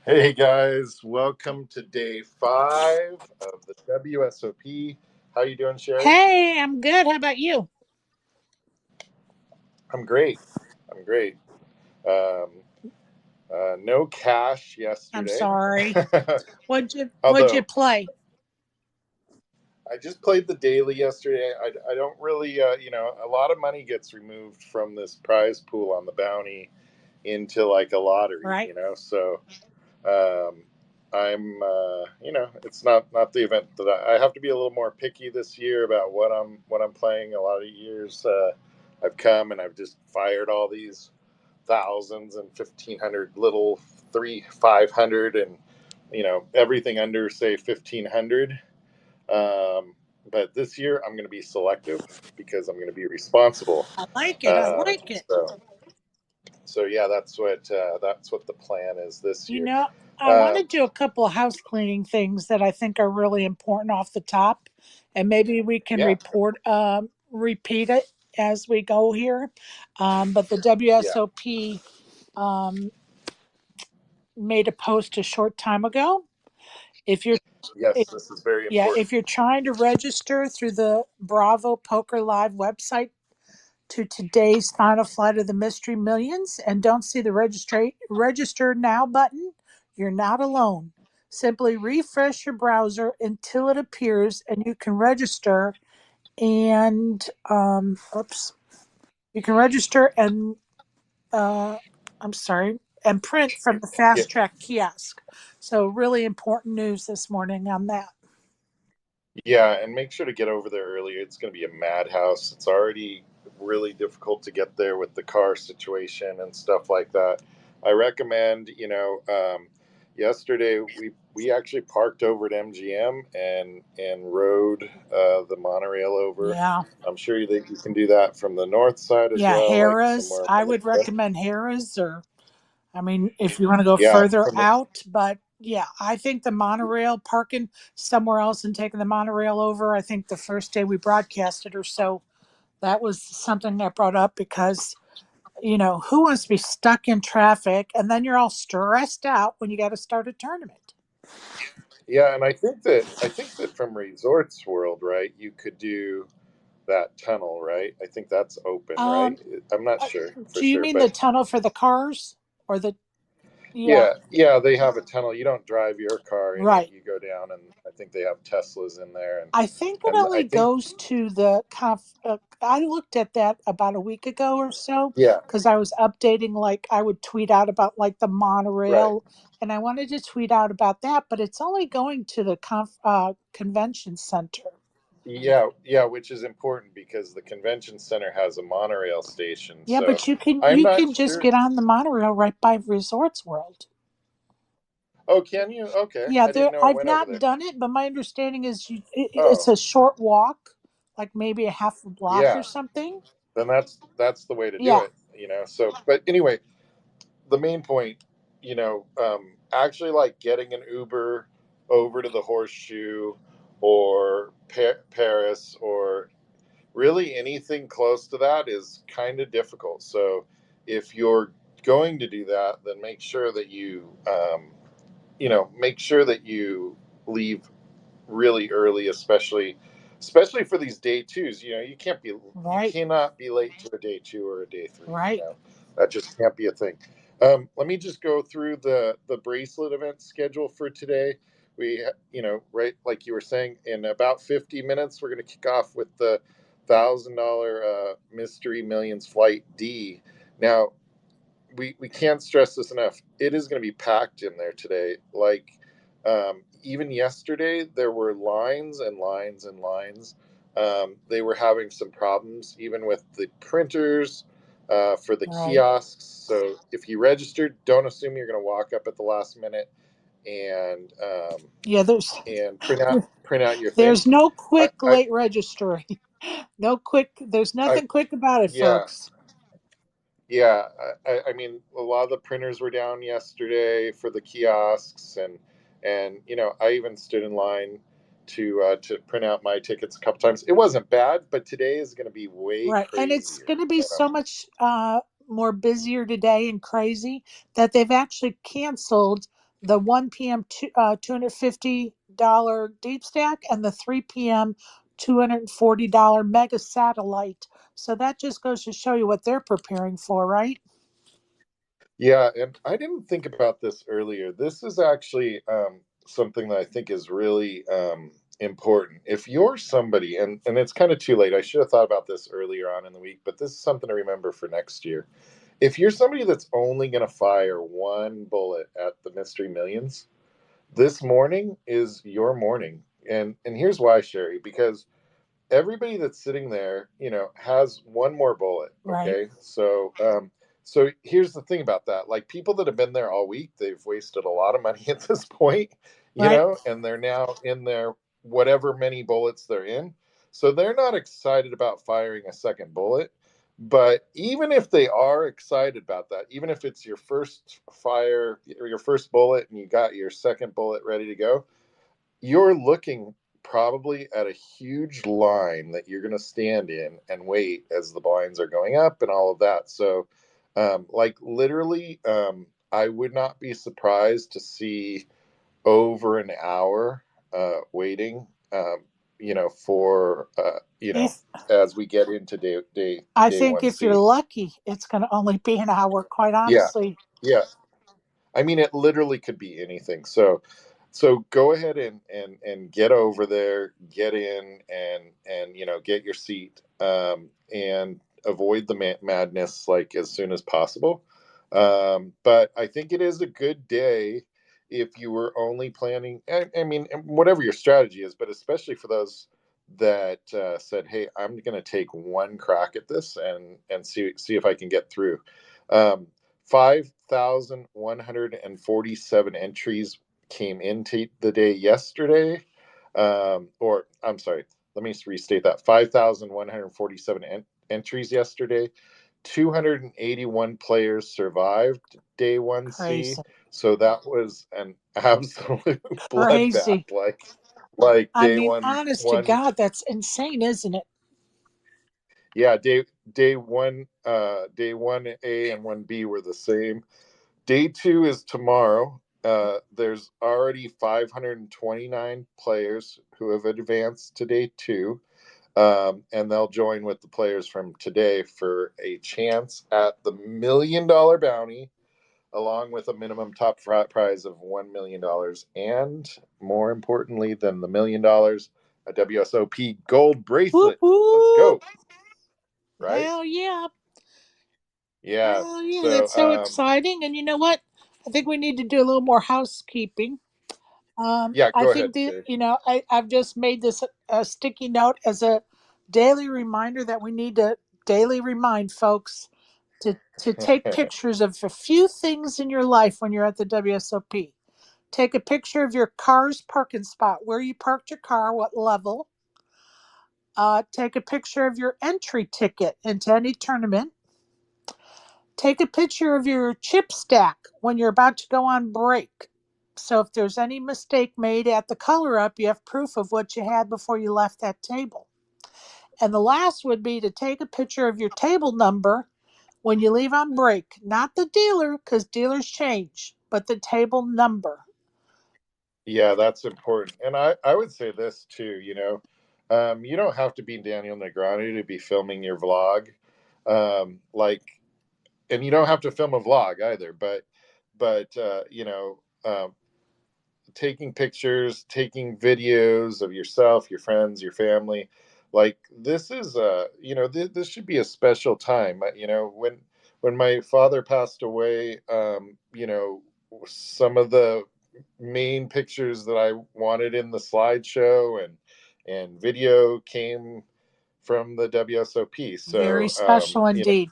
Hey guys, welcome to day 5 of the WSOP. How you doing, Sherry? Hey, I'm good. How about you? I'm great. Um, no cash yesterday. I'm sorry. What'd you Although play? I just played the daily yesterday. I don't really, a lot of money gets removed from this prize pool on the bounty into like a lottery, Right. So um, it's not the event that I have to be a little more picky this year about what I'm playing. A lot of years I've come and I've just fired all these thousands and 1,500 little 500 and everything under say 1,500. But this year I'm going to be selective because I'm going to be responsible. I like it. So yeah, that's what the plan is this You year. know, I want to do a couple of house cleaning things that I think are really important off the top, and maybe we can Yeah, repeat it as we go here. But the WSOP made a post a short time ago. If you're yes, this is very important. if you're trying to register through the Bravo Poker Live website to today's final flight of the Mystery Millions and don't see the register now button, you're not alone. Simply refresh your browser until it appears and you can register and you can register and and print from the Yeah, fast track kiosk. So really important news this morning on that. yeah, and make sure to get over there earlier. It's going to be a madhouse. It's already really difficult to get there with the car situation and stuff like that. I recommend, yesterday we actually parked over at MGM and rode the monorail over. Yeah. I'm sure you can do that from the north side as Yeah, well, like Harrah's. somewhere I on the would recommend Harrah's if you want to go yeah further from the out, but yeah, I think the monorail parking somewhere else and taking the monorail over. I think the first day we broadcasted or so, that was something I brought up because, who wants to be stuck in traffic and then you're all stressed out when you got to start a tournament? yeah, and I think that from Resorts World, right, you could do that tunnel, right? I think that's open, Um, right? I'm not sure for do you sure, mean the but tunnel for the cars or yeah, yeah, they have a tunnel. You don't drive your car in it; right. you go down, and I think they have Teslas in there, and I think it and I only think goes to the I looked at that about a week ago or so yeah, because I was updating. Like I would tweet out about like the right, monorail, and I wanted to tweet out about that, but it's only going to the convention center. yeah, which is important because the convention center has a monorail station. Yeah, So but you can I'm you not can just sure. get on the monorail right by Resorts World. Oh, can you? Okay, Yeah, I didn't know it I've went over not there. done it, but my understanding is it's Oh, a short walk, like maybe a half a block or yeah, something. then that's the way to do Yeah, it. So, but anyway, the main point, actually like getting an Uber over to the Horseshoe or Paris or really anything close to that is kind of difficult. So if you're going to do that, then make sure that you leave really early, especially for these day twos. You right, cannot be late to a day 2 or a day 3. right. That just can't be a thing. Let me just go through the bracelet event schedule for today. We, right, like you were saying, in about 50 minutes, we're going to kick off with the $1,000 Mystery Millions Flight D. Now, we can't stress this enough. It is going to be packed in there today. Like, even yesterday, there were lines and lines and lines. They were having some problems, even with the printers for the Right. kiosks. So if you registered, don't assume you're going to walk up at the last minute and Yeah, and print out your thing. there's no I, quick I, late registering. No quick. There's I nothing quick about it, yeah, folks. Yeah, I mean, a lot of the printers were down yesterday for the kiosks, and I even stood in line to print out my tickets a couple times. It wasn't bad, but today is going to be way Right, and it's crazier. going to be so much more busier today and crazy that they've actually canceled the 1 p.m. $250 deep stack and the 3 p.m. $240 mega satellite. So that just goes to show you what they're preparing for, right? Yeah, and I didn't think about this earlier. This is actually something that I think is really important. If you're somebody, and it's kind of too late, I should have thought about this earlier on in the week, but this is something to remember for next year. If you're somebody that's only going to fire one bullet at the Mystery Millions, this morning is your morning. And here's why, Sherry, because everybody that's sitting there, has one more bullet. Right, Okay, so here's the thing about that: like people that have been there all week, they've wasted a lot of money at this point, right. and they're now in their whatever many bullets they're in, so they're not excited about firing a second bullet. But even if they are excited about that, even if it's your first fire or your first bullet and you got your second bullet ready to go, you're looking probably at a huge line that you're going to stand in and wait as the blinds are going up and all of that. So, like literally, I would not be surprised to see over an hour waiting, for, If as we get into day I day think one if you're C. lucky, it's going to only be an hour, quite Yeah, honestly. yeah. I mean, it literally could be anything. So go ahead and get over there, get in, and get your seat, and avoid the madness like as soon as possible. But I think it is a good day if you were only planning. I mean, whatever your strategy is, but especially for those that said, "Hey, I'm going to take one crack at this and see if I can get through." Um, 5,147 entries came into the day yesterday. Or I'm sorry, let me restate that: 5,147 entries yesterday. 281 players survived day 1C. Crazy. So that was an absolute Crazy. bloodbath. Like I day mean, one, honest to God, that's insane, isn't it? yeah, day 1A and 1B were the same. Day two is tomorrow. There's already 529 players who have advanced to day two, and they'll join with the players from today for a chance at the $1 million bounty, along with a minimum top prize of $1 million, and more importantly than the $1 million, a WSOP gold Whoop bracelet. Let's whoop. go, right? Hell yeah. Yeah. Hell yeah. So, That's so exciting. And you know what? I think we need to do a little more housekeeping. yeah, I go think ahead, Shay. I've just made this a sticky note as a daily reminder that we need to daily remind folks to take pictures of a few things in your life when you're at the WSOP. Take a picture of your car's parking spot, where you parked your car, what level. Take a picture of your entry ticket into any tournament. Take a picture of your chip stack when you're about to go on break. So if there's any mistake made at the color up, you have proof of what you had before you left that table. And the last would be to take a picture of your table number when you leave on break. Not the dealer, because dealers change, but the table number. Yeah, that's important. And I would say this too, you don't have to be Daniel Negreanu to be filming your vlog. Like, and you don't have to film a vlog either, but taking pictures, taking videos of yourself, your friends, your family, like this is this should be a special time. When my father passed away, some of the main pictures that I wanted in the slideshow and video came from the WSOP. Very So special indeed.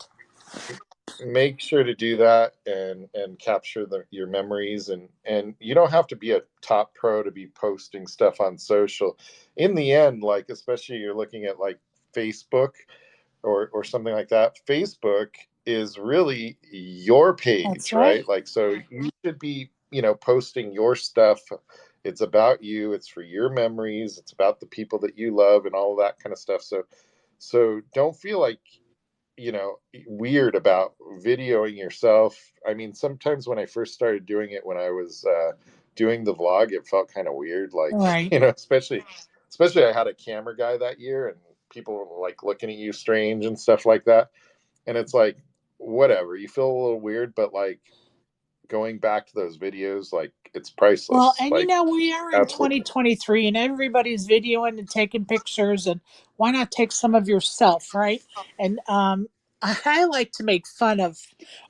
make sure to do that and capture your memories, and you don't have to be a top pro to be posting stuff on social. In the end, like especially you're looking at like Facebook or something like that, Facebook is really your That's page, right. right? Like, so you should be posting your stuff. It's about you, it's for your memories, it's about the people that you love and all of that kind of stuff. So don't feel like weird about videoing yourself. I mean, sometimes when I first started doing it, when I was doing the vlog, it felt kind of weird, like, Right. especially I had a camera guy that year, and people were like looking at you strange and stuff like that. And it's like, whatever, you feel a little weird, but like going back to those videos, like, it's Well, priceless. and Like, we are in absolutely. 2023 and everybody's videoing and taking pictures, and why not take some of yourself, right? And I like to make fun of,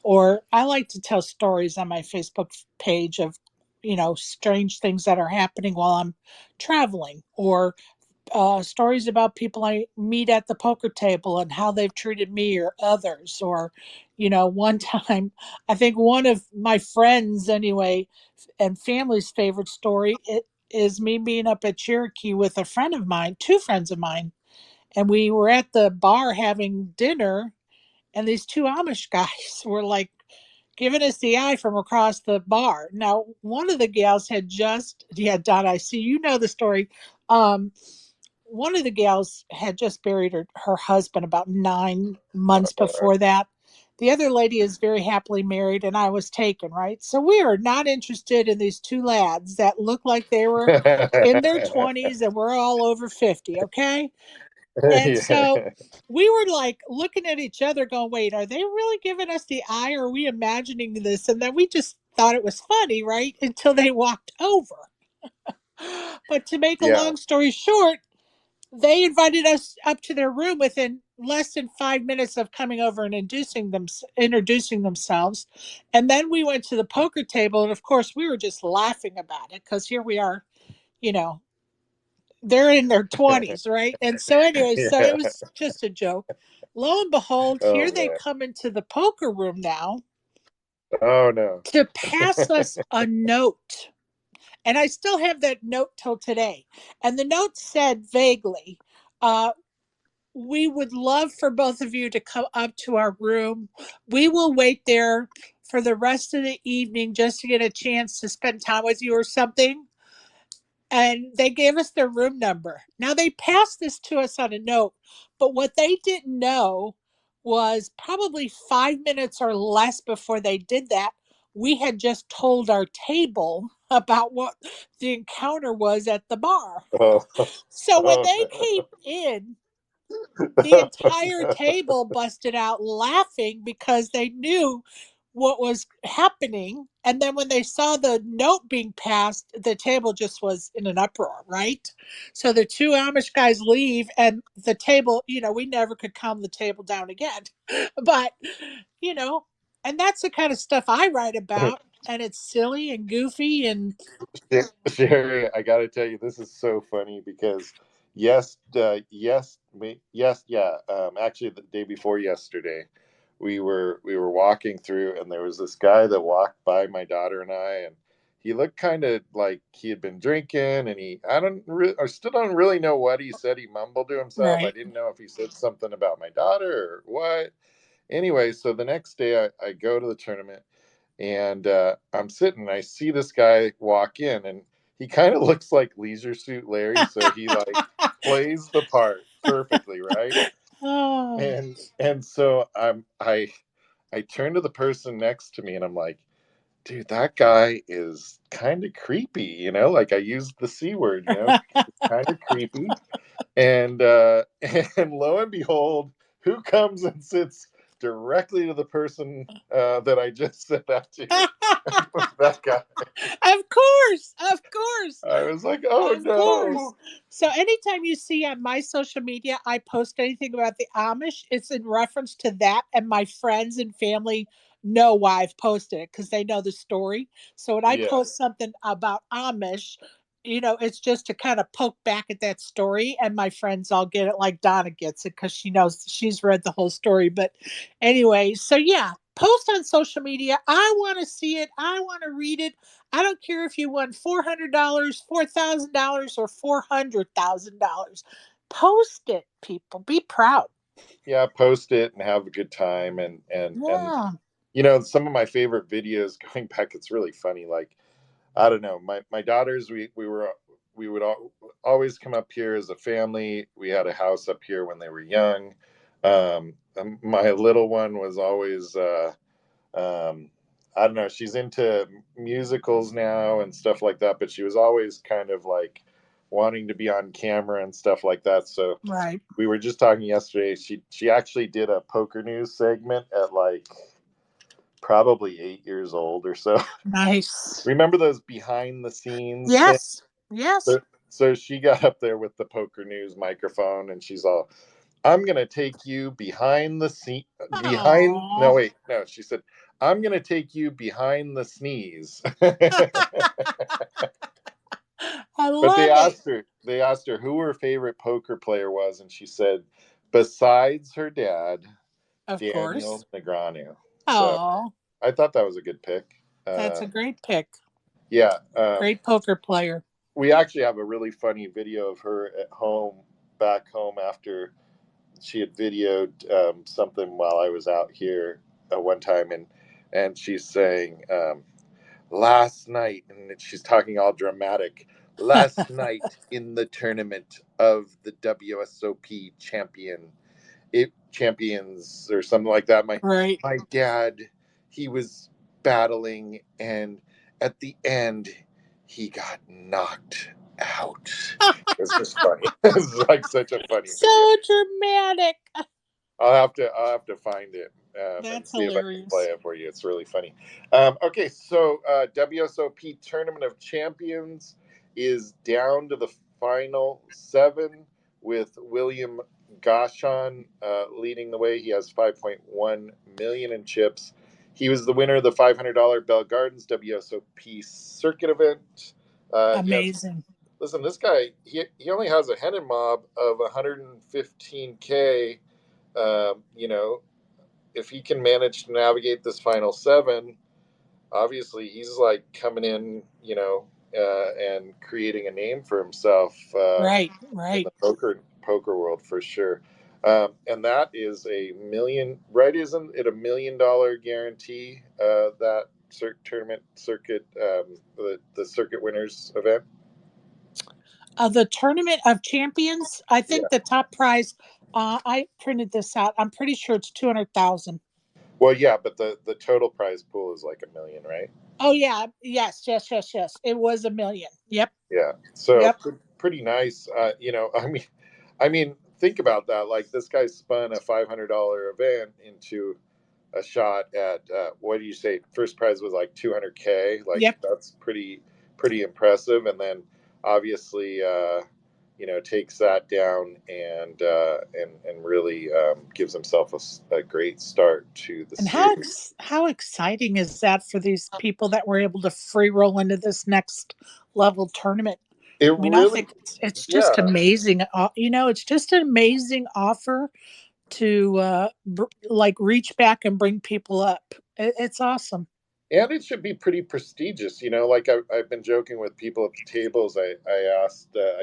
or I like to tell stories on my Facebook page of, strange things that are happening while I'm traveling, or stories about people I meet at the poker table and how they've treated me or others. Or, one time, I think one of my friends, anyway, and family's favorite story, it is me being up at Cherokee with a friend of mine, two friends of mine, and we were at the bar having dinner, and these two Amish guys were like giving us the eye from across the bar. Now, one of the gals had just, yeah, Don, I see you know the story. Um, one of the gals had just buried her husband about 9 months before that. The other lady is very happily married, and I was taken, right? So we are not interested in these two lads that look like they were in their 20s and we're all over 50, okay? And so Yeah. we were like looking at each other, going, wait, are they really giving us the eye, or are we imagining this? And then we just thought it was funny, right? Until they walked over. But to make a Yeah. long story short, they invited us up to their room within less than 5 minutes of coming over and introducing themselves. And then we went to the poker table, and of course we were just laughing about it because here we are, you know, they're in their 20s, right? And so anyway, so Yeah. it was just a joke. Lo and behold, Oh here they man. come into the poker room now Oh no. to pass us a note. And I still have that note till today. And the note said vaguely, uh, we would love for both of you to come up to our room. We will wait there for the rest of the evening just to get a chance to spend time with you or something. And they gave us their room number. Now they passed this to us on a note, but what they didn't know was probably 5 minutes or less before they did that, we had just told our table about what the encounter was at the bar. Oh, So when oh they came no. in, the entire table busted out laughing because they knew what was happening. And then when they saw the note being passed, the table just was in an uproar, right? So the two Amish guys leave, and the table, we never could calm the table down again. But, you know, and that's the kind of stuff I write about. And it's silly and goofy and Sherry, I got to tell you, this is so funny because yeah. Actually, the day before yesterday, we were walking through, and there was this guy that walked by my daughter and I, and he looked kind of like he had been drinking, and I still don't really know what he said. He mumbled to himself. I right. didn't know if he said something about my daughter or what. Anyway, so the next day I go to the tournament, and I'm sitting. I see this guy walk in, and he kind of looks like Leisure Suit Larry, so he like plays the part perfectly, right? Oh. And so I turn to the person next to me, and I'm like, dude, that guy is kind of creepy, like I used the C word, kind of creepy. And and lo and behold, who comes and sits directly to the person that I just said that to? That guy. Of course, of course. I was like, oh Of course. no. So anytime you see on my social media I post anything about the Amish, it's in reference to that, and my friends and family know why I've posted it because they know the story. So when I Yeah. post something about Amish, it's just to kind of poke back at that story, and my friends all get it like Donna gets it because she knows she's read the whole story. But anyway, so yeah, post on social media. I want to see it. I want to read it. I don't care if you won $400, $4,000, or $400,000. Post it, people. Be proud. Yeah, post it and have a good time. And Yeah. some of my favorite videos going back, it's really funny. Like, I don't know, my daughters, we would always come up here as a family. We had a house up here when they were young. my little one was always I don't know, she's into musicals now and stuff like that, but she was always kind of like wanting to be on camera and stuff like that. So Right. we were just talking yesterday. She actually did a poker news segment at like probably 8 years old or so. Nice. Remember those behind the scenes things? Yes. Yes. So, so she got up there with the poker news microphone and she's all, I'm going to take you behind the scene. No, Oh, wait, no, she said, I'm going to take you behind the sneeze. I But love it. they asked her who her favorite poker player was. And she said, besides her dad, Of course. Daniel Negreanu. So Oh, I thought that was a good pick. that's a great pick. Yeah. Great poker player. We actually have a really funny video of her at home, back home after she had videoed something while I was out here one time, and she's saying, "Last night," and she's talking all dramatic. Last night in the tournament of the WSOP champions or something like that. My Right. my dad, he was battling, and at the end, he got knocked out. It's just funny. It's like such a funny video. So dramatic. I'll have to find it and That's see if I can play hilarious. it for you. It's really funny. Okay, so WSOP Tournament of Champions is down to the final seven with William Gashon leading the way. He has 5.1 million in chips. He was the winner of the $500 Bell Gardens WSOP circuit event. He has Amazing. Listen, this guy he only has a Hennen mob of 115K. You know, if he can manage to navigate this final seven, obviously he's like coming in, and creating a name for himself Right. in Right. the poker world for sure. And that is a million, right? Isn't it $1 million guarantee? That tournament circuit, the circuit winners event. The Tournament of Champions, I think Yeah. the top prize, I printed this out. I'm pretty sure it's 200,000. Well, yeah, but the total prize pool is like 1 million, right? Oh yeah, yes, yes, yes, yes. It was 1 million. Yep, Yeah. So yep, pretty nice. I mean, think about that. Like this guy spun a $500 event into a shot at what do you say? First prize was like 200K. Like yep. that's pretty impressive. And then obviously, takes that down and really gives himself a great start to the And how series. how exciting is that for these people that were able to free roll into this next level tournament? It I mean, I really, think it's just yeah. amazing. It's just an amazing offer to like reach back and bring people up. It's awesome. And it should be pretty prestigious, like I've been joking with people at the tables. I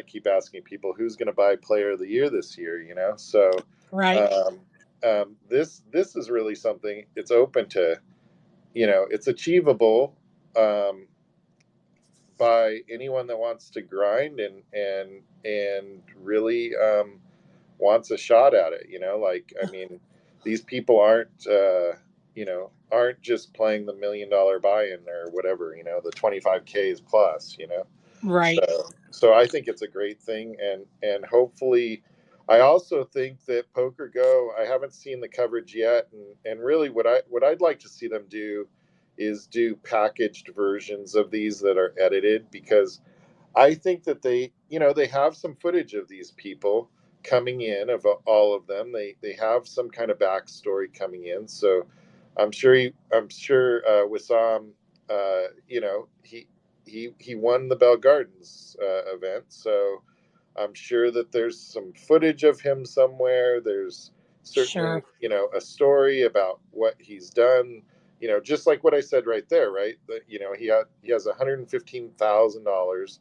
keep asking people who's going to buy player of the year this year, so Right, um, this is really something. It's open to, it's achievable um, by anyone that wants to grind and really wants a shot at it. Like I mean, these people aren't just playing the $1 million buy-in or whatever. The 25Ks plus. So right. so I think it's a great thing, and hopefully. I also think that Poker Go. I haven't seen the coverage yet, and really, what I'd like to see them do is do packaged versions of these that are edited, because I think that they have some footage of these people coming in, of all of them. They have some kind of backstory coming in. So I'm sure Wissam, he won the Bell Gardens event. So I'm sure that there's some footage of him somewhere. There's certainly, Sure, a story about what he's done. Just like what I said right there, right? That he has $115,000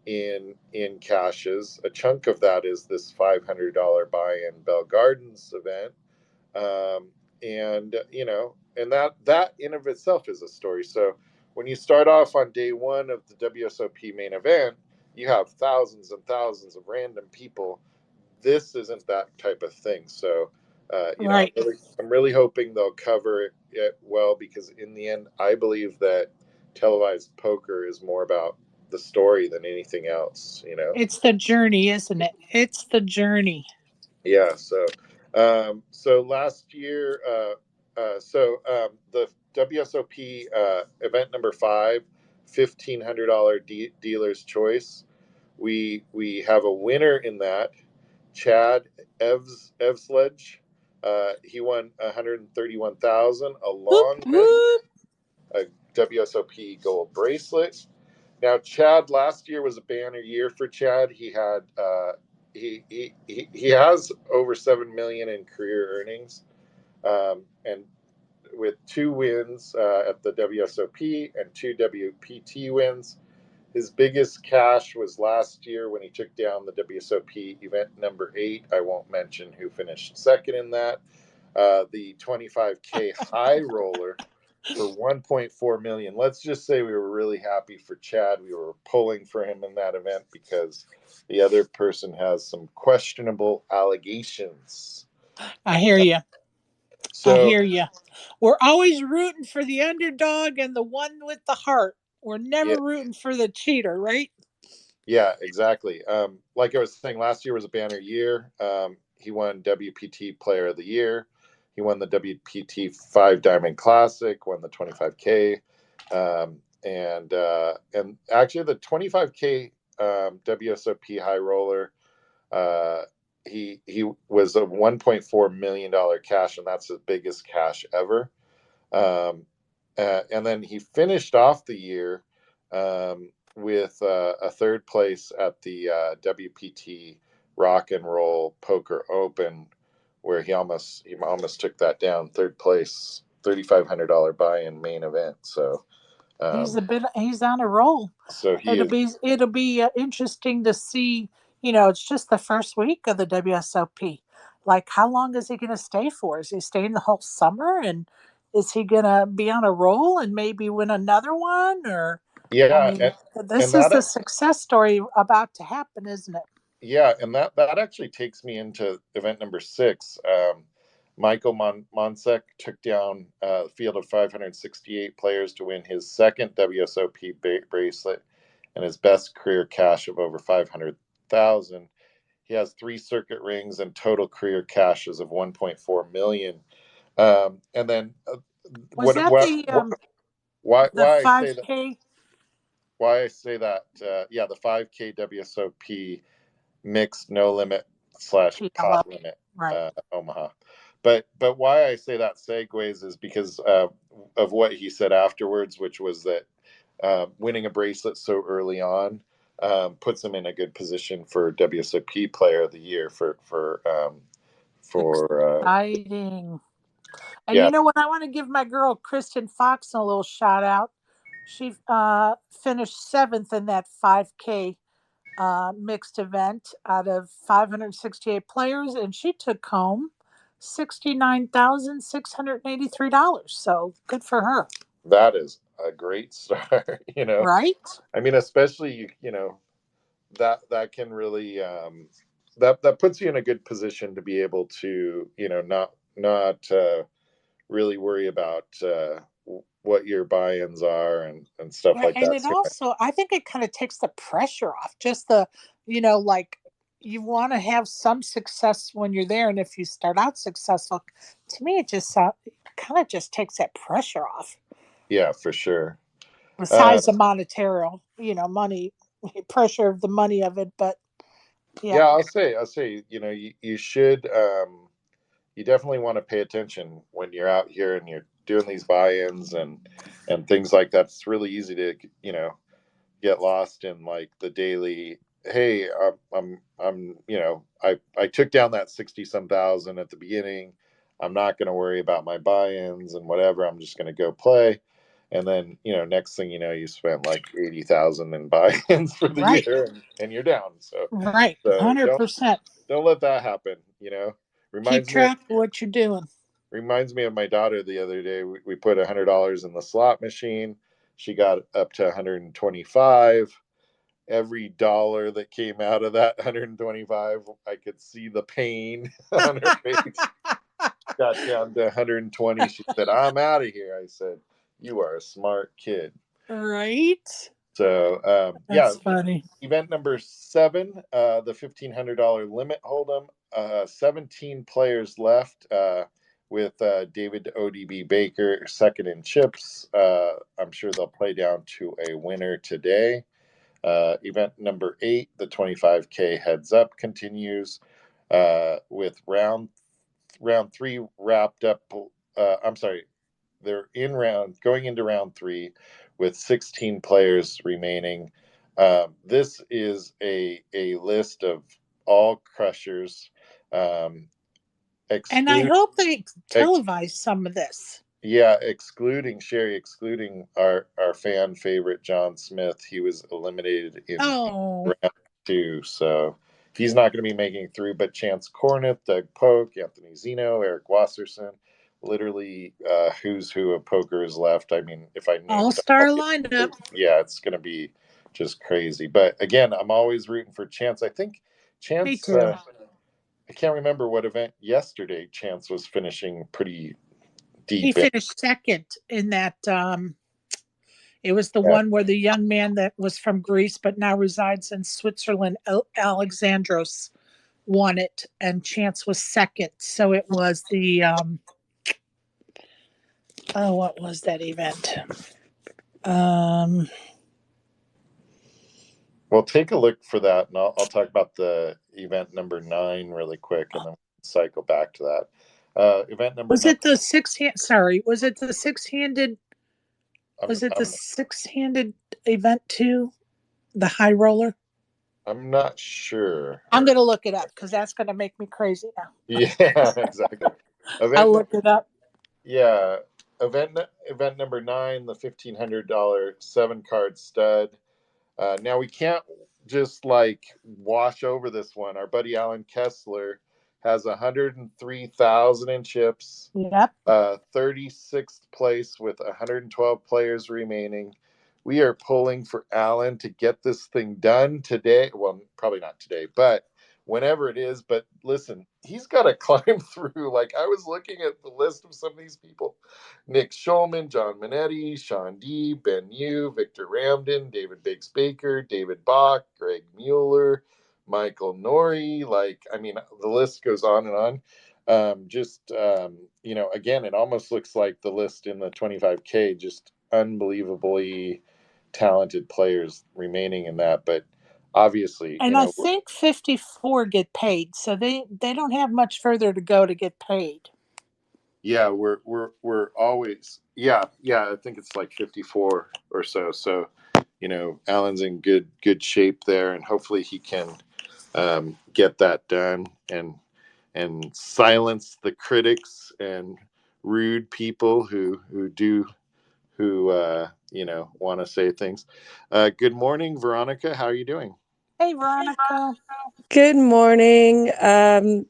in caches. A chunk of that is this $500 buy-in Bell Gardens event, um, and that in of itself is a story. So when you start off on day one of the WSOP main event, you have thousands and thousands of random people. This isn't that type of thing. So Right. I'm really hoping they'll cover it well, because in the end, I believe that televised poker is more about the story than anything else. It's the journey, isn't it? It's the journey. Yeah. So last year, the WSOP event number 5, $1,500 dealer's choice. We have a winner in that, Chad Evsledge. He won 131,000 Whoop, along with whoop. a WSOP gold bracelet. Now, Chad, last year was a banner year for Chad. He had he has over 7 million in career earnings, and with 2 wins at the WSOP and 2 WPT wins. His biggest cash was last year when he took down the WSOP event number 8. I won't mention who finished second in that. The 25K high roller for 1.4 million. Let's just say we were really happy for Chad. We were pulling for him in that event because the other person has some questionable allegations. I hear you. I So hear you. We're always rooting for the underdog and the one with the heart. We're yeah, never rooting for the cheater, right? yeah, exactly. Like I was saying, last year was a banner year. He won WPT Player of the Year. He won the WPT 5 Diamond Classic. Won the 25K, and actually the 25K WSOP High Roller. Uh, he was a $1.4 million cash, and that's his biggest cash ever. Um, and then he finished off the year with a third place at the WPT Rock and Roll Poker Open, where he almost took that down. Third place, $3,500 buy-in main event. Um, He's on a roll. so he It'll be interesting to see. It's just the first week of the WSOP. Like, how long is he going to stay for? Is he staying the whole summer? And is he going to be on a roll and maybe win another one? Or, I yeah, mean, and this is the that success story about to happen, isn't it? Yeah, and that actually takes me into event number 6. Michael Monsek took down a field of 568 players to win his second WSOP bracelet and his best career cash of over 500,000. He has 3 circuit rings and total career cashes of 1.4 million. And then Was that what why the why I say that 5K? why I say that yeah, the 5K WSOP mixed no limit slash pot PLO. limit Right. Omaha. But why I say that segues is because of what he said afterwards, which was that winning a bracelet so early on puts him in a good position for WSOP Player of the Year for Exciting. And yeah, you know what? I want to give my girl Kristen Fox a little shout out. She finished seventh in that 5K mixed event out of 568 players, and she took home $69,683. So good for her, that is a great start. right? I mean, especially that can really that puts you in a good position to be able to not really worry about what your buy-ins are and stuff Right. like And that it too much. also, I think it kind of takes the pressure off. Just like you want to have some success when you're there. And if you start out successful, to me, it kind of just takes that pressure off. Yeah, for sure. uh, Besides the monetary, money, pressure of the money of it. But yeah, yeah, I'll say you should you definitely want to pay attention when you're out here and you're doing these buy-ins and things like that. It's really easy to get lost in like the daily. Hey, I took down that 60 some thousand at the beginning. I'm not going to worry about my buy-ins and whatever. I'm just going to go play. And then next thing you know, you spent like 80,000 in buy-ins for the right, year, and you're down. So right, so 100%. don't let that happen. Keep Reminds me track of what you're doing. reminds me of my daughter the other day. We put $100 in the slot machine. She got up to 125. Every dollar that came out of that 125, I could see the pain on her face. got down to 120. She said, "I'm out of here." I said, "You are a smart kid." Right? So yeah, That's funny. event number 7, the $1,500 limit hold'em. 17 players left. With David ODB Baker second in chips. I'm sure they'll play down to a winner today. Event number 8, the 25K heads up continues with round 3 wrapped up. I'm sorry, they're going into round 3 with 16 players remaining. This is a list of all crushers, And I exclude hope they ex, televise some of this. yeah, excluding Sherry, excluding our fan favorite John Smith. He was eliminated in Oh, round 2, so he's not going to be making it through. But Chance Corneth, Doug Polk, Anthony Zeno, Eric Wasserson, literally who's who of poker is left. I mean, if I name them all-star all, lineup. yeah, it's going to be just crazy. But again, I'm always rooting for Chance. I think Me Chance. too. I can't remember what event yesterday. Chance was finishing pretty He deep in. finished second in that. It was the Yeah. one where the young man that was from Greece but now resides in Switzerland, Alexandros, won it, and Chance was second. So it was the oh, what was that event? Um, Well, take a look for that, and I'll talk about the event number 9 really quick, and then cycle back to that. Event number was 9. it the six hand? Sorry, was it the six-handed? I'm Was it the I'm six-handed event too? The high roller? I'm not sure. I'm gonna look it up because that's gonna make me crazy now. Yeah, exactly. I'll Event look it up. Yeah, event number 9, the $1,500 7 card stud. Now we can't just like wash over this one. Our buddy Alan Kessler has 103,000 in chips, Yep. 36th place with 112 players remaining. We are pulling for Alan to get this thing done today. Well, probably not today, but whenever it is. But listen, he's got to climb through. Like, I was looking at the list of some of these people: Nick Schulman, John Minetti, Sean D, Ben Yu, Victor Ramden, David Bakes Baker, David Bach, Greg Mueller, Michael Nori. Like, I mean, the list goes on and on. Again, it almost looks like the list in the 25K, just unbelievably talented players remaining in that. But obviously, And I think 54 get paid, so they don't have much further to go to get paid. yeah, we're always, yeah, I think it's like 54 or so. So, Alan's in good shape there, and hopefully he can get that done and silence the critics and rude people who want to say things. Good morning, Veronica. How are you doing? Hey, Veronica. Good morning.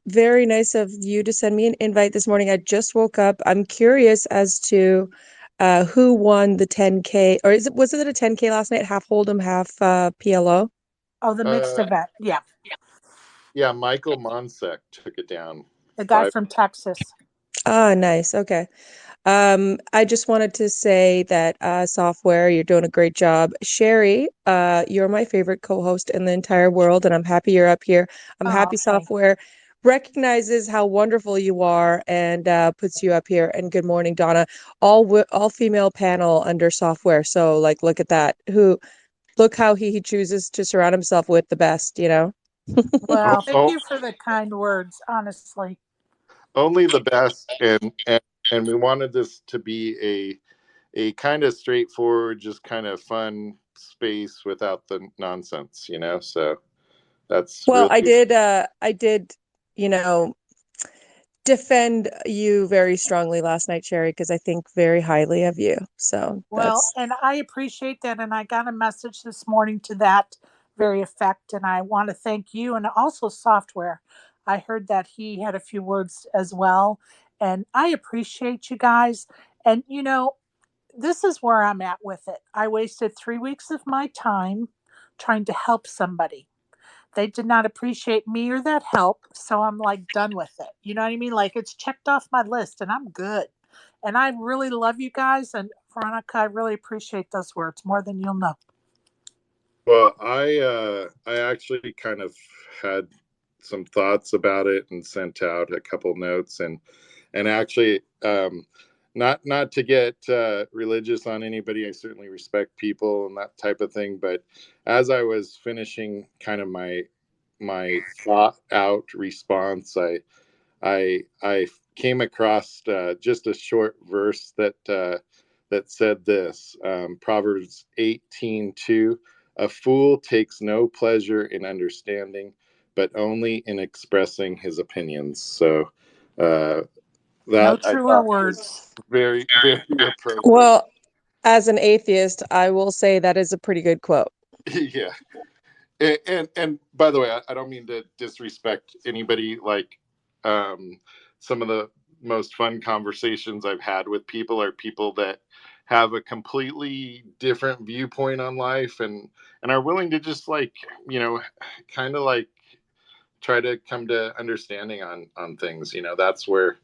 Very nice of you to send me an invite this morning. I just woke up. I'm curious as to who won the 10K, or was it a 10K last night? Half Hold'em, half PLO? Oh, the mixed Uh, event. Yeah, yeah, Michael Monsek took it down the guy 5. from Texas. Ah, nice. Okay. I just wanted to say that software, you're doing a great job. Sherry, you're my favorite co-host in the entire world, and I'm happy you're up here. I'm Oh, happy thank software recognizes how wonderful you are and puts you up here. And good morning, Donna. All female panel under software. So like, look at that. Look how he chooses to surround himself with the best, you know? Oh, Well, thank oh, you for the kind words, honestly. only the best, and we wanted this to be a kind of straightforward, just kind of fun space without the nonsense, so that's Well, really. I did, you know, defend you very strongly last night, Sherry, because I think very highly of you. So Well, that's and I appreciate that. And I got a message this morning to that very effect. And I want to thank you and also software. I heard that he had a few words as well. And I appreciate you guys. And, this is where I'm at with it. I wasted 3 weeks of my time trying to help somebody. They did not appreciate me or that help, so I'm like done with it. You know what I mean? Like it's checked off my list and I'm good. And I really love you guys, and Veronica, I really appreciate those words more than you'll know. Well, I actually kind of had some thoughts about it and sent out a couple notes, and actually, not to get religious on anybody. I certainly respect people and that type of thing. But as I was finishing kind of my thought out response, I came across just a short verse that said this, Proverbs 18:2: "A fool takes no pleasure in understanding, but only in expressing his opinions." So uh, No that I truer thought was words. very, very appropriate. Well, as an atheist, I will say that is a pretty good quote. Yeah. And by the way, I don't mean to disrespect anybody. Like, some of the most fun conversations I've had with people are people that have a completely different viewpoint on life, and are willing to just, like, kind of like try to come to understanding on things. That's where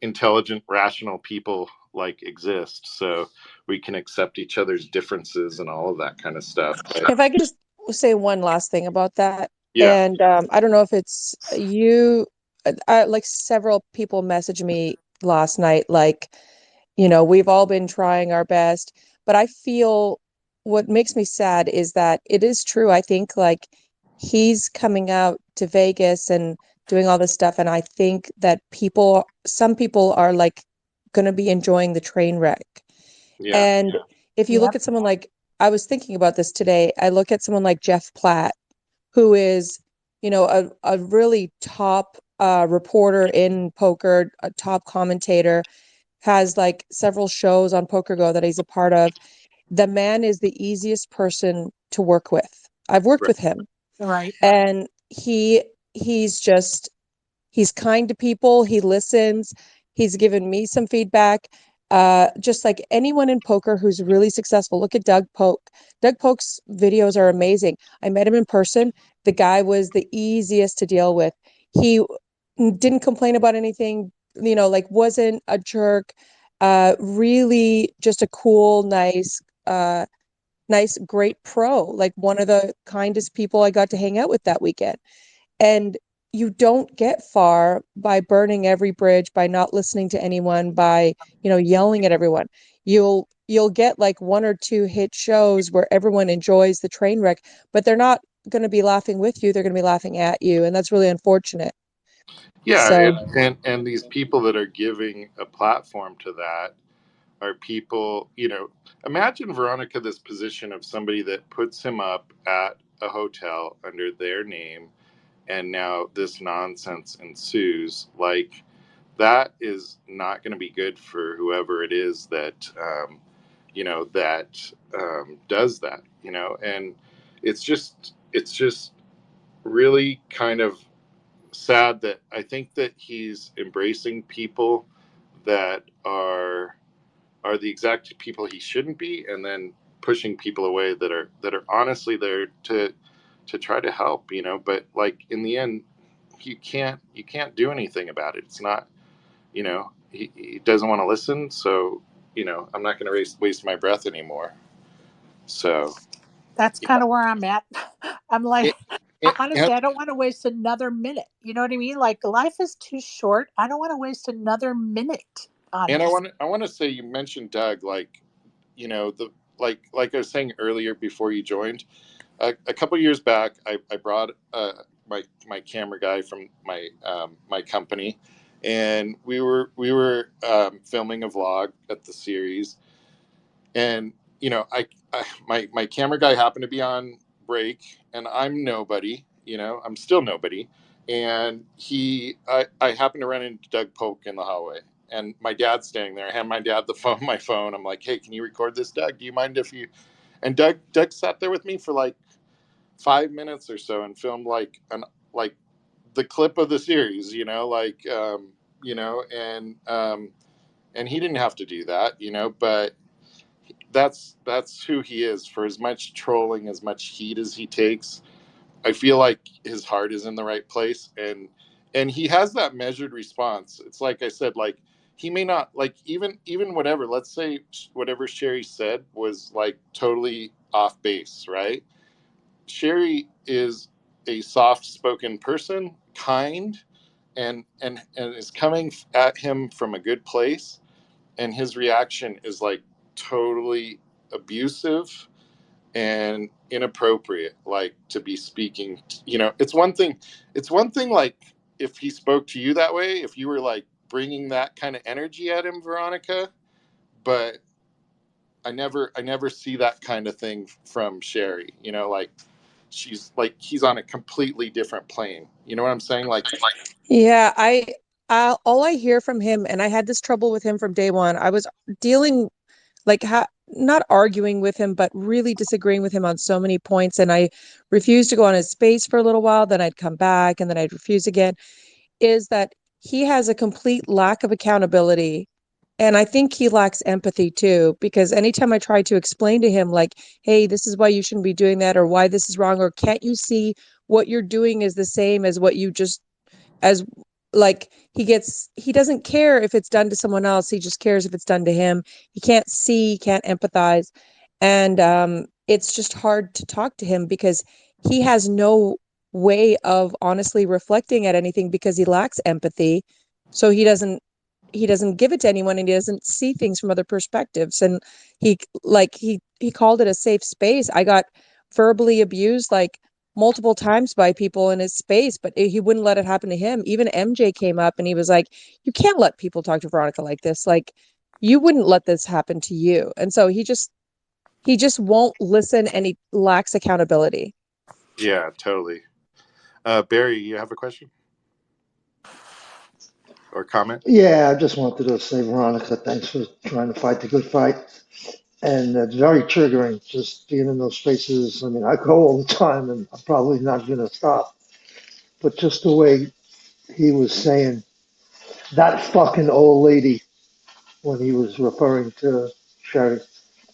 intelligent, rational people like exist, so we can accept each other's differences and all of that kind of stuff. But If I could just say one last thing about that, yeah. and I don't know if it's you, like several people messaged me last night, like, we've all been trying our best, but I feel what makes me sad is that it is true. I think like he's coming out to Vegas and doing all this stuff, and I think that some people are like going to be enjoying the train wreck. Yeah. And if you look Yep. at someone like, I was thinking about this today, I look at someone like Jeff Platt, who is, a really top reporter in poker, a top commentator, has like several shows on Poker Go that he's a part of. The man is the easiest person to work with. I've worked Right. with him, Right. and he's kind to people. He listens. He's given me some feedback. Just like anyone in poker who's really successful. Look at Doug Polk. Doug Polk's videos are amazing. I met him in person. The guy was the easiest to deal with. He didn't complain about anything, like wasn't a jerk. Really just a cool, nice, great pro. Like one of the kindest people I got to hang out with that weekend. And you don't get far by burning every bridge, by not listening to anyone, by, yelling at everyone. You'll get like one or two hit shows where everyone enjoys the train wreck, but they're not going to be laughing with you. They're going to be laughing at you. And that's really unfortunate. Yeah, So and these people that are giving a platform to that are people, imagine, Veronica, this position of somebody that puts him up at a hotel under their name, and now this nonsense ensues. Like, that is not going to be good for whoever it is that does that. And it's just really kind of sad that I think that he's embracing people that are the exact people he shouldn't be, and then pushing people away that are honestly there to try to help. But, like, in the end, you can't do anything about it. It's not, he doesn't want to listen, so I'm not going to waste my breath anymore. So That's yeah. kind of where I'm at. I'm like, it, it, honestly, I don't want to waste another minute. You know what I mean? Like life is too short. I don't want to waste another minute on and I this. want to I want to say, you mentioned Doug, like, the like I was saying earlier before you joined. A couple years back, I brought my camera guy from my company, and we were filming a vlog at the series, and my camera guy happened to be on break, and I'm nobody. I'm still nobody, and I happened to run into Doug Polk in the hallway, and my dad's standing there. I hand my dad my phone. I'm like, "Hey, can you record this, Doug? Do you mind if you?" And Doug sat there with me for like 5 minutes or so and filmed like the clip of the series, and he didn't have to do that, but that's who he is. For as much trolling, as much heat as he takes, I feel like his heart is in the right place, and he has that measured response. It's like I said, like he may not like even whatever. Let's say whatever Sherry said was like totally off base, right? Sherry is a soft-spoken person, kind, and is coming at him from a good place, and his reaction is like totally abusive and inappropriate, like to be speaking. It's one thing like if he spoke to you that way, if you were like bringing that kind of energy at him, Veronica. But I never see that kind of thing from Sherry. Like she's like he's on a completely different plane. You know what I'm saying? Like, Yeah, all I hear from him, and I had this trouble with him from day one. I was dealing like not arguing with him, but really disagreeing with him on so many points. And I refused to go on his space for a little while. Then I'd come back, and then I'd refuse again. Is that he has a complete lack of accountability. And I think he lacks empathy too, because anytime I try to explain to him, like, hey, this is why you shouldn't be doing that, or why this is wrong, or can't you see what you're doing is the same as what you just, as like he doesn't care if it's done to someone else, he just cares if it's done to him. He can't see, he can't empathize. And it's just hard to talk to him because he has no way of honestly reflecting at anything because he lacks empathy. So he doesn't give it to anyone, and he doesn't see things from other perspectives. And he called it a safe space. I got verbally abused like multiple times by people in his space, but he wouldn't let it happen to him. Even MJ came up and he was like, you can't let people talk to Veronica like this. Like, you wouldn't let this happen to you. And so he just won't listen, and he lacks accountability. yeah, totally. Barry, you have a question or comment? Yeah, I just wanted to say, Veronica, thanks for trying to fight the good fight. And it's very triggering just being in those spaces. I mean, I go all the time and I'm probably not going to stop. But just the way he was saying that fucking old lady when he was referring to Sherry.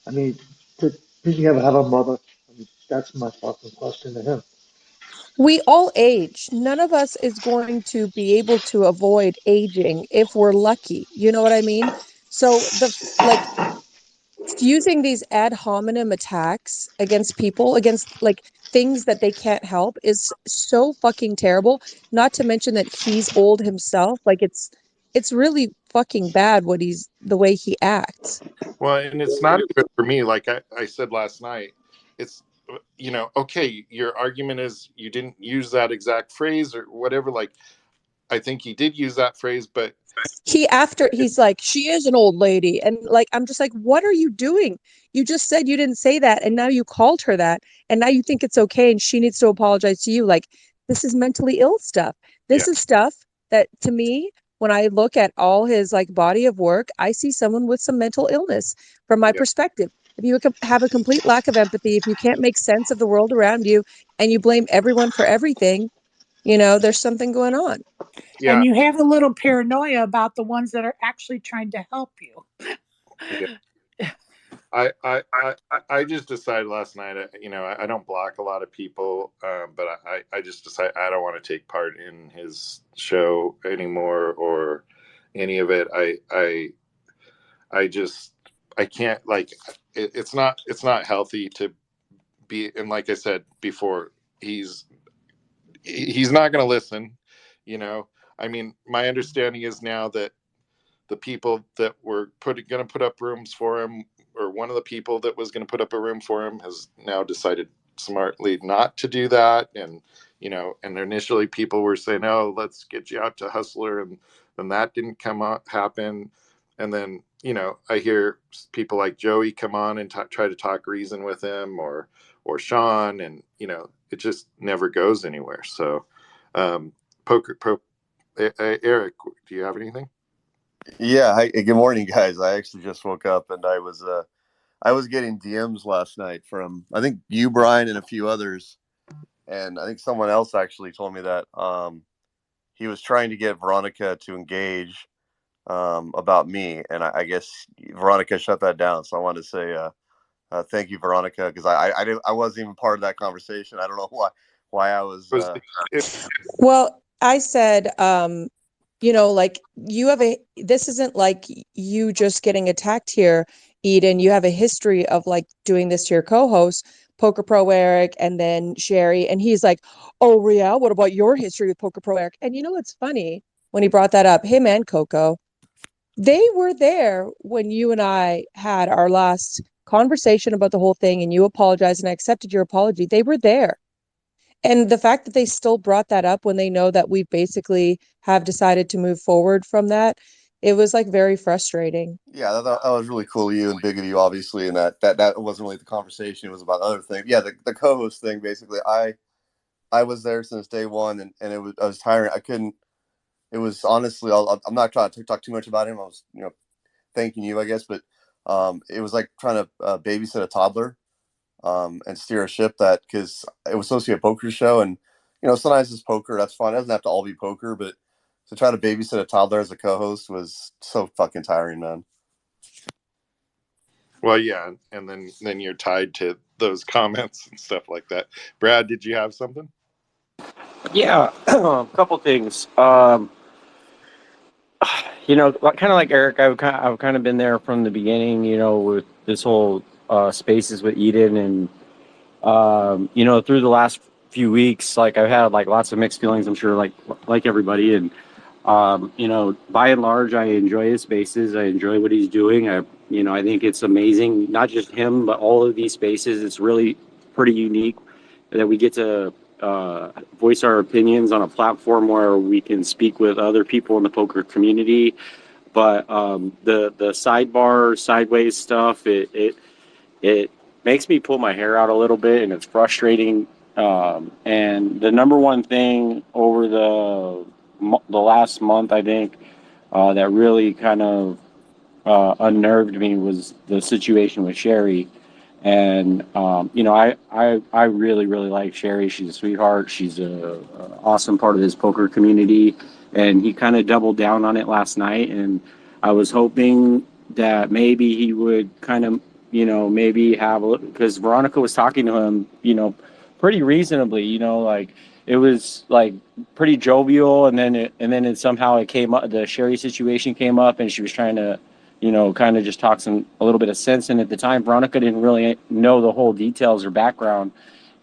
I mean, did you ever have a mother? I mean, that's my fucking question to him. We all age. None of us is going to be able to avoid aging if we're lucky. You know what I mean? So like using these ad hominem attacks against people, against like things that they can't help, is so fucking terrible. Not to mention that he's old himself. Like it's really fucking bad the way he acts. Well, and it's not even for me. Like I said last night, it's, okay, your argument is you didn't use that exact phrase or whatever. Like, I think he did use that phrase, but it, He's like, she is an old lady, and like, I'm just like, what are you doing? You just said you didn't say that, and now you called her that, and now you think it's okay, and she needs to apologize to you. Like, this is mentally ill stuff. yeah, This is stuff that, to me, when I look at all his like body of work, I see someone with some mental illness from my yeah, perspective. If you have a complete lack of empathy, if you can't make sense of the world around you, and you blame everyone for everything, there's something going on. And yeah, you have a little paranoia about the ones that are actually trying to help you. yeah. I just decided last night, I don't block a lot of people, but I just decided I don't want to take part in his show anymore or any of it. I just, I can't, like, it's not healthy to be, and like I said before, he's not going to listen. you know I mean, my understanding is now that the people that were going to put up rooms for him, or one of the people that was going to put up a room for him, has now decided smartly not to do that. And initially people were saying, oh, let's get you out to Hustler, and then that didn't happen. And then I hear people like Joey come on and try to talk reason with him, or Sean, and it just never goes anywhere. So poker pro Eric, do you have anything? Yeah. Hi, good morning, guys. I actually just woke up and I was getting DMs last night from, I think, you, Brian, and a few others, and I think someone else actually told me that he was trying to get Veronica to engage about me, and I guess Veronica shut that down. So I wanted to say thank you, Veronica, because I wasn't even part of that conversation. I don't know why I was. Was it, Well, I said, like this isn't like you just getting attacked here, Eden. You have a history of like doing this to your co-host, Poker Pro Eric, and then Sherry. And he's like, oh, Riel, what about your history with Poker Pro Eric? And you know what's funny when he brought that up? Him and Coco, they were there when you and I had our last conversation about the whole thing, and you apologized, and I accepted your apology. They were there. And the fact that they still brought that up when they know that we basically have decided to move forward from that, it was like very frustrating. Yeah, that was really cool of you and big of you, obviously, and that wasn't really the conversation. It was about other things. Yeah, the co-host thing, basically. I was there since day one, and I was tiring. I couldn't. It was honestly, I'm not trying to talk too much about him. I was, thanking you, I guess, but it was like trying to babysit a toddler. And steer a ship because it was supposed to be a poker show, and sometimes it's poker, that's fun. It doesn't have to all be poker, but to try to babysit a toddler as a co-host was so fucking tiring, man. well, yeah, and then you're tied to those comments and stuff like that. Brad, did you have something? Yeah, a couple things. Kind of like Eric, I've kind of been there from the beginning. With this whole spaces with Eden, and through the last few weeks, like I've had like lots of mixed feelings. I'm sure, like everybody, and by and large, I enjoy his spaces. I enjoy what he's doing. I think it's amazing. Not just him, but all of these spaces. It's really pretty unique that we get to voice our opinions on a platform where we can speak with other people in the poker community. But the sidebar, sideways stuff, it makes me pull my hair out a little bit, and it's frustrating. And the number one thing over the last month, I think, that really kind of unnerved me was the situation with Sherry. And I really like Sherry. She's a sweetheart. She's a awesome part of this poker community, and he kind of doubled down on it last night. And I was hoping that maybe he would kind of maybe have a little, because Veronica was talking to him pretty reasonably. Like it was like pretty jovial, and then it somehow it came up, the Sherry situation came up, and she was trying to kind of just talk a little bit of sense. And at the time, Veronica didn't really know the whole details or background.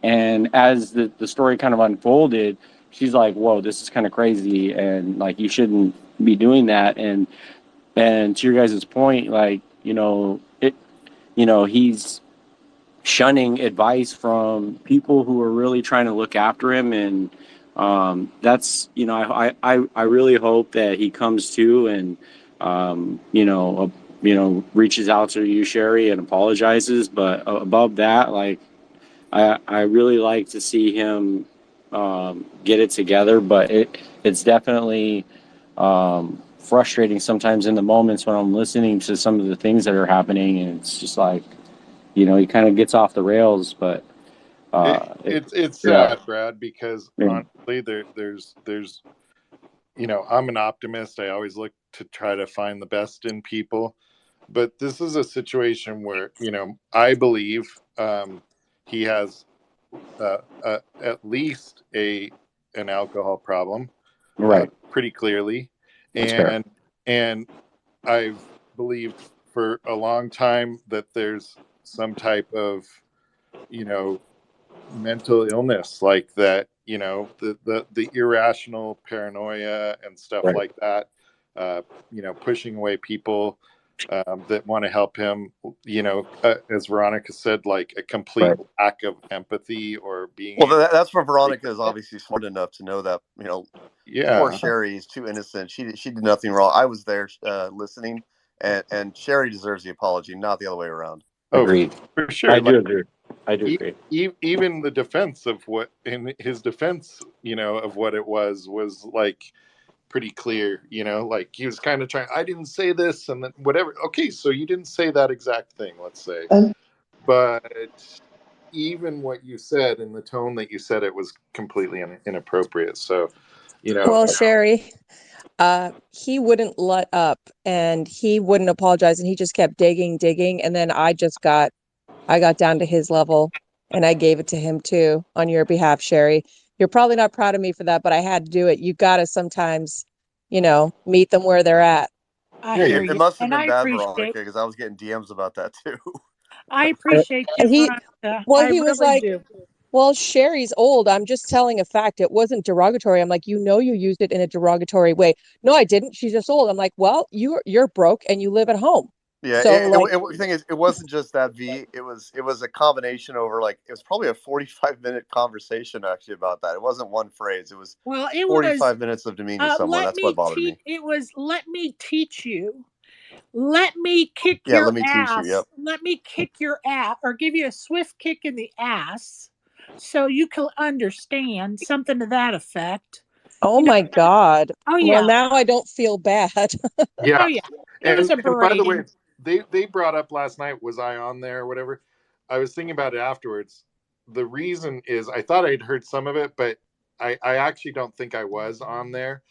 And as the story kind of unfolded, she's like, whoa, this is kind of crazy. And like, you shouldn't be doing that. And to your guys' point, like, he's shunning advice from people who are really trying to look after him. And that's, I really hope that he comes to and, reaches out to you, Sherry, and apologizes. But above that, like, I really like to see him get it together. But it's definitely frustrating sometimes in the moments when I'm listening to some of the things that are happening, and it's just like, he kind of gets off the rails. But it's sad, Brad, because honestly, there's I'm an optimist. I always look to try to find the best in people, but this is a situation where I believe he has at least an alcohol problem, right, pretty clearly. That's fair. And I've believed for a long time that there's some type of mental illness, like that, the irrational paranoia and stuff Right. like that, pushing away people that want to help him, as Veronica said, like a complete lack of empathy or being. Well, that's where Veronica is obviously smart enough to know that, yeah, poor Sherry is too innocent. She did nothing wrong. I was there listening, and Sherry deserves the apology, not the other way around. Agreed. For sure. I do agree. Even the defense of what, in his defense, of what it was like pretty clear, like he was kind of trying, I didn't say this, and then whatever. Okay, so you didn't say that exact thing, let's say. But even what you said and the tone that you said it was completely inappropriate. So, Well, Sherry, he wouldn't let up, and he wouldn't apologize, and he just kept digging, and then I got down to his level, and I gave it to him too on your behalf, Sherry. You're probably not proud of me for that, but I had to do it. You got to sometimes, meet them where they're at. I Yeah, hear It you, must have and been I bad, Veronica, appreciate. because I was getting DMs about that too. I appreciate you, And Veronica. well, I he was really like, do. well, Sherry's old. I'm just telling a fact. It wasn't derogatory. I'm like, you used it in a derogatory way. No, I didn't. She's just old. I'm like, well, you're broke and you live at home. Yeah, So like, the thing is, it wasn't just that V. It was a combination over like it was probably a 45-minute conversation actually about that. It wasn't one phrase. It was Well, it was 45 minutes of demeaning someone. That's what bothered me. It was let me teach you. Let me kick Yeah, let your me teach you. Yep. ass. Let me kick your ass or give you a swift kick in the ass so you can understand something to that effect. oh You know, my God. oh Well, yeah. now I don't feel bad. Oh yeah. yeah. It was a And by the way, berating. they brought up last night, was I on there or whatever? I was thinking about it afterwards. The reason is I thought I'd heard some of it, but I actually don't think I was on there.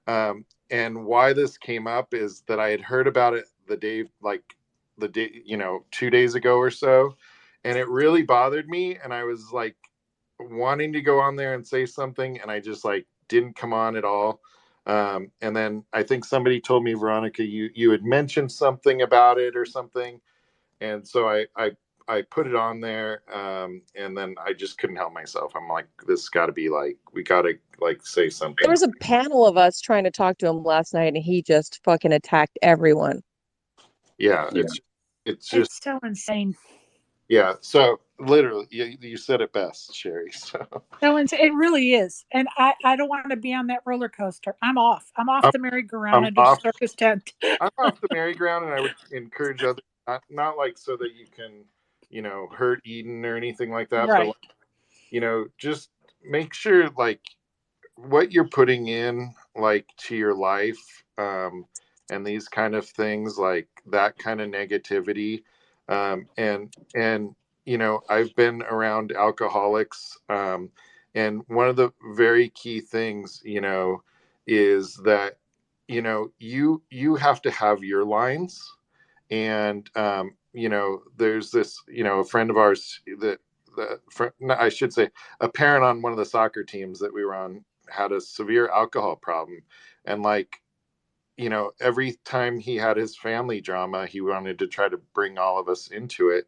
And why this came up is that I had heard about it the day, 2 days ago or so, and it really bothered me. And I was like wanting to go on there and say something, and I just like didn't come on at all. And then I think somebody told me, Veronica, you had mentioned something about it or something, and so I put it on there, and then I just couldn't help myself. I'm like, this got to be like, we got to like say There something. was a panel of us trying to talk to him last night, and he just fucking attacked everyone. Yeah, Yeah. it's just It's so insane. yeah. So literally, you said it best, Sherry. So So it really is. And I don't want to be on that roller coaster. I'm off. I'm off I'm, the merry-go-round I'm under the off. circus tent. I'm off the merry-go-round, and I would encourage others, not like so that you can, hurt Eden or anything like that, but Right. like, just make sure like what you're putting in like to your life, and these kind of things, like that kind of negativity, and I've been around alcoholics, and one of the very key things, is that you have to have your lines. And there's this, a friend of ours that no, I should say, a parent on one of the soccer teams that we were on had a severe alcohol problem. And like, every time he had his family drama, he wanted to try to bring all of us into it.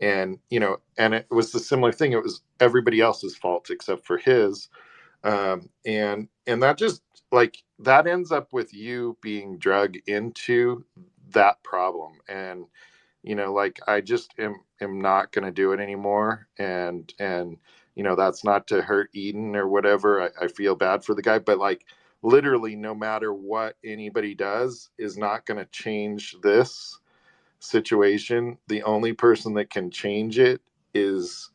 And and it was the similar thing, it was everybody else's fault except for his. And that just, like, that ends up with you being drug into that problem. And like, I just am not going to do it anymore. And that's not to hurt Eden or whatever. I feel bad for the guy, but like, literally, no matter what anybody does is not going to change this situation. The only person that can change it is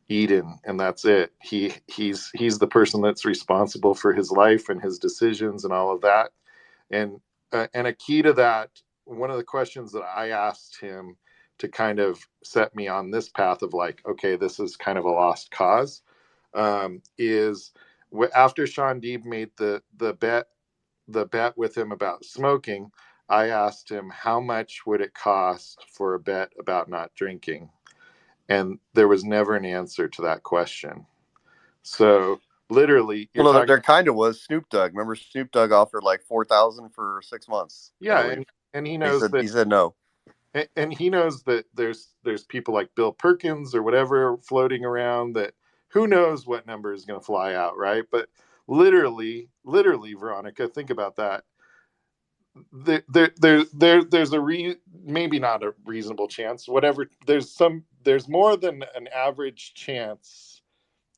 Eden, and that's it. He's the person that's responsible for his life and his decisions and all of that. And a key to that, one of the questions that I asked him to kind of set me on this path of like, okay, this is kind of a lost cause, is after Sean Deeb made the bet with him about smoking, I asked him how much would it cost for a bet about not drinking, and there was never an answer to that question. So literally, you're Well, no, there, talking. there kind of was Snoop Dogg. Remember, Snoop Dogg offered like 4,000 for 6 months, I Yeah, believe. and he He knows said that, he said no. and he knows that there's people like Bill Perkins or whatever floating around, that who knows what number is going to fly out, right? But literally, Veronica, think about that. There's maybe not a reasonable chance, whatever. There's more than an average chance,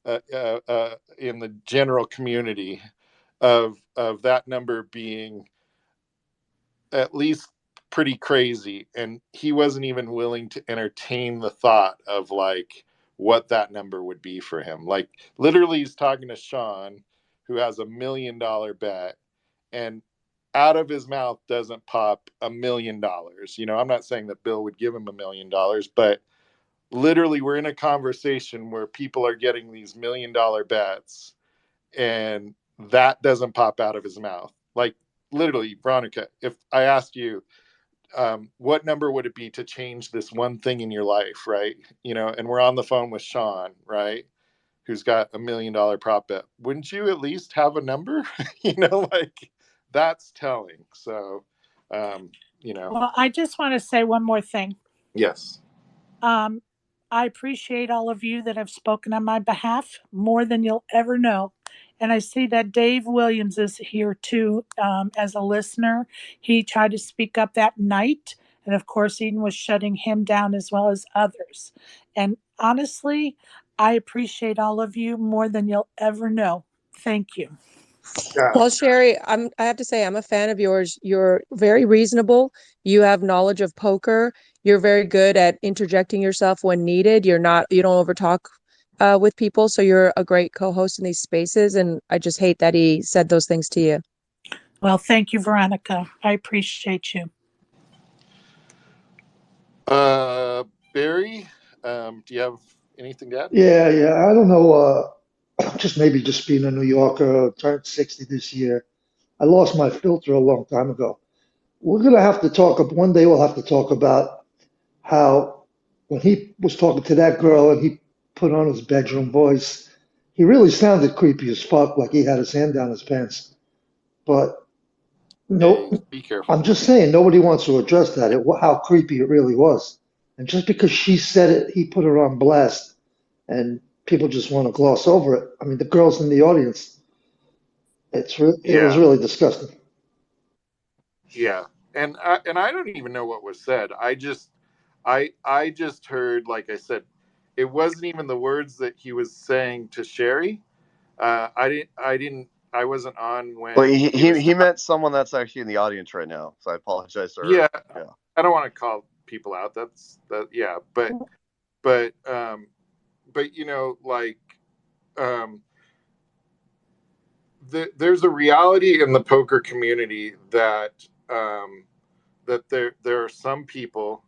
in the general community, of that number being at least pretty crazy. And he wasn't even willing to entertain the thought of like what that number would be for him. Like, literally, he's talking to Sean, who has $1 million bet, and out of his mouth doesn't pop $1 million. I'm not saying that Bill would give him $1 million, but literally, we're in a conversation where people are getting these $1 million bets, and that doesn't pop out of his mouth. Like, literally, Veronica, if I asked you, what number would it be to change this one thing in your life, right? And we're on the phone with Sean, right? who's got $1 million prop bet, wouldn't you at least have a number? Like that's telling. So, Well, I just want to say one more thing. Yes. I appreciate all of you that have spoken on my behalf more than you'll ever know. And I see that Dave Williams is here too, as a listener. He tried to speak up that night. And of course, Eden was shutting him down as well as others. And honestly, I appreciate all of you more than you'll ever know. Thank you. Yeah. Well, Sherry, I have to say I'm a fan of yours. You're very reasonable. You have knowledge of poker. You're very good at interjecting yourself when needed. You don't overtalk with people, so you're a great co-host in these spaces. And I just hate that he said those things to you. Well, thank you, Veronica. I appreciate you. Barry, do you have anything to add? Yeah, yeah. I don't know. Just being a New Yorker, turned 60 this year. I lost my filter a long time ago. We're gonna have to talk. One day we'll have to talk about how when he was talking to that girl and he put on his bedroom voice, he really sounded creepy as fuck, like he had his hand down his pants. But Hey, no, be careful. I'm just saying nobody wants to address that. How creepy it really was. And just because she said it, he put her on blast, and people just want to gloss over it. I mean, the girls in the audience, it was Yeah. really disgusting. Yeah. And I don't even know what was said. I just heard, like I said, it wasn't even the words that he was saying to Sherry. I wasn't on Well, when he he was he meant someone that's actually in the audience right now, so I apologize to her. Yeah, Yeah. I don't want to call people out. Yeah, but like um there's a reality in the poker community that there are some people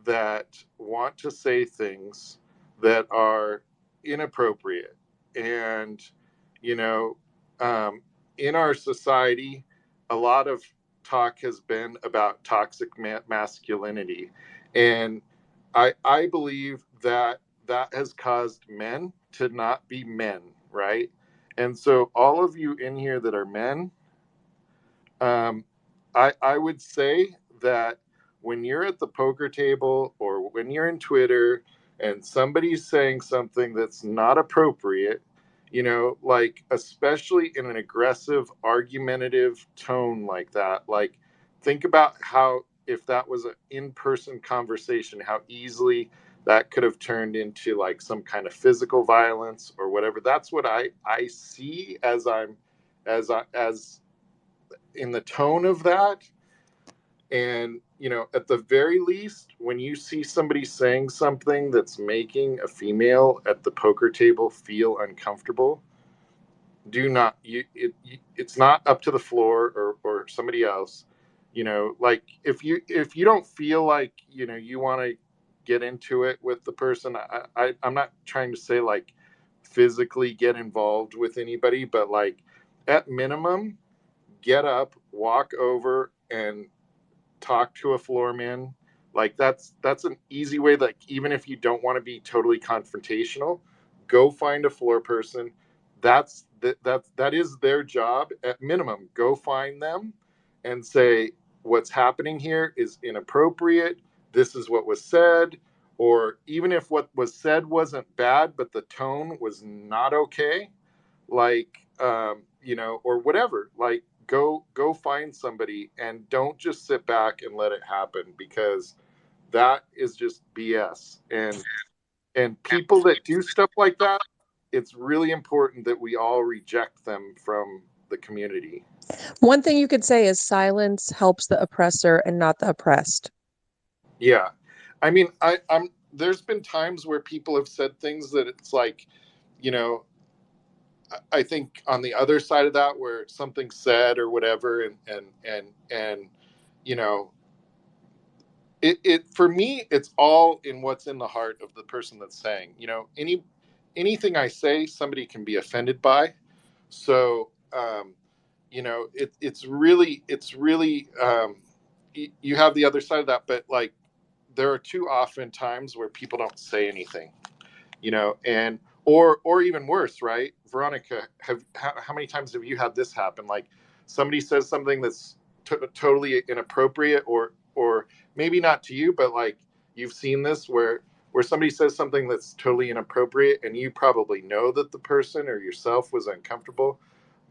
that want to say things that are inappropriate, and you know um, in our society a lot of talk has been about toxic masculinity, and I believe that that has caused men to not be men, right? And so all of you in here that are men, um, I would say that when you're at the poker table or when you're in Twitter and somebody's saying something that's not appropriate, like especially in an aggressive, argumentative tone like that, like think about how if that was an in-person conversation, how easily that could have turned into like some kind of physical violence or whatever. That's what I see as in the tone of that. And at the very least, when you see somebody saying something that's making a female at the poker table feel uncomfortable, do not it's not up to the floor or somebody else. Like if you don't feel like you want to get into it with the person, I'm not trying to say like physically get involved with anybody, but like at minimum get up, walk over, and talk to a floor man. Like that's an easy way. Like even if you don't want to be totally confrontational, go find a floor person. That is their job at minimum. Go find them and say what's happening here is inappropriate. This is what was said, or even if what was said wasn't bad, but the tone was not okay, like or whatever, like go find somebody and don't just sit back and let it happen, because that is just BS. And people that do stuff like that, it's really important that we all reject them from the community. One thing you could say is silence helps the oppressor and not the oppressed. Yeah, I mean, I'm there's been times where people have said things that it's like, you know I think on the other side of that, where something's said or whatever, and you know, it for me, it's all in what's in the heart of the person that's saying. Anything I say, somebody can be offended by. So, it's really you have the other side of that, but like there are too often times where people don't say anything, and or even worse, right? Veronica, how many times have you had this happen? Like somebody says something that's totally inappropriate, or maybe not to you, but like you've seen this where somebody says something that's totally inappropriate, and you probably know that the person or yourself was uncomfortable,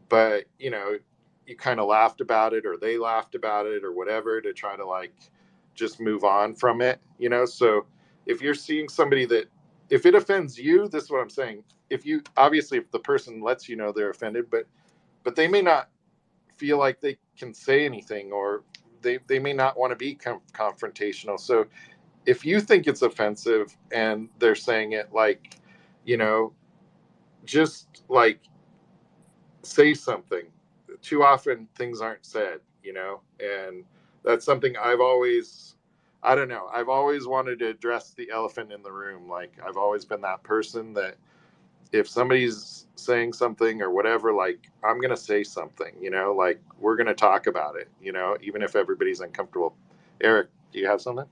but you kind of laughed about it, or they laughed about it, or whatever, to try to like just move on from it. So if you're seeing somebody that, if it offends you, this is what I'm saying. If the person lets you know they're offended, but they may not feel like they can say anything, or they may not want to be confrontational. So if you think it's offensive and they're saying it, like, just like say something. Too often things aren't said, and that's something I don't know, I've always wanted to address the elephant in the room. Like, I've always been that person that if somebody's saying something or whatever, like, I'm going to say something, like, we're going to talk about it, even if everybody's uncomfortable. Eric, do you have something?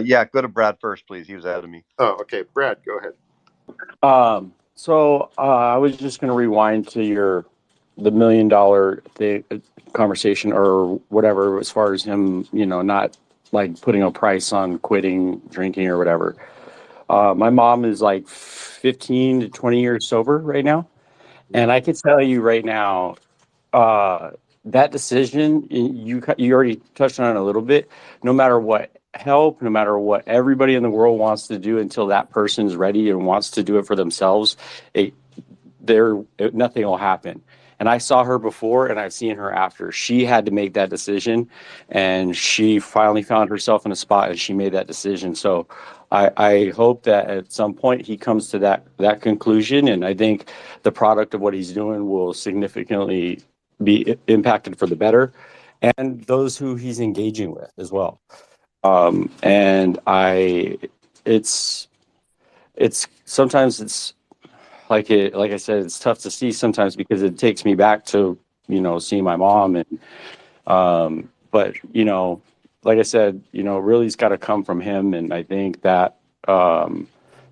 Yeah, go to Brad first, please. He was ahead of me. Oh, okay. Brad, go ahead. So I was just going to rewind to the $1 million conversation or whatever, as far as him, not like putting a price on quitting drinking or whatever. My mom is like 15 to 20 years sober right now. And I can tell you right now, uh, that decision, you already touched on it a little bit. No matter what help, no matter what everybody in the world wants to do, until that person's ready and wants to do it for themselves, it, nothing will happen. And I saw her before, and I've seen her after. She had to make that decision, and she finally found herself in a spot, and she made that decision. So I hope that at some point he comes to that conclusion, and I think the product of what he's doing will significantly be impacted for the better, and those who he's engaging with as well. And it's sometimes it's like I said, it's tough to see sometimes, because it takes me back to seeing my mom. And but like I said, really it's got to come from him. And I think that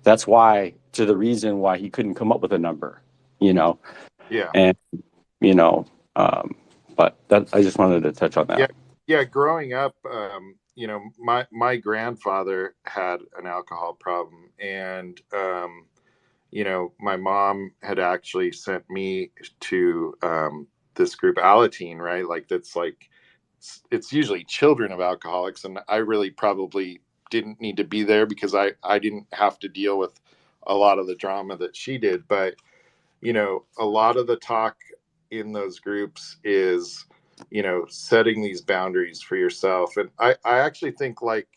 that's why, to the reason why he couldn't come up with a number. Yeah. And you know but that, I just wanted to touch on that. Yeah, growing up, my grandfather had an alcohol problem, and my mom had actually sent me to this group, Alateen, right? Like, that's like, it's usually children of alcoholics, and I really probably didn't need to be there, because I didn't have to deal with a lot of the drama that she did. But a lot of the talk in those groups is, setting these boundaries for yourself. And I actually think, like,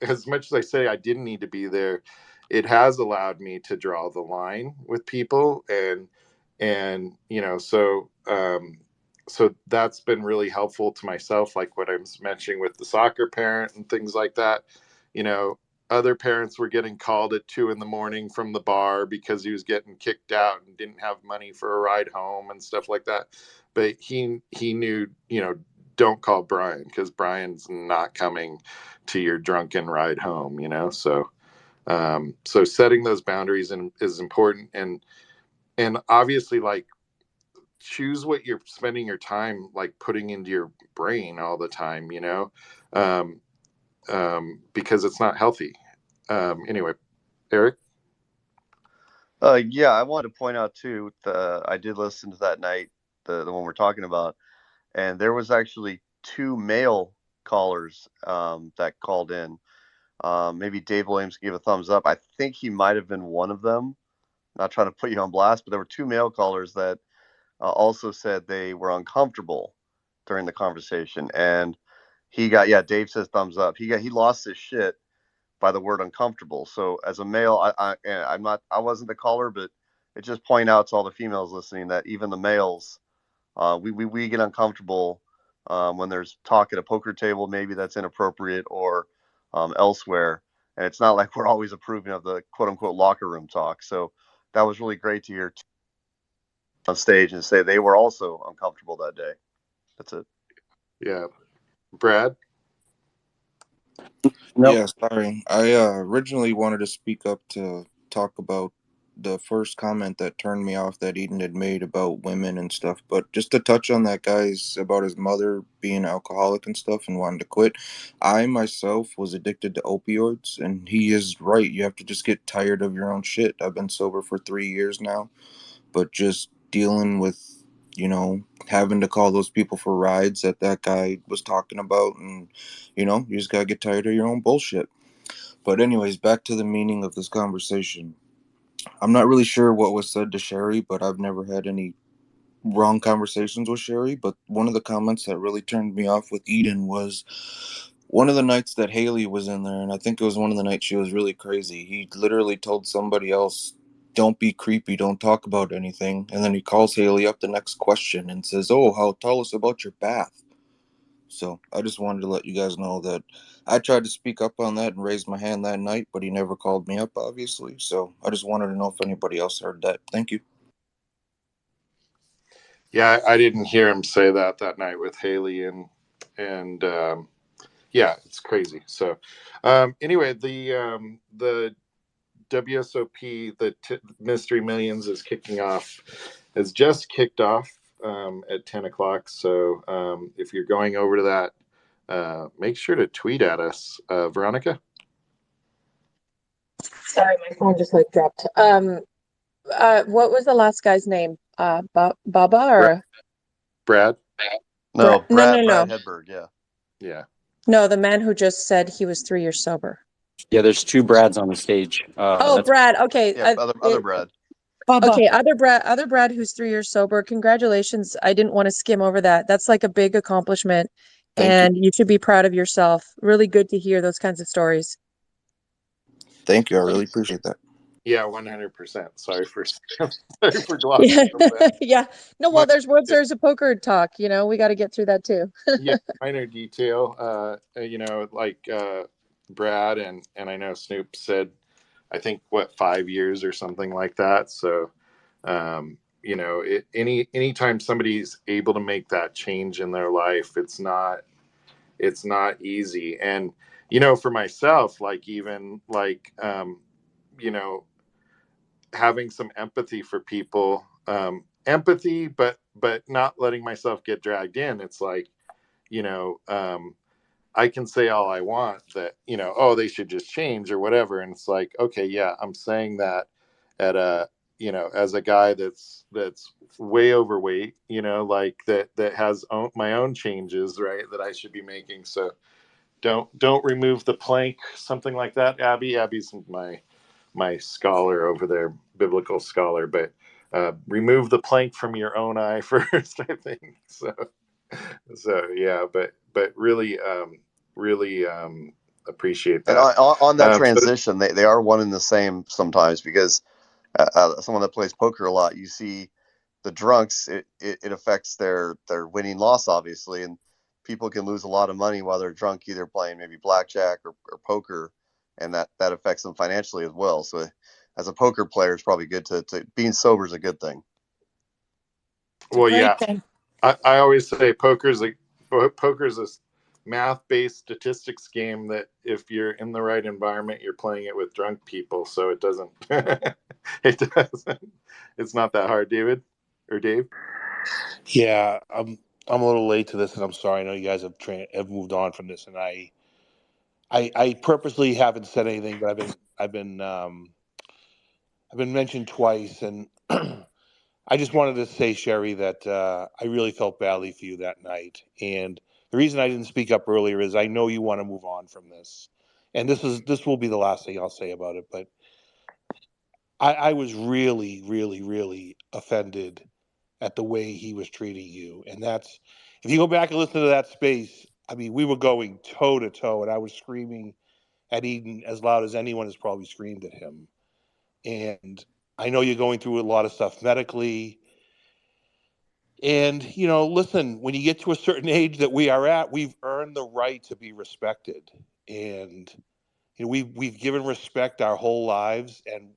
as much as I say I didn't need to be there, it has allowed me to draw the line with people. And so that's been really helpful to myself, like what I was mentioning with the soccer parent and things like that. you know Other parents were getting called at 2 a.m. from the bar because he was getting kicked out and didn't have money for a ride home and stuff like that. But he knew, don't call Brian, because Brian's not coming to your drunken ride home. So setting those boundaries is important. And obviously, like, choose what you're spending your time, like, putting into your brain all the time. Um, because it's not healthy. Anyway, Eric? Yeah, I wanted to point out too, I did listen to that night, the one we're talking about, and there was actually two male callers that called in. Maybe Dave Williams gave a thumbs up. I think he might have been one of them. Not trying to put you on blast, but there were two male callers that also said they were uncomfortable during the conversation, and yeah, Dave says thumbs up. He lost his shit by the word uncomfortable. So as a male, I wasn't the caller, but it just point out to all the females listening that even the males, we get uncomfortable when there's talk at a poker table, maybe that's inappropriate, or elsewhere. And it's not like we're always approving of the quote unquote locker room talk. So that was really great to hear on stage and say they were also uncomfortable that day. That's it. Yeah. Brad? No. Yeah, sorry. I originally wanted to speak up to talk about the first comment that turned me off that Eden had made about women and stuff. But just to touch on that guy's about his mother being an alcoholic and stuff and wanting to quit, I myself was addicted to opioids, and he is right. You have to just get tired of your own shit. I've been sober for 3 years now, but just dealing with, having to call those people for rides that guy was talking about, and you just gotta get tired of your own bullshit. But anyways, back to the meaning of this conversation. I'm not really sure what was said to Sherry, but I've never had any wrong conversations with Sherry. But one of the comments that really turned me off with Eden was one of the nights that Haley was in there, and I think it was one of the nights she was really crazy. He literally told somebody else, "Don't be creepy, don't talk about anything." And then he calls Haley up the next question and says, "Oh, tell us about your bath." So I just wanted to let you guys know that I tried to speak up on that and raise my hand that night, but he never called me up, obviously. So I just wanted to know if anybody else heard that. Thank you. Yeah, I didn't hear him say that night with Haley, and yeah, it's crazy. So anyway, the WSOP, the Mystery Millions, is kicking off. Has just kicked off at 10 o'clock. So if you're going over to that, make sure to tweet at us, Veronica. Sorry, my phone just dropped. What was the last guy's name? Baba or Brad? No, No. Brad Hedberg. Yeah. Yeah. No, the man who just said he was 3 years sober. Yeah, there's two Brads on the stage. Brad. Okay. Yeah, other Brad. Bubba. Okay, other Brad who's 3 years sober. Congratulations. I didn't want to skim over that. That's like a big accomplishment. Thank You should be proud of yourself. Really good to hear those kinds of stories. Thank you. I really appreciate that. Yeah, 100%. Sorry for glossing Yeah. over that. Yeah. No, well, there's World Series of Poker talk. We got to get through that too. Yeah, minor detail. Like Brad and I know Snoop said, I think 5 years or something like that. So, anytime somebody's able to make that change in their life, it's not easy. And for myself, like even like having some empathy for people, empathy, but not letting myself get dragged in. It's like, I can say all I want that, oh, they should just change or whatever. And it's like, okay, yeah, I'm saying that at as a guy that's way overweight, like that has my own changes, right, that I should be making. So don't remove the plank, something like that. Abby's my scholar over there, biblical scholar, but remove the plank from your own eye first, I think. So yeah, but really appreciate And that. on that transition, they are one and the same sometimes, because someone that plays poker a lot, you see the drunks, it affects their winning loss, obviously, and people can lose a lot of money while they're drunk, either playing maybe blackjack or poker, and that affects them financially as well. So as a poker player, it's probably good to being sober is a good thing. Well, Great yeah, thing. I always say poker's a math-based statistics game that if you're in the right environment, you're playing it with drunk people, so it doesn't it's not that hard. David or Dave? Yeah, I'm a little late to this, and I'm sorry. I know you guys have moved on from this, and I purposely haven't said anything, but I've been mentioned twice, and I just wanted to say, Sherry, that I really felt badly for you that night, and the reason I didn't speak up earlier is I know you want to move on from this, and this will be the last thing I'll say about it. But I was really, really, really offended at the way he was treating you, and that's, if you go back and listen to that space, I mean, we were going toe to toe, and I was screaming at Eden as loud as anyone has probably screamed at him. And I know you're going through a lot of stuff medically. And, listen, when you get to a certain age that we are at, we've earned the right to be respected. And, we've given respect our whole lives, and,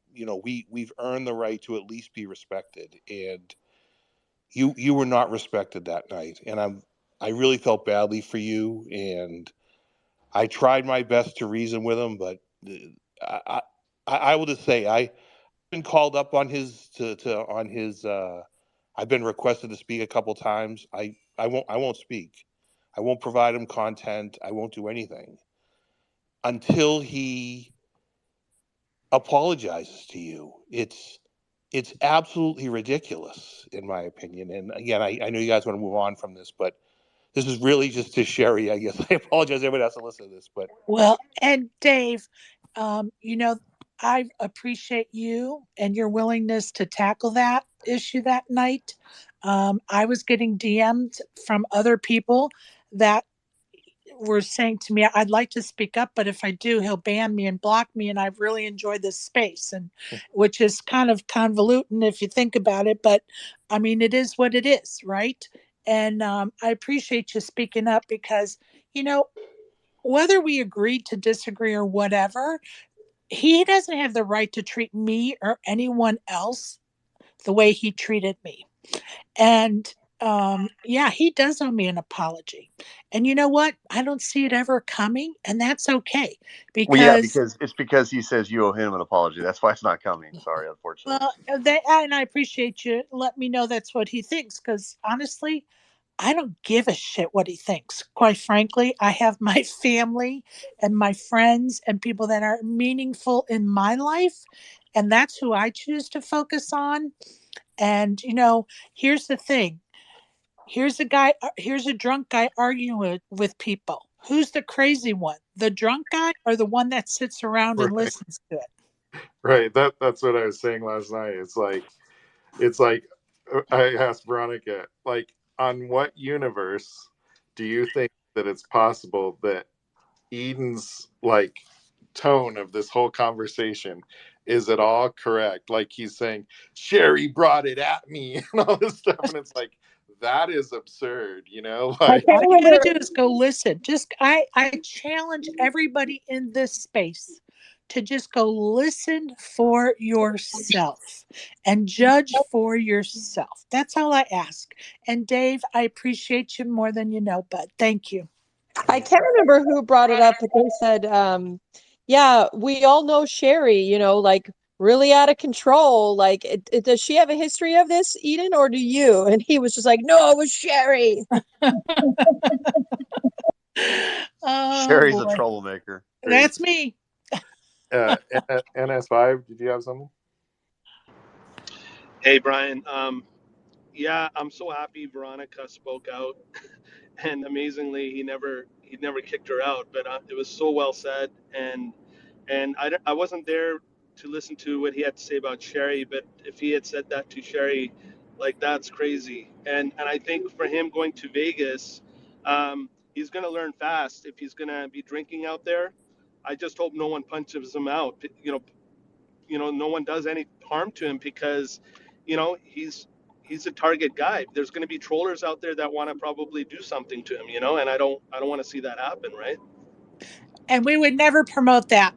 we've earned the right to at least be respected. And you were not respected that night. And I really felt badly for you. And I tried my best to reason with him, but I will just say, been called up on his on his. I've been requested to speak a couple times. I won't speak. I won't provide him content. I won't do anything until he apologizes to you. It's absolutely ridiculous, in my opinion. And again, I know you guys want to move on from this, but this is really just to Sherry, I guess. I apologize. Everybody has to listen to this, but Well, and Dave, you know, I appreciate you and your willingness to tackle that issue that night. I was getting DM'd from other people that were saying to me, I'd like to speak up, but if I do, he'll ban me and block me. And I've really enjoyed this space, and which is kind of convoluting if you think about it. But I mean, it is what it is, right? And I appreciate you speaking up because, you know, whether we agree to disagree or whatever, he doesn't have the right to treat me or anyone else the way he treated me. And yeah, he does owe me an apology. And you know what? I don't see it ever coming, and that's okay Well, yeah, because because it's because he says you owe him an apology. That's why it's not coming. Sorry, unfortunately. well, and I appreciate you let me know that's what he thinks because honestly, I don't give a shit what he thinks. Quite frankly, I have my family and my friends and people that are meaningful in my life, and that's who I choose to focus on. And you know, here's the thing. Here's a drunk guy arguing with people. Who's the crazy one? The drunk guy or the one that sits around and Right. listens to it? Right. That's what I was saying last night. It's like I asked Veronica, like, on what universe do you think that it's possible that Eden's like tone of this whole conversation is at all correct? Like he's saying, Sherry brought it at me and all this stuff, and it's like that is absurd, you know? I Like, can't All you got to remember. do is go listen. Just I challenge everybody in this space to just go listen for yourself and judge for yourself. That's all I ask. And Dave, I appreciate you more than you know, bud. Thank you. I can't remember who brought it up, but they said, yeah, we all know Sherry, you know, like really out of control. Like, does she have a history of this, Eden, or do you? And he was just like, no, it was Sherry. Oh Sherry's a boy. troublemaker. That's me. NS5, did you have something? Hey, Brian. Yeah, I'm so happy Veronica spoke out, and amazingly, he never kicked her out. But it was so well said, and I wasn't there to listen to what he had to say about Sherry. But if he had said that to Sherry, like that's crazy. And I think for him going to Vegas, he's gonna learn fast if he's gonna be drinking out there. I just hope no one punches him out. No one does any harm to him because he's a target guy. There's going to be trollers out there that want to probably do something to him, and I don't want to see that happen, right? And we would never promote that.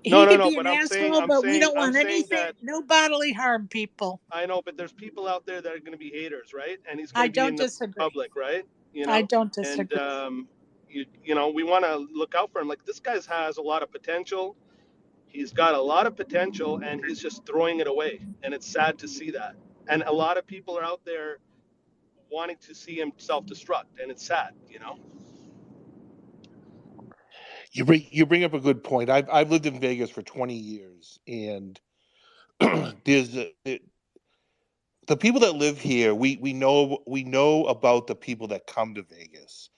No, He no, could no, be an but i'm saying asshole, i'm but we saying don't i'm want saying anything, that no bodily harm, people. I know, but there's people out there that are going to be haters, right? And he's going I to be don't in the disagree. public, right? I don't And disagree. we want to look out for him. Like, this guy has a lot of potential. He's got a lot of potential, and he's just throwing it away, and it's sad to see that. And a lot of people are out there wanting to see him self-destruct, and it's sad. you bring up a good point. I've lived in Vegas for 20 years, and there's the people that live here. We know about the people that come to Vegas,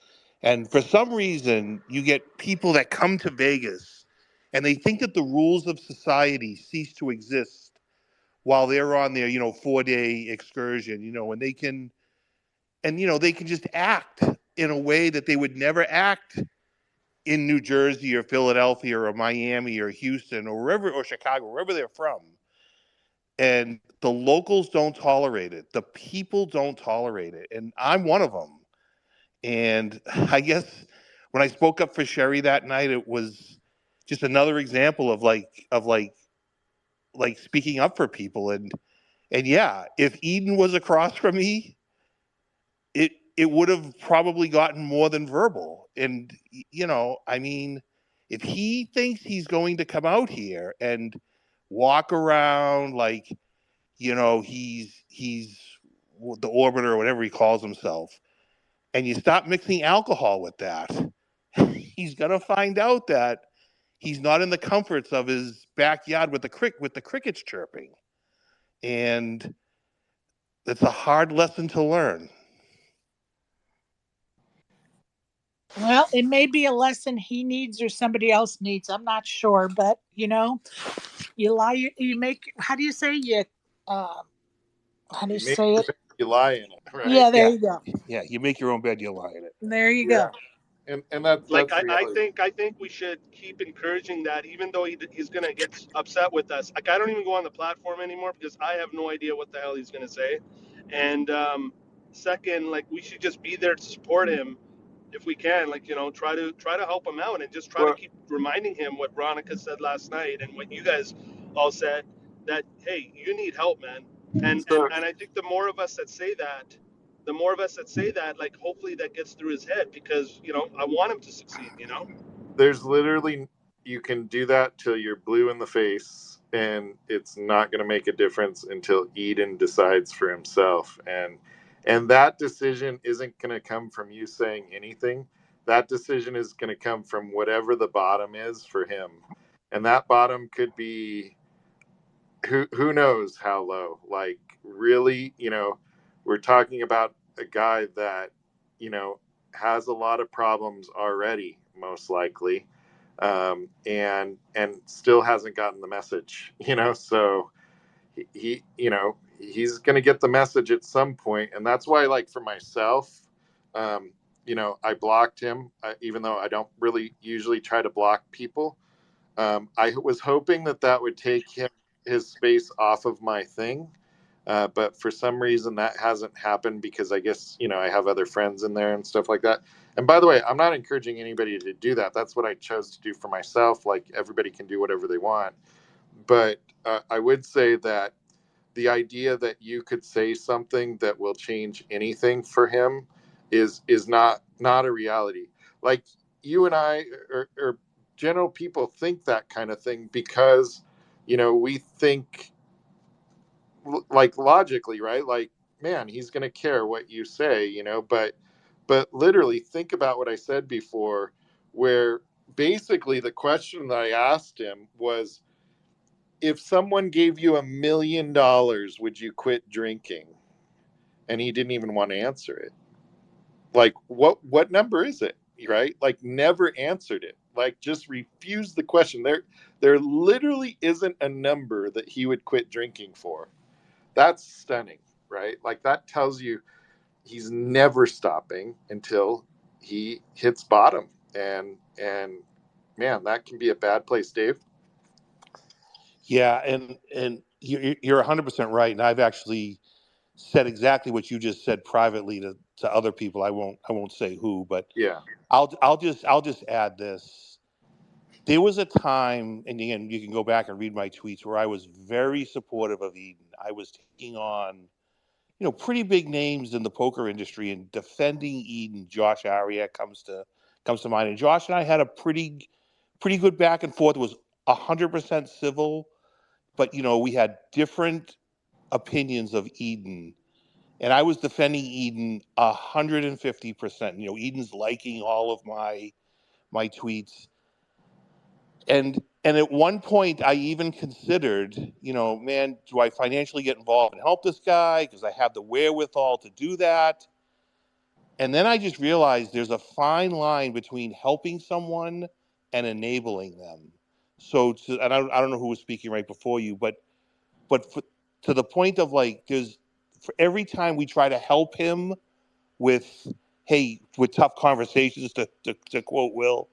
and for some reason, you get people that come to Vegas, and they think that the rules of society cease to exist while they're on their 4-day excursion. And they can just act in a way that they would never act in New Jersey or Philadelphia or Miami or Houston or wherever, or Chicago, wherever they're from. And the locals don't tolerate it. The people don't tolerate it. And I'm one of them. And I guess when I spoke up for Sherry that night, it was just another example of speaking up for people. And yeah, if Eden was across from me, it would have probably gotten more than verbal. And I mean, if he thinks he's going to come out here and walk around like, he's the orbiter or whatever he calls himself, and you stop mixing alcohol with that, he's gonna find out that he's not in the comforts of his backyard with the crickets chirping, and it's a hard lesson to learn. Well, it may be a lesson he needs or somebody else needs. I'm not sure, but you lie, you make. How do you say Uh, how do you You make say your it? bed, you lie in it, right? Yeah, there Yeah, you go. yeah. You make your own bed, you lie in it. There you Yeah, go. and Like that's reality. I think we should keep encouraging that, even though he's gonna get upset with us. Like, I don't even go on the platform anymore because I have no idea what the hell he's gonna say. And second, like, we should just be there to support him if we can. Like, try to help him out and just try to Well, keep reminding him what Veronica said last night and what you guys all said, that hey, you need help, man. And and so and I think the more of us that say that, like, hopefully that gets through his head, because I want him to succeed. there's literally, you can do that till you're blue in the face, and it's not going to make a difference until Eden decides for himself, and that decision isn't going to come from you saying anything. That decision is going to come from whatever the bottom is for him, and that bottom could be who knows how low. Like, really, we're talking about a guy that has a lot of problems already, most likely, and still hasn't gotten the message. So he's going to get the message at some point, and that's why, like, for myself, I blocked him, even though I don't really usually try to block people. I was hoping that would take his space off of my thing, but for some reason that hasn't happened, because I guess I have other friends in there and stuff like that. And by the way, I'm not encouraging anybody to do that. That's what I chose to do for myself. Like, everybody can do whatever they want, but I would say that the idea that you could say something that will change anything for him is not a reality. Like, you and I, or general people, think that kind of thing because we think, like, logically, right? Like, man, he's going to care what you say, but literally think about what I said before, where basically the question that I asked him was, if someone gave you $1 million, would you quit drinking? And he didn't even want to answer it. Like, what number is it? Right? Like, never answered it. Like, just refused the question. There literally isn't a number that he would quit drinking for. That's stunning, right? Like, that tells you he's never stopping until he hits bottom. And man, that can be a bad place, Dave. Yeah, and you're 100% right. And I've actually said exactly what you just said privately to other people. I won't say who, but Yeah. I'll just add this. There was a time, and again, you can go back and read my tweets, where I was very supportive of Eden. I was taking on, pretty big names in the poker industry and defending Eden. Josh Arias comes to mind, and Josh and I had a pretty good back and forth. It was 100% civil, but we had different opinions of Eden, and I was defending Eden 150%. Eden's liking all of my tweets, and at one point I even considered, man, do I financially get involved and help this guy because I have the wherewithal to do that? And then I just realized there's a fine line between helping someone and enabling them. So, and I don't know who was speaking right before you, but to the point of, like, there's, for every time we try to help him with, hey, with tough conversations, to quote Will,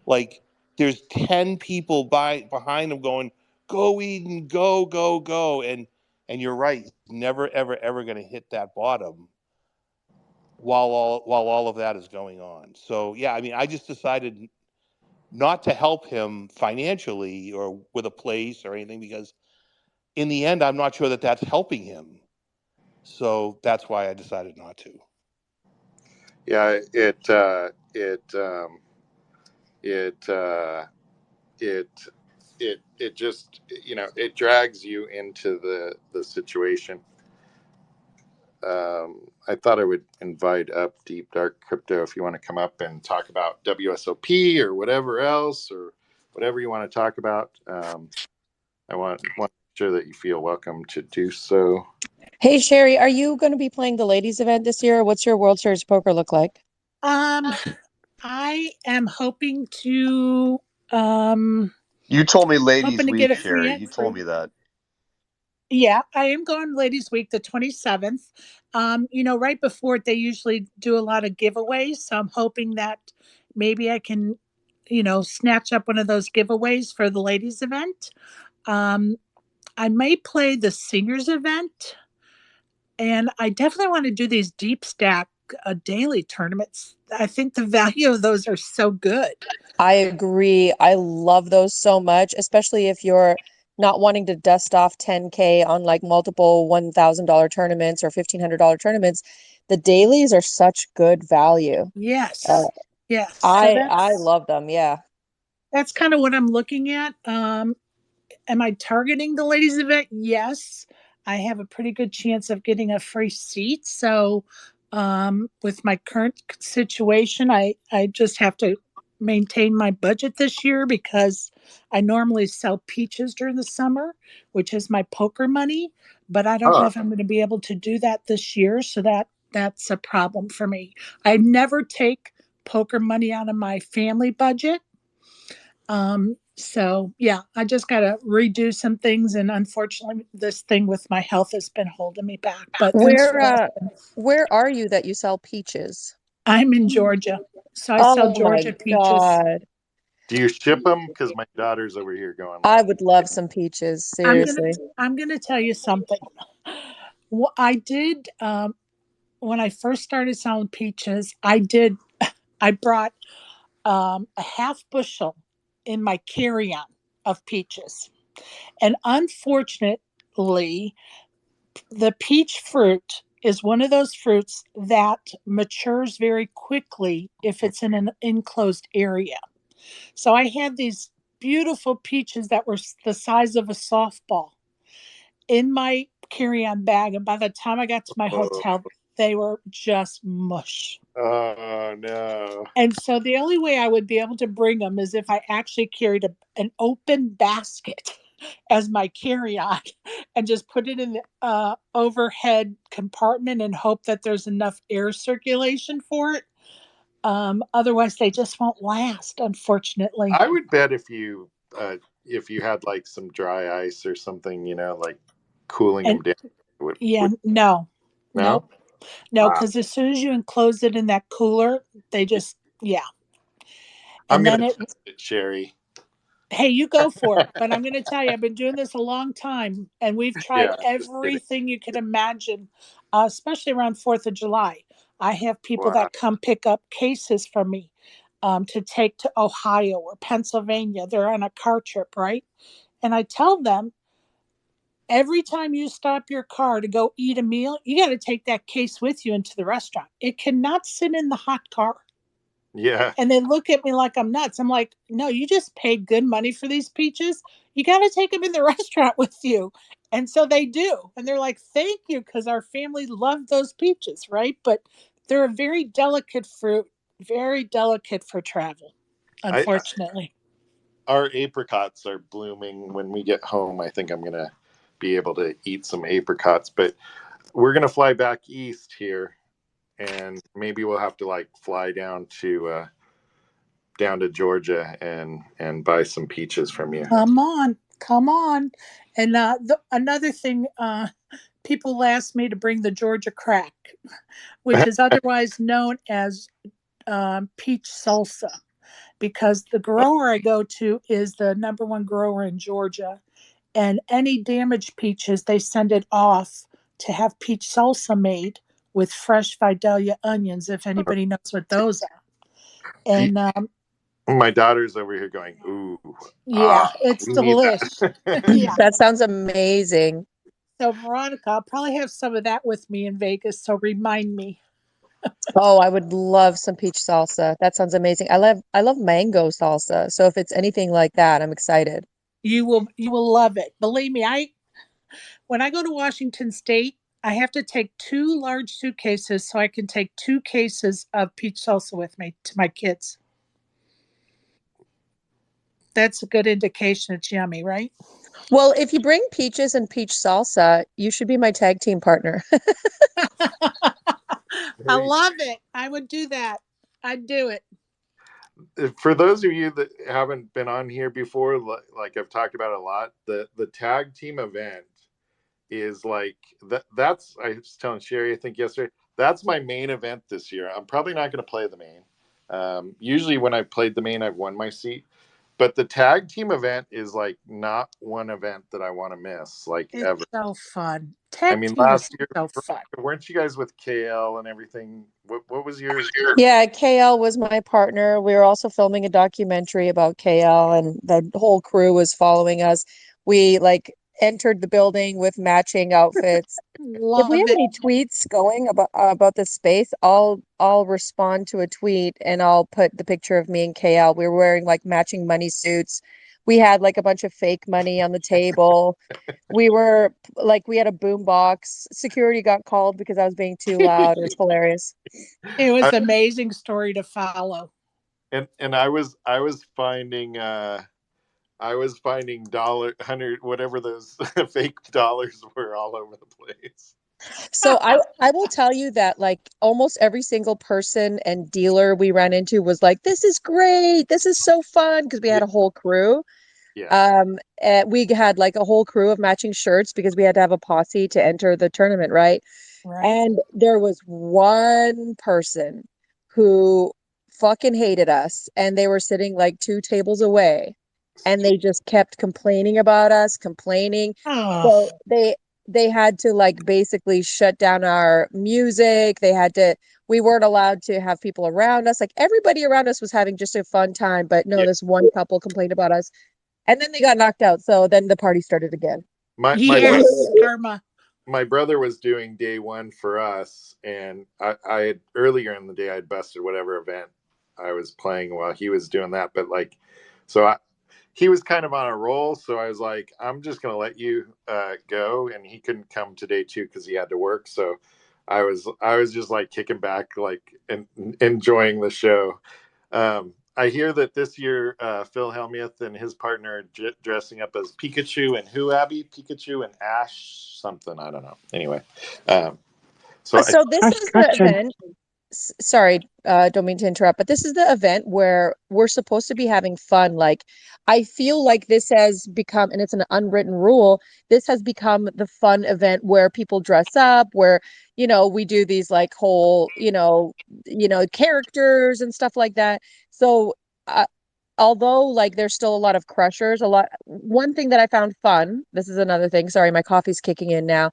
like, there's 10 people behind him going, go Eden, go, go, go. And you're right, he's never, ever, ever going to hit that bottom while all of that is going on. So yeah, I mean, I just decided not to help him financially or with a place or anything, because in the end, I'm not sure that that's helping him. So that's why I decided not to. Yeah, it it just, it drags you into the situation. I thought I would invite up Deep Dark Crypto if you want to come up and talk about WSOP or whatever else, or whatever you want to talk about. I want to make sure that you feel welcome to do so. Hey, Sherry, are you going to be playing the ladies event this year? What's your World Series poker look like? I am hoping to You told me ladies hoping to get week, a free Sherry. You entry. told me that. Yeah, I am going Ladies Week the 27th. Right before it, they usually do a lot of giveaways. So I'm hoping that maybe I can, snatch up one of those giveaways for the ladies event. Um, I may play the singers event, and I definitely want to do these deep stack daily tournaments. I think the value of those are so good. I agree. I love those so much, especially if you're not wanting to dust off 10K on like multiple $1,000 tournaments or $1,500 tournaments. The dailies are such good value. Uh, Yes. Yes. So I love them. Yeah. that's kind of what I'm looking at. Am I targeting the ladies event? Yes. I have a pretty good chance of getting a free seat. So, with my current situation, I just have to maintain my budget this year because I normally sell peaches during the summer, which is my poker money. But I don't know Oh, if I'm going to be able to do that this year. So that's a problem for me. I never take poker money out of my family budget. So yeah, I just got to redo some things, and unfortunately, this thing with my health has been holding me back. But thanks Where for asking. where are you that you sell peaches? I'm in Georgia, so I sell Oh my Georgia peaches. God. do you ship them? Because my daughter's over here going I like, would love some peaches, I'm gonna seriously. I'm gonna tell you something. What I did when I first started selling peaches, I brought a half bushel in my carry-on of peaches, and unfortunately, the peach fruit is one of those fruits that matures very quickly if it's in an enclosed area. So I had these beautiful peaches that were the size of a softball in my carry-on bag, and by the time I got to my oh, hotel, they were just mush. oh no. And so the only way I would be able to bring them is if I actually carried an open basket as my carry-on and just put it in the overhead compartment and hope that there's enough air circulation for it. Otherwise, they just won't last, unfortunately. I would bet if you had like some dry ice or something, like cooling And them down, yeah, would no, no? nope, no, Ah, because as soon as you enclose it in that cooler, they yeah. just, yeah. I'm And gonna then it, test it, Sherry. hey, you go for it. But I'm going to tell you, I've been doing this a long time, and we've tried Yeah, just kidding. everything you could imagine, especially around 4th of July. I have people Wow. that come pick up cases from me to take to Ohio or Pennsylvania. They're on a car trip, right? And I tell them, every time you stop your car to go eat a meal, you got to take that case with you into the restaurant. It cannot sit in the hot car. Yeah, And they look at me like I'm nuts. I'm like, no, you just paid good money for these peaches. You got to take them in the restaurant with you. And so they do. And they're like, thank you, because our family loved those peaches, right? But they're a very delicate fruit, very delicate for travel, I unfortunately. our apricots are blooming. When we get home, I think I'm gonna be able to eat some apricots. But we're gonna fly back east here, and maybe we'll have to like fly down to Georgia and buy some peaches from you. Come on, come on. And another thing, people ask me to bring the Georgia crack, which is otherwise known as peach salsa, because the grower I go to is the number one grower in Georgia. And any damaged peaches, they send it off to have peach salsa made with fresh Vidalia onions, if anybody knows what those are. And My daughter's over here going, ooh, yeah, it's we need delish. that. Yeah. That sounds amazing. So, Veronica, I'll probably have some of that with me in Vegas. So, remind me. Oh, I would love some peach salsa. That sounds amazing. I love mango salsa. So if it's anything like that, I'm excited. You will love it. Believe me, when I go to Washington State, I have to take 2 large suitcases so I can take 2 cases of peach salsa with me to my kids. That's a good indication it's yummy, right? Well, if you bring peaches and peach salsa, you should be my tag team partner. I love it. I would do that. I'd do it. For those of you that haven't been on here before, like I've talked about a lot, the tag team event is like that's I was telling Sherry I think yesterday, that's my main event this year. I'm probably not going to play the main. Usually when I've played the main, I've won my seat, but the tag team event is like not one event that I want to miss, like, It's ever. so fun. I Tag mean, team is last year, so fun. weren't you guys with KL and everything? What was yours? Yeah, KL was my partner. We were also filming a documentary about KL, and the whole crew was following us. We like entered the building with matching outfits. If we Love have it. any tweets going about this space, I'll respond to a tweet and I'll put the picture of me and KL. We were wearing like matching money suits. We had like a bunch of fake money on the table. We were like we had a boom box. Security got called because I was being too loud. It was hilarious. It was I, an amazing story to follow. and I was finding dollar hundred whatever those fake dollars were all over the place. So I will tell you that like almost every single person and dealer we ran into was like, "This is great. This is so fun," because we Yeah, had a whole crew. yeah, And we had like a whole crew of matching shirts because we had to have a posse to enter the tournament, right? Right. And there was one person who fucking hated us, and they were sitting like 2 tables away, and they just kept complaining about us, complaining. Oh, So they had to like basically shut down our music. We weren't allowed to have people around us. Like everybody around us was having just a fun time, but no, yeah. this one couple complained about us, and then they got knocked out. So then the party started again. My brother yes, karma. my brother was doing day one for us, and I had earlier in the day I'd busted whatever event I was playing while he was doing that, but like, so he was kind of on a roll, so I was like, I'm just gonna let you go, and he couldn't come to day two because he had to work. So I was just like kicking back, like, and enjoying the show. I hear that this year Phil Hellmuth and his partner are dressing up as Pikachu and who, Abby? Pikachu and Ash something. I don't know. Anyway, um, so I So this Nice is the question. event. Sorry, don't mean to interrupt, but this is the event where we're supposed to be having fun. Like, I feel like this has become, and it's an unwritten rule, this has become the fun event where people dress up, where, we do these like whole, characters and stuff like that. So, uh, although like there's still a lot of crushers, one thing that I found fun, this is another thing, sorry, my coffee's kicking in now,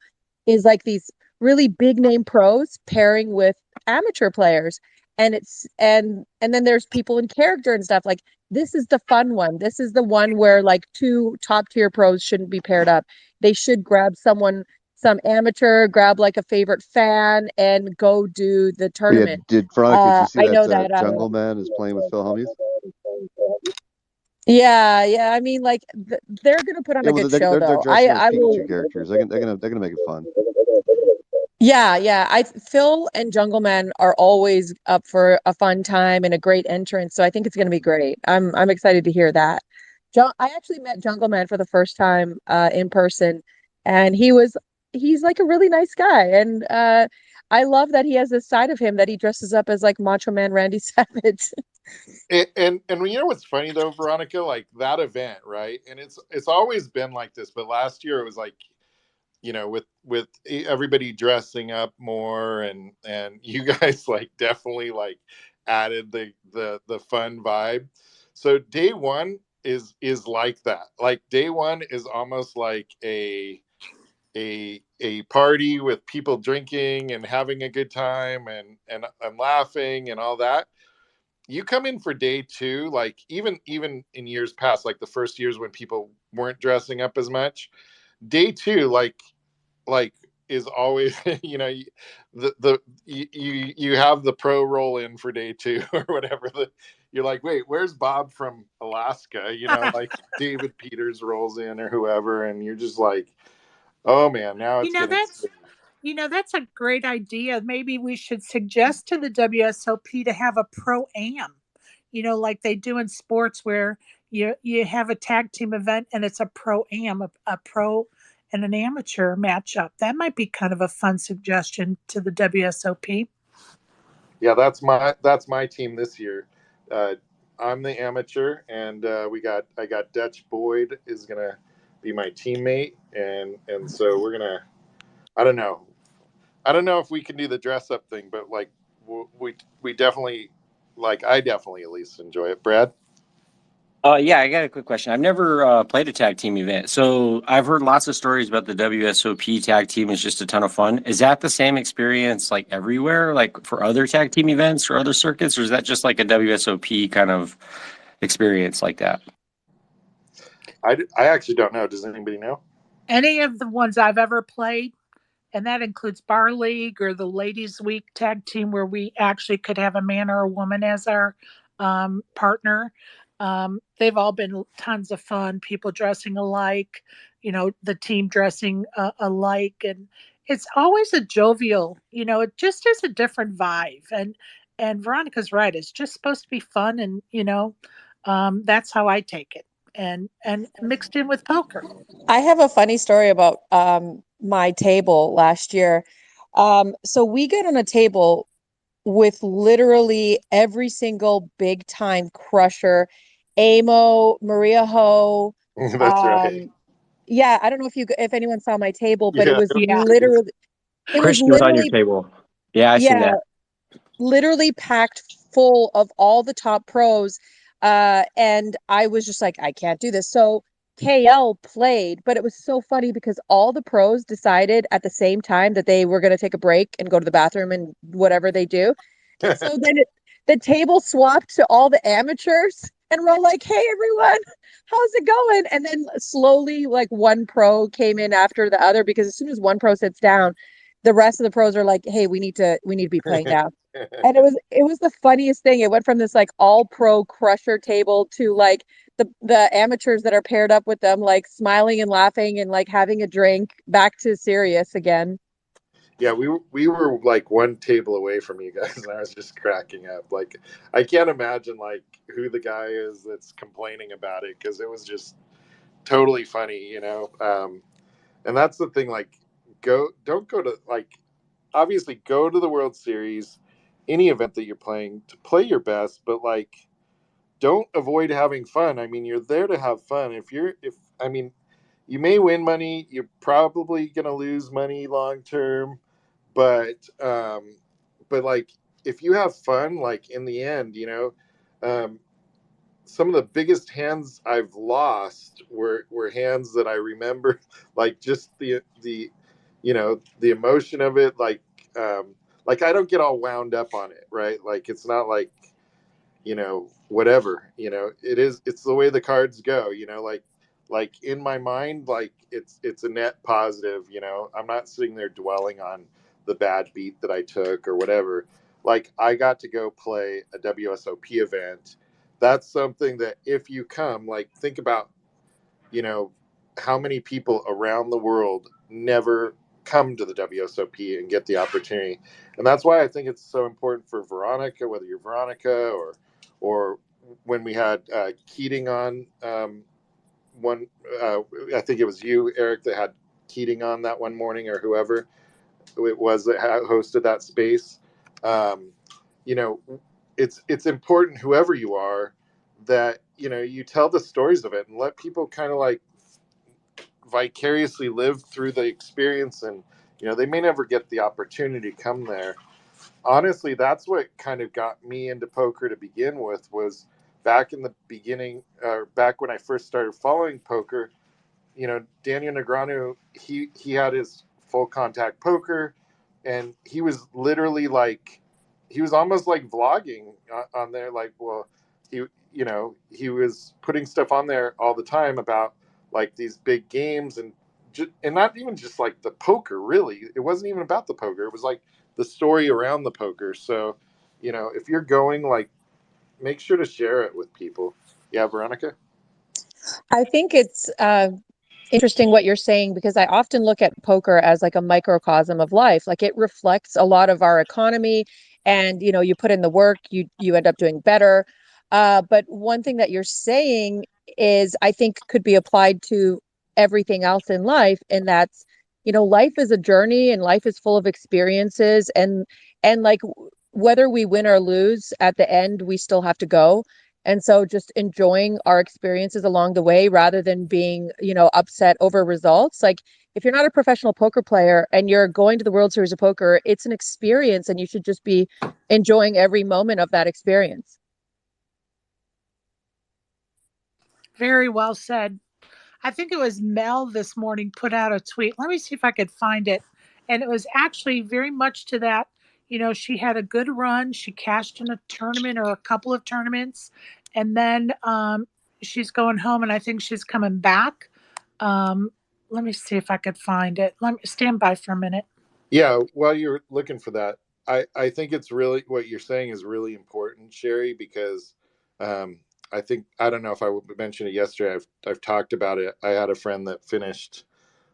is like these really big name pros pairing with amateur players. And then there's people in character and stuff. Like this is the fun one. This is the one where like two top tier pros shouldn't be paired up. They should grab some amateur, grab like a favorite fan and go do the But yeah, tournament. Veronica, did you see I that know that Jungle Man is playing with Phil Hellmuth? yeah, yeah. I mean, like they're gonna put on Yeah, a well, good they're show, they're though. dressing as I will. Pikachu characters. They're gonna make it fun. Yeah, yeah. Phil and Jungle Man are always up for a fun time and a great entrance, so I think it's gonna be great. I'm excited to hear that. I actually met Jungle Man for the first time in person, and he's like a really nice guy, and I love that he has this side of him that he dresses up as like Macho Man Randy Savage. and you know what's funny though, Veronica, like that event, right? And it's always been like this, but last year it was like, with everybody dressing up more, and you guys like definitely like added the fun vibe. So day one is like that. Like day one is almost like a party with people drinking and having a good time and laughing and all that. You come in for day two, like even in years past, like the first years when people weren't dressing up as much, day two, like is always the you have the pro roll in for day two or whatever, you're like, wait, where's Bob from Alaska? Like David Peters rolls in or whoever, and you're just like, oh man, now You it's know, getting that's that's a great idea. Maybe we should suggest to the WSOP to have a pro am, like they do in sports where you have a tag team event and it's a pro am, a pro and an amateur matchup. That might be kind of a fun suggestion to the WSOP. yeah, that's my team this year. Uh, I'm the amateur, and I got Dutch Boyd is gonna be my teammate, and so we're gonna. I don't know. I don't know if we can do the dress up thing, but like we definitely like I definitely at least enjoy it. Brad. Yeah, I got a quick question. I've never played a tag team event, so I've heard lots of stories about the WSOP tag team. It's just a ton of fun. Is that the same experience like everywhere, like for other tag team events or other circuits, or is that just like a WSOP kind of experience like that? I actually don't know. Does anybody know? Any of the ones I've ever played, and that includes Bar League or the Ladies Week tag team, where we actually could have a man or a woman as our partner. They've all been tons of fun. People dressing alike, the team dressing alike, and it's always a jovial. It just is a different vibe. And Veronica's right. It's just supposed to be fun, and that's how I take it. And mixed in with poker. I have a funny story about my table last year. So we get on a table with literally every single big time crusher, Amo, Maria Ho. That's right. Yeah, I don't know if anyone saw my table, but Yeah, it Yeah. was it was Christian was on your literally, table. Yeah, I seen yeah, that. literally packed full of all the top pros. And I was just like, I can't do this. So KL played, but it was so funny because all the pros decided at the same time that they were going to take a break and go to the bathroom and whatever they do. And so then the table swapped to all the amateurs, and we're like, hey, everyone, how's it going? And then slowly, like one pro came in after the other because as soon as one pro sits down, the rest of the pros are like, hey, we need to be playing now. And it was the funniest thing. It went from this like all pro crusher table to like the amateurs that are paired up with them, like smiling and laughing and like having a drink, back to serious again. yeah, we were like one table away from you guys, and I was just cracking up. Like, I can't imagine like who the guy is that's complaining about it because it was just totally funny. And that's the thing. Like, don't go to like obviously go to the World Series, any event that you're playing to play your best, but like don't avoid having fun. I mean, you're there to have fun. If I mean, you may win money, you're probably gonna lose money long term, but like if you have fun, like in the end, um, some of the biggest hands I've lost were hands that I remember, like just the emotion of it, like I don't get all wound up on it, right? Like it's not like whatever, it's the way the cards go, like in my mind, like it's a net positive, I'm not sitting there dwelling on the bad beat that I took or whatever. Like I got to go play a WSOP event. That's something that if you come, like think about, you know, how many people around the world never come to the WSOP and get the opportunity. And that's why I think it's so important for Veronica, whether you're Veronica or when we had Keating on one, I think it was you, Eric, that had Keating on that one morning or whoever it was that hosted that space. Um, you know, it's important, whoever you are, that you tell the stories of it and let people kind of like vicariously live through the experience. And they may never get the opportunity to come there. Honestly, that's what kind of got me into poker to begin with, was back in the beginning, or back when I first started following poker. Daniel Negreanu, he had his full contact poker, and he was literally like, he was almost like vlogging on there. Like, well, he, he was putting stuff on there all the time about like these big games, and not even just like the poker, really. It wasn't even about the poker. It was like the story around the poker. So, if you're going like make sure to share it with people. Yeah, Veronica. I think it's interesting what you're saying, because I often look at poker as like a microcosm of life. Like it reflects a lot of our economy, and you put in the work, you end up doing better. But one thing that you're saying is, I think, could be applied to everything else in life, and that's, life is a journey and life is full of experiences, and like whether we win or lose, at the end we still have to go. And so just enjoying our experiences along the way, rather than being, upset over results. Like if you're not a professional poker player and you're going to the World Series of Poker, it's an experience and you should just be enjoying every moment of that experience. Very well said. I think it was Mel this morning put out a tweet. Let me see if I could find it. And it was actually very much to that. She had a good run. She cashed in a tournament or a couple of tournaments. And then she's going home, and I think she's coming back. Let me see if I could find it. Let me stand by for a minute. Yeah, while you're looking for that, I think it's really what you're saying is really important, Sherry, because I think, I don't know if I mentioned it yesterday. I've talked about it. I had a friend that finished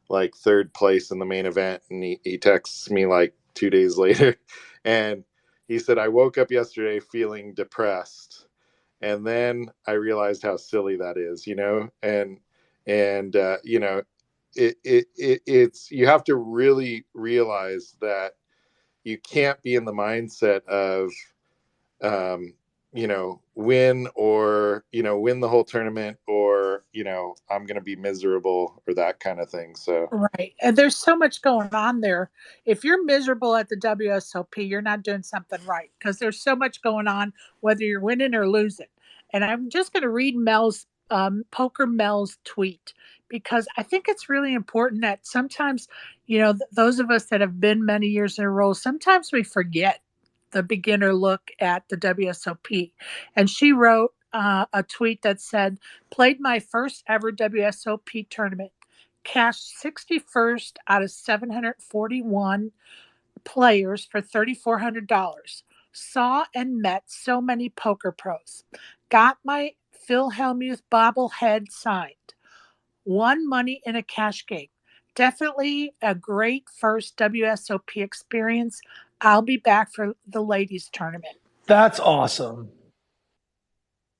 like third place in the main event, and he texts me like 2 days later, and he said, I woke up yesterday feeling depressed, and then I realized how silly that is, and it's, you have to really realize that you can't be in the mindset of win, or win the whole tournament, or I'm gonna be miserable, or that kind of thing. So Right. And there's so much going on there. If you're miserable at the WSOP, you're not doing something right, because there's so much going on, whether you're winning or losing. And I'm just going to read Poker Mel's tweet, because I think it's really important that sometimes, those of us that have been many years in a row, sometimes we forget the beginner look at the WSOP. And she wrote a tweet that said, played my first ever WSOP tournament, cashed 61st out of 741 players for $3,400. Saw and met so many poker pros. Got my Phil Hellmuth bobblehead signed. Won money in a cash game. Definitely a great first WSOP experience. I'll be back for the ladies' tournament. That's awesome.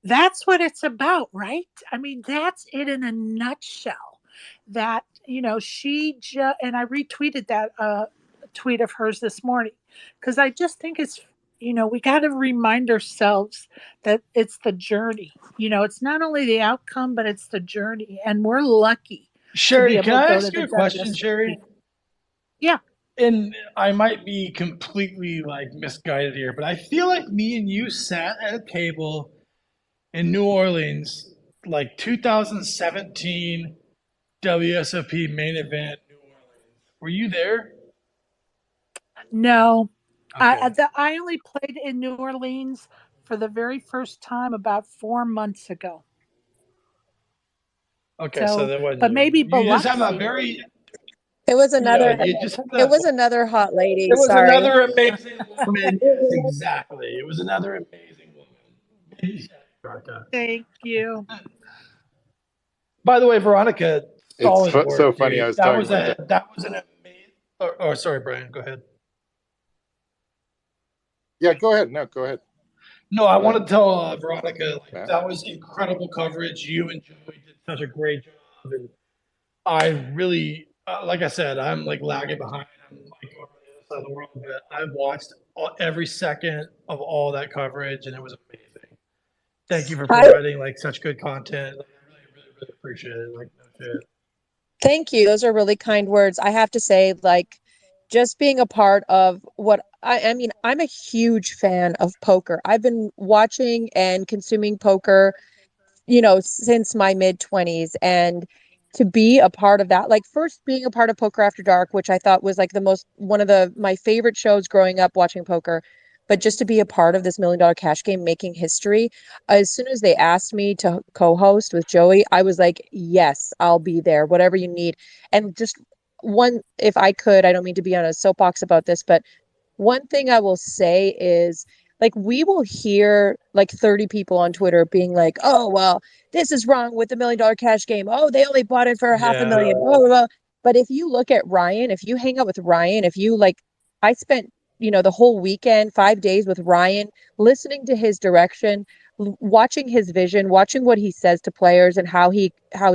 That's what it's about, right? I mean, that's it in a nutshell. That, and I retweeted that tweet of hers this morning, because I just think it's, we got to remind ourselves that it's the journey. It's not only the outcome, but it's the journey. And we're lucky to be Sherry, able can to I go to ask the you a question, WSOP. Sherry? Yeah. And I might be completely like misguided here, but I feel like me and you sat at a table in New Orleans, like 2017 WSOP main event, New Orleans. Were you there? No, Okay. I only played in New Orleans for the very first time about 4 months ago. Okay, so So, that wasn't but you. maybe You just have a Biloxi. very, It was yeah, another you just have it that. was another hot lady, It was sorry. another amazing woman. Yes, exactly. It was another amazing woman. Yeah, Veronica. Thank you. By the way, Veronica, it's solid so work, funny. I dude. was talking with That was an amazing. Sorry, Brian. Go ahead. yeah, go ahead. No, go ahead. No, I Go want ahead, to tell Veronica, like, Matt. that was incredible coverage. You and Joey did such a great job, and I really, like I said, I'm like lagging behind. I'm like over the other side of the world, but I watched every second of all that coverage, and it was amazing. Thank you for I providing like such good content. Like, I really, really, really appreciate it. Like, no shit. Thank you. Those are really kind words. I have to say, like, just being a part of I mean, I'm a huge fan of poker. I've been watching and consuming poker, since my mid 20s. And to be a part of that, like first being a part of Poker After Dark, which I thought was like one of my favorite shows growing up watching poker. But just to be a part of this $1 million cash game making history, as soon as they asked me to co-host with Joey, I was like, yes, I'll be there, whatever you need. And just if I could, I don't mean to be on a soapbox about this, but one thing I will say is like we will hear like 30 people on Twitter being like, oh, well, this is wrong with the $1 million cash game. Oh, they only bought it for half a Yeah. million. Oh, well. But if you look at Ryan, if you hang out with Ryan, if you like, I spent, the whole weekend, 5 days with Ryan, listening to his direction, watching his vision, watching what he says to players and how he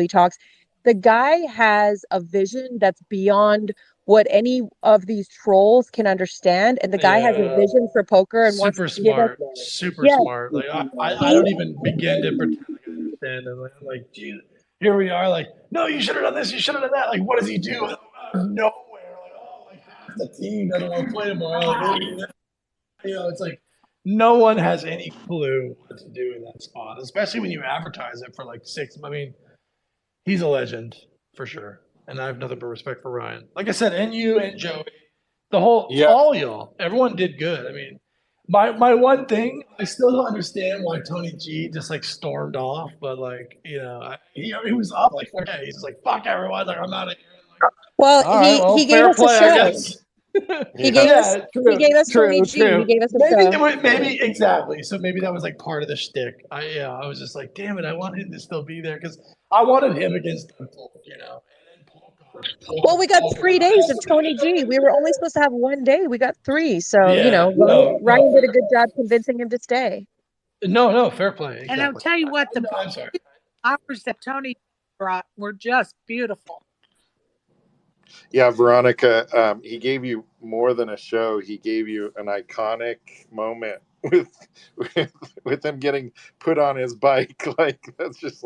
talks. The guy has a vision that's beyond what any of these trolls can understand. And the guy has a Yeah. vision for poker and wants Super to see it. smart. Super Yeah, smart. Like I he don't even begin to pretend like I understand it. Like, I'm like, geez, here we are. Like, no, you should have done this. You should have done that. Like, what does he do? Out of nowhere. Like, oh, like half the team doesn't want to play tomorrow. Like, what do you it's like no one has any clue what to do in that spot, especially when you advertise it for like 6. I mean, he's a legend for sure, and I have nothing but respect for Ryan. Like I said, and you and Joey, Yeah, all y'all, everyone did good. I mean, my one thing, I still don't understand why Tony G just like stormed off, but like he was up like 4 days. He's just like fuck everyone, like I'm out of here. Like, well, all right, he well, gave fair us a play, I show. guess. He yeah. gave us Yeah, Tony G. He true. gave us a Maybe show. maybe exactly. So maybe that was like part of the shtick. I was just like, damn it, I want him to still be there because I wanted him against Doug Polk, And then Well, we got Polk 3 days of Tony G. We were only supposed to have one day. We got 3. So, yeah, Ryan did a good job convincing him to stay. no, fair play, And I'll exactly. tell you what, the No, I'm sorry. offers that Tony brought were just beautiful. Yeah, Veronica, he gave you more than a show. He gave you an iconic moment with with him getting put on his bike. Like that's just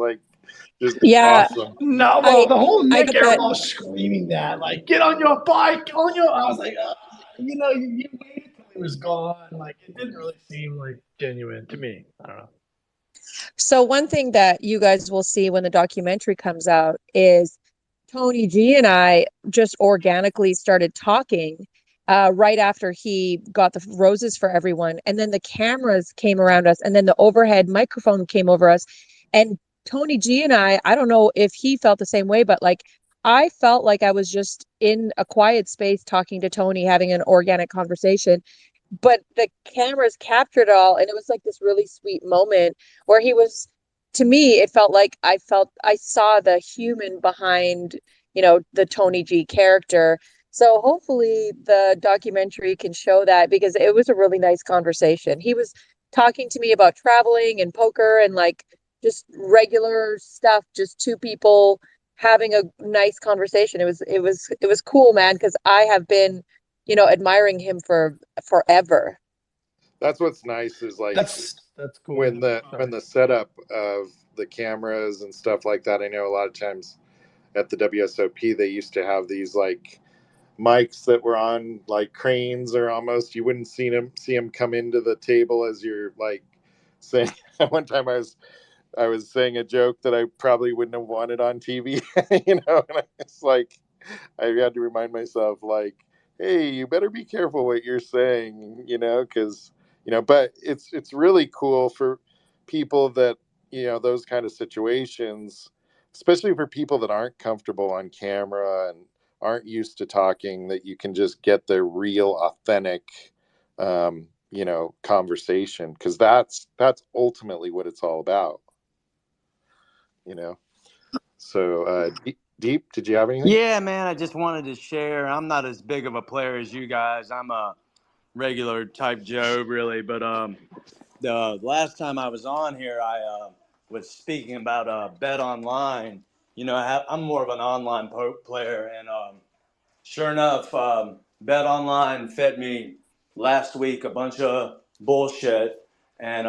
Yeah, awesome. No, I well, the whole I Nick got that. Earl screaming that, like, get on your bike, get on your. I was like, you waited till he was gone. Like, it didn't really seem like genuine to me. I don't know. So one thing that you guys will see when the documentary comes out is Tony G and I just organically started talking right after he got the roses for everyone. And then the cameras came around us, and then the overhead microphone came over us. And Tony G and I don't know if he felt the same way, but like I felt like I was just in a quiet space talking to Tony, having an organic conversation. But the cameras captured it all, and it was like this really sweet moment where he was, to me, it felt like I saw the human behind, the Tony G character. So hopefully the documentary can show that, because it was a really nice conversation. He was talking to me about traveling and poker and like just regular stuff, just two people having a nice conversation. It was cool, man, because I have been, admiring him for forever. That's what's nice is like That's cool. when the setup of the cameras and stuff like that. I know a lot of times at the WSOP they used to have these like mics that were on like cranes, or almost you wouldn't see them come into the table as you're like saying. One time I was saying a joke that I probably wouldn't have wanted on TV, and it's like I had to remind myself, like, hey, you better be careful what you're saying, because but it's really cool for people that those kind of situations, especially for people that aren't comfortable on camera and aren't used to talking, that you can just get the real authentic conversation, because that's ultimately what it's all about. So Deep, did you have anything? Yeah, man, I just wanted to share. I'm not as big of a player as you guys. I'm a regular type Joe, really. But the last time I was on here, I was speaking about Bet Online. I'm more of an online player, and sure enough, Bet Online fed me last week a bunch of bullshit and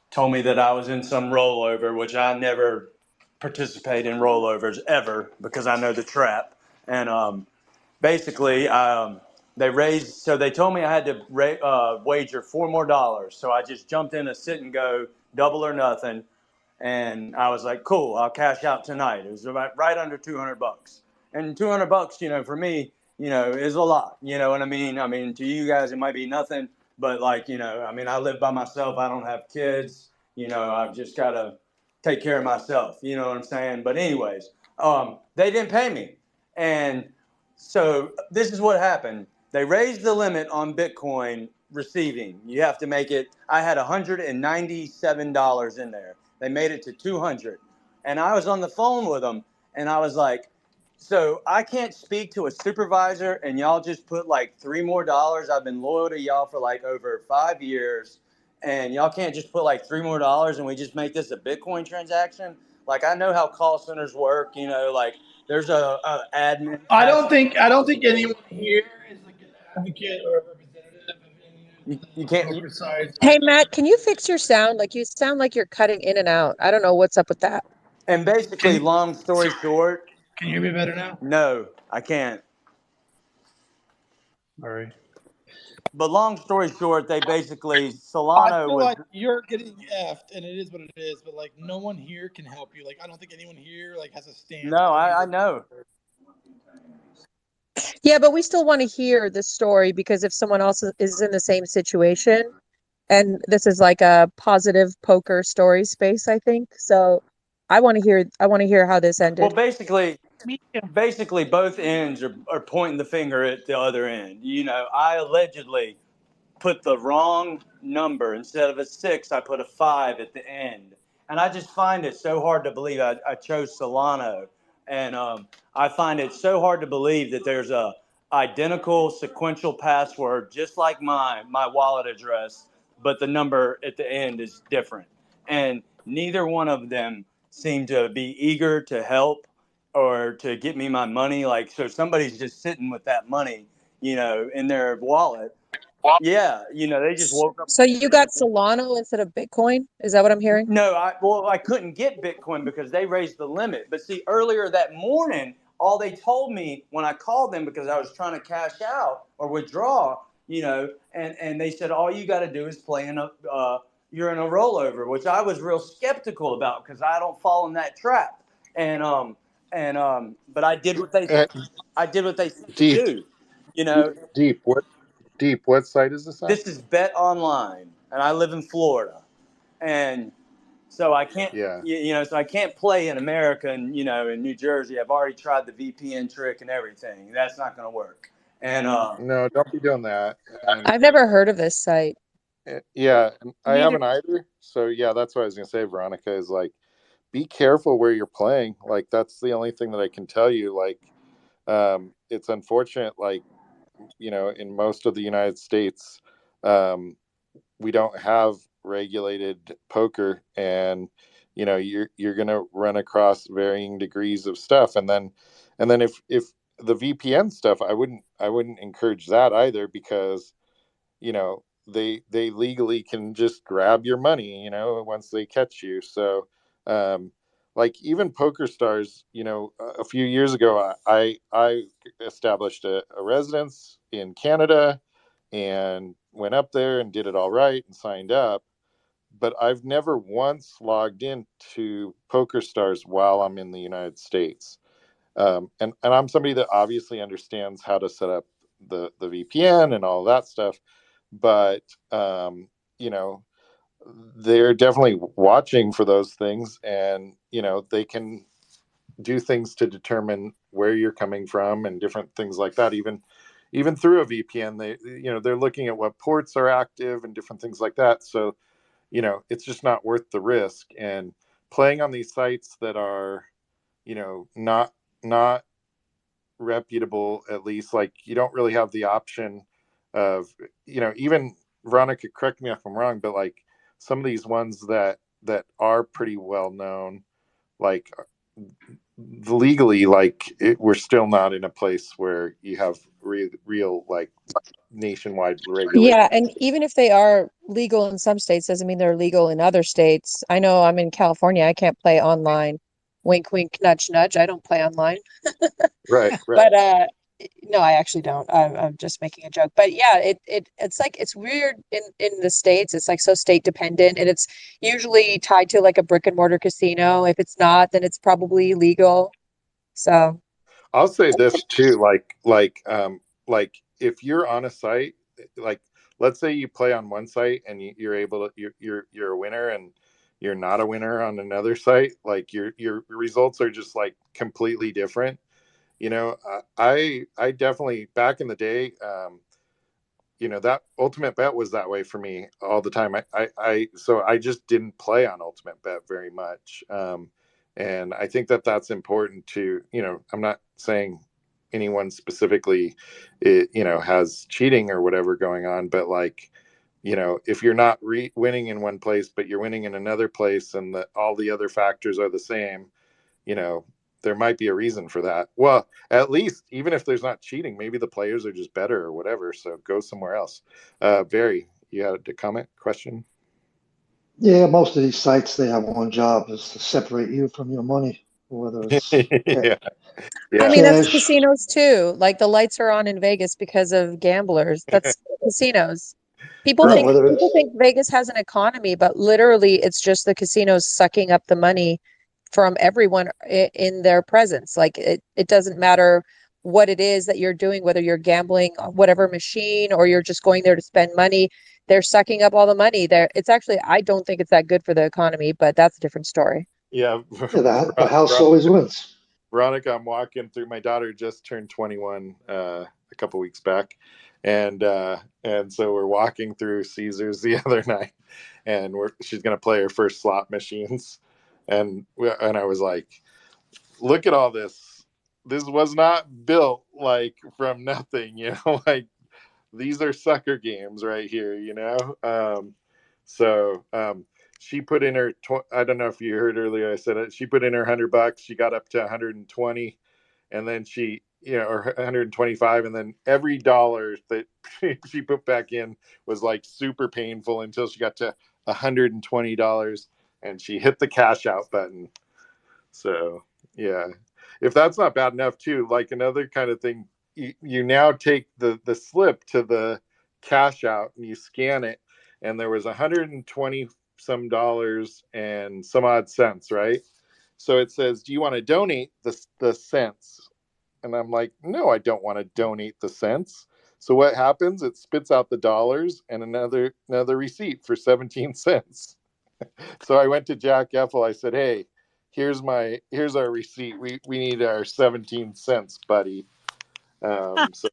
told me that I was in some rollover, which I never participate in rollovers ever because I know the trap. And basically, they told me I had to wager $4 more. So I just jumped in a sit and go double or nothing. And I was like, cool, I'll cash out tonight. It was about right under $200. And $200, for me, is a lot. You know what I mean? I mean, to you guys, it might be nothing, but I live by myself. I don't have kids. I've just got to take care of myself. You know what I'm saying? But anyways, they didn't pay me. And so this is what happened. They raised the limit on Bitcoin receiving. You have to make it. I had $197 in there. They made it to 200, and I was on the phone with them, and I was like, "So I can't speak to a supervisor, and y'all just put like $3 more. I've been loyal to y'all for like over 5 years, and y'all can't just put like $3 more, and we just make this a Bitcoin transaction. Like I know how call centers work. You know, like there's a admin I has don't think anyone here is like an advocate or a representative of any you of the can't. poker sides. Hey, Matt, can you fix your sound? Like you sound like you're cutting in and out. I don't know what's up with that. And Can basically, you, long story short, can you hear me better now? no, I can't. All right. But long story short, they basically I Solano feel was like you're getting effed, and it is what it is. But like, no one here can help you. Like, I don't think anyone here like has a stance no, on I anything. know. Yeah, but we still want to hear the story because if someone else is in the same situation, and this is like a positive poker story space, I think. So I want to hear how this Well, ended. Me too. basically, both ends are pointing the finger at the other end. You know, I allegedly put the wrong number. Instead of a 6, I put a 5 at the end. And I just find it so hard to believe I chose Solano. And I find it so hard to believe that there's a identical sequential password, just like my wallet address, but the number at the end is different. And neither one of them seem to be eager to help or to get me my money. Like, so somebody's just sitting with that money, you know, in their wallet. Yeah, you know, they just woke up. So you got Solano instead of Bitcoin? Is that what I'm hearing? No, I couldn't get Bitcoin because they raised the limit. But see, earlier that morning, all they told me when I called them because I was trying to cash out or withdraw, you know, and they said all you got to do is play in a you're in a rollover, which I was real skeptical about because I don't fall in that trap. And but Uh, I did what they said to deep, do. You know, deep. What site is this on? this is Bet Online, and I live in Florida, and so I can't, Yeah. you know, so I can't play in America and you know in New Jersey. I've already tried the VPN trick and everything. That's not going to work. And No, don't be doing that. And I've never heard of this site. yeah, and I Neither. haven't either. So yeah, that's what I was gonna say. Veronica is like, be careful where you're playing. Like that's the only thing that I can tell you. Like, it's unfortunate. Like, you know, in most of the United States, um, we don't have regulated poker, and you know, you're gonna run across varying degrees of stuff, and then if the VPN stuff, I wouldn't encourage that either because you know they legally can just grab your money, you know, once they catch you. So um like even poker stars, you know, a few years ago I established a residence in Canada and went up there and did it all right and signed up, but I've never once logged into poker stars while I'm in the United States. And I'm somebody that obviously understands how to set up the VPN and all that stuff, but you know, they're definitely watching for those things, and you know, they can do things to determine where you're coming from and different things like that. Even through a VPN, they, you know, they're looking at what ports are active and different things like that. So you know, it's just not worth the risk. And playing on these sites that are, you know, not reputable, at least, like you don't really have the option of, you know, even Veronica, correct me if I'm wrong, but like some of these ones that are pretty well known, like legally, like we're still not in a place where you have real like nationwide Yeah, regulation. and even if they are legal in some states, doesn't mean they're legal in other states. I know I'm in California. I can't play online. Wink, wink, nudge, nudge. I don't play online. Right, right. But no, I actually don't. I'm just making a joke. But yeah, it's like it's weird in the States. It's like so state dependent, and it's usually tied to like a brick and mortar casino. If it's not, then it's probably legal. So I'll say this too, like if you're on a site, like let's say you play on one site and you're able to you're a winner, and you're not a winner on another site, like your results are just like completely different. You know, I definitely back in the day, that ultimate bet was that way for me all the time. So I just didn't play on ultimate bet very much. And I think that that's important to, I'm not saying anyone specifically, has cheating or whatever going on, but like, if you're not winning in one place, but you're winning in another place and all the other factors are the same, there might be a reason for that. Well, at least even if there's not cheating, maybe the players are just better or whatever. So go somewhere else. Barry, you had a comment, question? Yeah, most of these sites, they have one job is to separate you from your money, whether it's Yeah. I Yeah. mean, that's cash. casinos too. Like the lights are on in Vegas because of gamblers. That's casinos. People Yeah, Right. think whether people it's think Vegas has an economy, but literally it's just the casinos sucking up the money from everyone in their presence. Like it doesn't matter what it is that you're doing, whether you're gambling on whatever machine or you're just going there to spend money. They're sucking up all the money there. It's actually, I don't think it's that good for the economy, but that's a different story. Yeah. yeah, the house always wins. Veronica, I'm walking through. My daughter just turned 21 a couple weeks back, and so we're walking through Caesars the other night, and she's gonna play her first slot machines, and I was like, look at all this. This was not built like from nothing, like these are sucker games right here, So she put in her, I don't know if you heard earlier, I said it, she put in her $100, she got up to 120, and then or 125, and then every dollar that she put back in was like super painful until she got to $120 and she hit the cash out button. So yeah, if that's not bad enough too, like another kind of thing, you now take the slip to the cash out and you scan it, and there was 120 some dollars and some odd cents, right? So it says, do you want to donate the cents? And I'm like, no, I don't want to donate the cents. So what happens? It spits out the dollars and another receipt for 17 cents. So I went to Jack Effel. I said, hey, here's our receipt. We need our 17 cents, buddy. So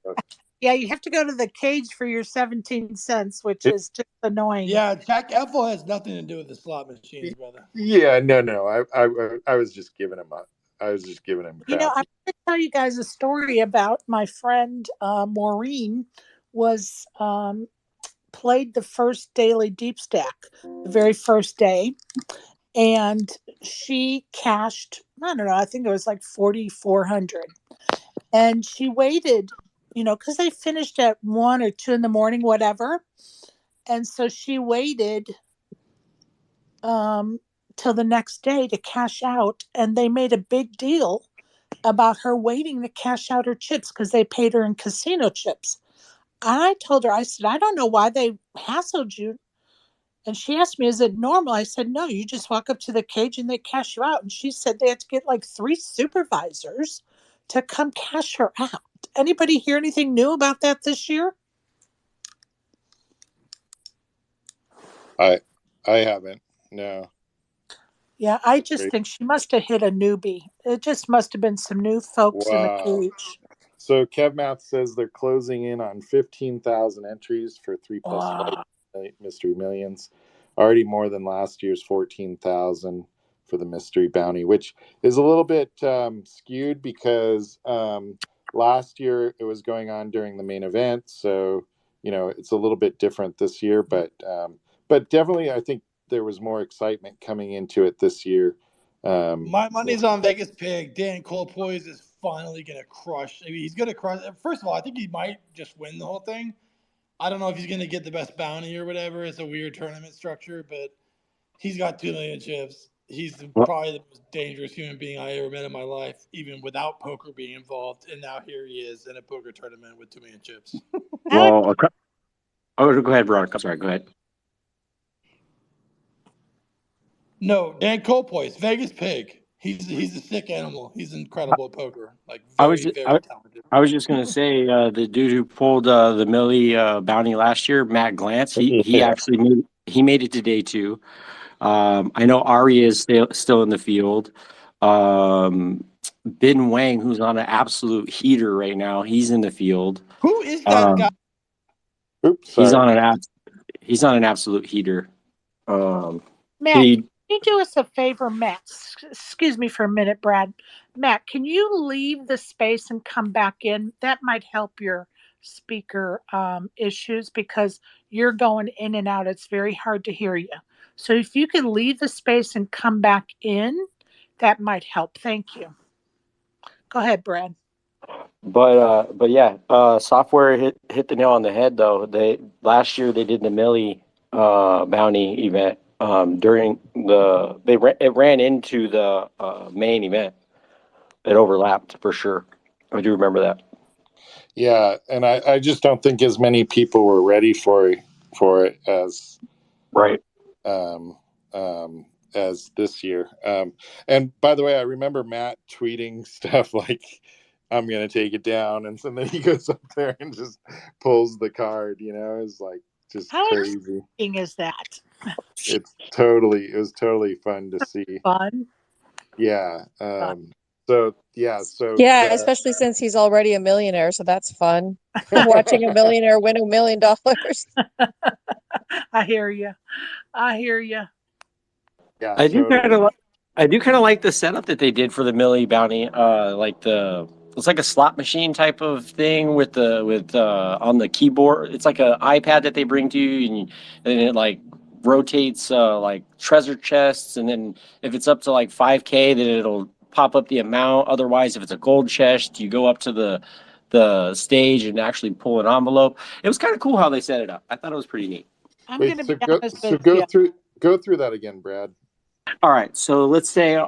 Yeah, you have to go to the cage for your 17 cents, which it, is just annoying. Yeah, Jack Effel has nothing to do with the slot machines, brother. yeah, no. I was just giving him I was just giving him crap. I'm going to tell you guys a story about my friend Maureen was played the first daily deep stack, the very first day, and she cashed, I don't know, I think it was like 4,400. And she waited, because they finished at 1 or 2 in the morning, whatever. And so she waited till the next day to cash out, and they made a big deal about her waiting to cash out her chips because they paid her in casino chips. And I told her, I said, I don't know why they hassled you. And she asked me, is it normal? I said, no, you just walk up to the cage and they cash you out. And she said they had to get like 3 supervisors to come cash her out. Anybody hear anything new about that this year? I haven't. No. Yeah, I just think she must have hit a newbie. It just must have been some new folks in the Wow. cage. So Kev Math says they're closing in on 15,000 entries for 3+ Wow. Mystery Millions. Already more than last year's 14,000 for the Mystery Bounty, which is a little bit skewed because last year it was going on during the main event. So, it's a little bit different this year, but definitely I think there was more excitement coming into it this year. My money's on Vegas Pig. Dan Colpoise is finally going to crush. I mean, he's going to crush. First of all, I think he might just win the whole thing. I don't know if he's going to get the best bounty or whatever. It's a weird tournament structure, but he's got 2 million chips. He's probably the most dangerous human being I ever met in my life, even without poker being involved. And now here he is in a poker tournament with 2 million chips. Well, oh, go ahead, Veronica. Sorry, go ahead. No, Dan Colpoise, Vegas Pig. He's a sick animal. He's incredible at poker. Like very talented. I was just gonna say the dude who pulled the Millie bounty last year, Matt Glantz. He actually made it to day 2. I know Ari is still in the field. Ben Wang, who's on an absolute heater right now, he's in the field. Who is that guy? Oops, He's sorry. on an absolute heater. Matt, He can you do us a favor, Matt? Excuse me for a minute, Brad. Matt, can you leave the space and come back in? That might help your speaker issues because you're going in and out. It's very hard to hear you. So if you could leave the space and come back in, that might help. Thank you. Go ahead, Brad. But yeah, software hit the nail on the head though. They last year they did the Millie bounty event during it ran into the main event. It overlapped for sure. I do remember that. Yeah, and I just don't think as many people were ready for it as Right. As this year. And by the way, I remember Matt tweeting stuff like, "I'm gonna take it down," and so then he goes up there and just pulls the card. It's like just How crazy. exciting is that? It was totally fun to see. Fun. Yeah. Fun. So Yeah, especially since he's already a millionaire, so that's fun. Watching a millionaire win $1 million. I hear you. I hear you. Yeah, I do totally. kind of like the setup that they did for the Millie bounty. It's like a slot machine type of thing with on the keyboard. It's like an iPad that they bring to you, and it like rotates like treasure chests, and then if it's up to like 5K, then it'll pop up the amount. Otherwise, if it's a gold chest, you go up to the stage and actually pull an envelope. It was kind of cool how they set it up. I thought it was pretty neat. I'm Wait, going to so be honest with go you. through that again, Brad. All right, so let's say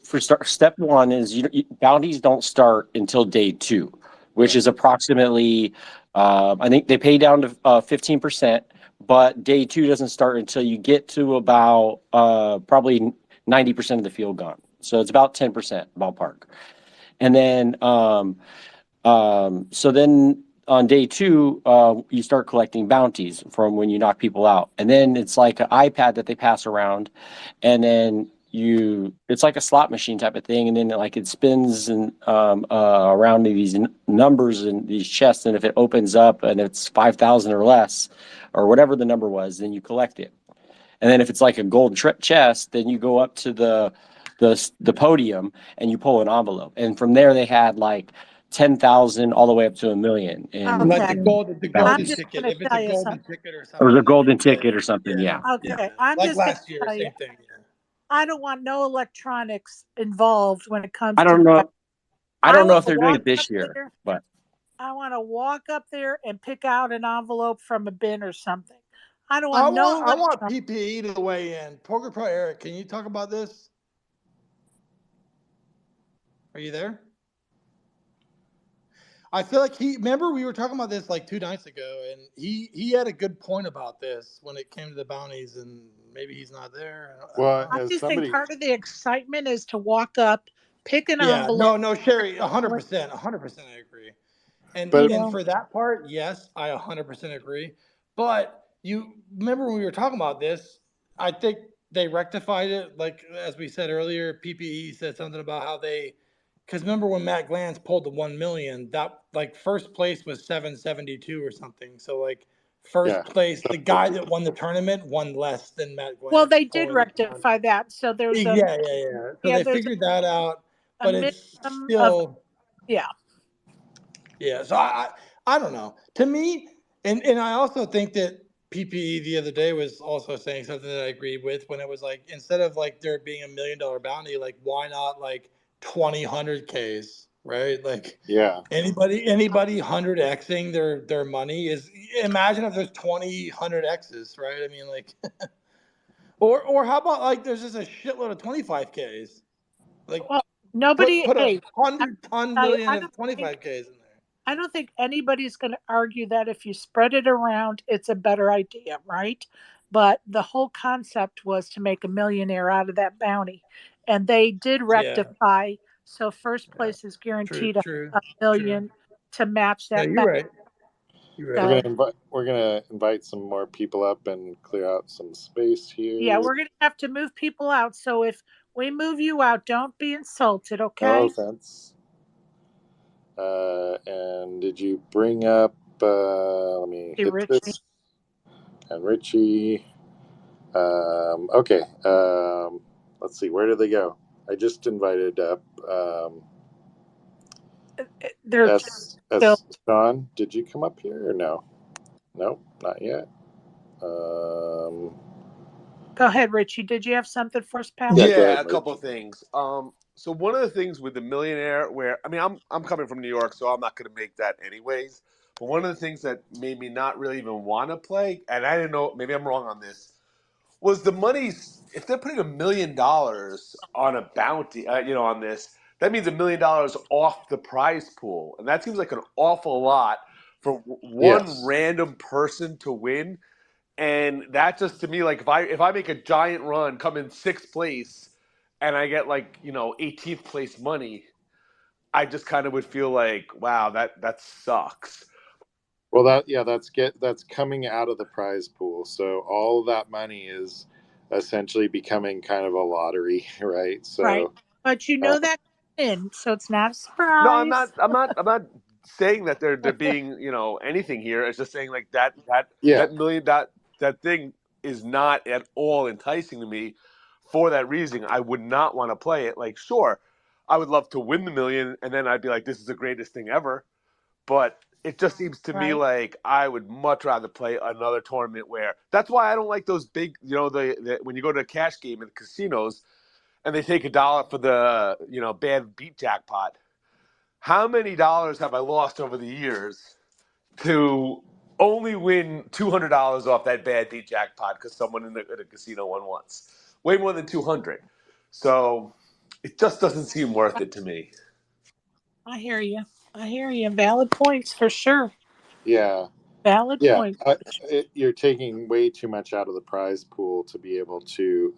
for step one is bounties don't start until day 2, which is approximately I think they pay down to 15%, but day 2 doesn't start until you get to about probably 90% of the field gone. So it's about 10% ballpark, and then so then on day 2, you start collecting bounties from when you knock people out, and then it's like an iPad that they pass around, and then it's like a slot machine type of thing, and then it spins and around these numbers and these chests, and if it opens up and it's 5,000 or less, or whatever the number was, then you collect it, and then if it's like a gold chest, then you go up to the podium and you pull an envelope, and from there they had like 10,000 all the way up to 1 million. And Like Okay. the golden I'm just ticket. going to If it's a tell you golden something. ticket or or something, the then you golden get ticket or something. Yeah. Okay. I'm like just going last to year, tell you, same thing. Yeah. I don't want no electronics involved when it comes I to don't that. know. I I don't know want if to they're doing walk it up this year, there. but I want to walk up there and pick out an envelope from a bin or something. I don't want no I want electronics. PPE to weigh in. Poker Pro Eric, can you talk about this? Are you there? I feel like remember we were talking about this like 2 nights ago, and he had a good point about this when it came to the bounties, and maybe he's not there. I don't Well, know. I as just think somebody, part of the excitement is to walk up, pick an Yeah, envelope, no, Sherry, pull it, 100%, 100%, I agree. And but for that part, yes, I 100% agree. But you remember when we were talking about this, I think they rectified it. Like as we said earlier, PPE said something about how because remember when Matt Glantz pulled the 1 million, that like first place was 772 or something. So like yeah, first place, the that's guy that won the tournament won less than Matt Well, Glantz they did pulling the 1. rectify that. So there's Yeah. So they there's figured that out, a but it's minimum of, still. yeah. Yeah, so I don't know. To me, and I also think that PPE the other day was also saying something that I agree with when it was like instead of like there being $1 million bounty, like why not like 2,000 Ks, right? Like yeah. anybody 100xing their money is imagine if there's 2,000 X's, right? I mean like or how about like there's just a shitload of 25Ks. Like Well, nobody, put a hey, I 100 tell you, million of 25Ks in there. I don't think anybody's going to argue that if you spread it around, it's a better idea, right? But the whole concept was to make a millionaire out of that bounty. And they did Yeah. rectify. So first Yeah. place is True, guaranteed true, a true. million to match No, that you're bounty. right. You're right. So, We're gonna invite some more people up and clear out some space yeah, here. we're going to have to move people out. So if we move you out, don't be insulted, No okay? offense. And did you bring up Let me Hey, hit Richie. this. And Richie. Okay. Let's see. Where did they go? I just invited up They're still. Sean. Did you come up here or no? No, not yet. Go ahead, Richie. Did you have something for us, pal? Yeah, go Yeah, ahead, a couple Rich. of things. So one of the things with the millionaire, where I mean, I'm coming from New York, so I'm not going to make that anyways. But one of the things that made me not really even want to play, and I didn't know, maybe I'm wrong on this, was the money's. If they're putting $1 million on a bounty, on this, that means $1 million off the prize pool, and that seems like an awful lot for one Yes. random person to win. And that just to me, like if I make a giant run, come in sixth place, and I get 18th place money, I just kind of would feel like, wow, that sucks. Well, that's coming out of the prize pool. So all of that money is essentially becoming kind of a lottery, right? Right. So But you uh, know that in, so it's not a No, I'm not. surprise. I'm not saying that they're being anything here. It's just saying like yeah. that million that thing is not at all enticing to me. For that reason, I would not want to play it. Like, sure, I would love to win the million, and then I'd be like, this is the greatest thing ever. But it just seems to me Right. like I would much rather play another tournament where. That's why I don't like those big, the when you go to a cash game in the casinos and they take $1 for the bad beat jackpot. How many dollars have I lost over the years to only win $200 off that bad beat jackpot because someone in the casino won once? Way more than 200. So it just doesn't seem worth it to me. I hear you. I hear you. Valid points for sure. Yeah. Valid Yeah. points. You're taking way too much out of the prize pool to be able to,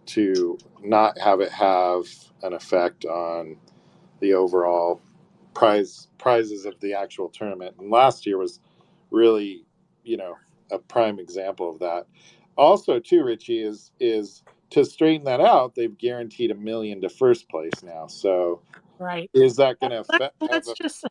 to not have it have an effect on the overall prizes of the actual tournament. And last year was really, a prime example of that. Also, too, Richie, is to straighten that out, they've guaranteed $1 million to first place now. So Right. is that going to have Let's a just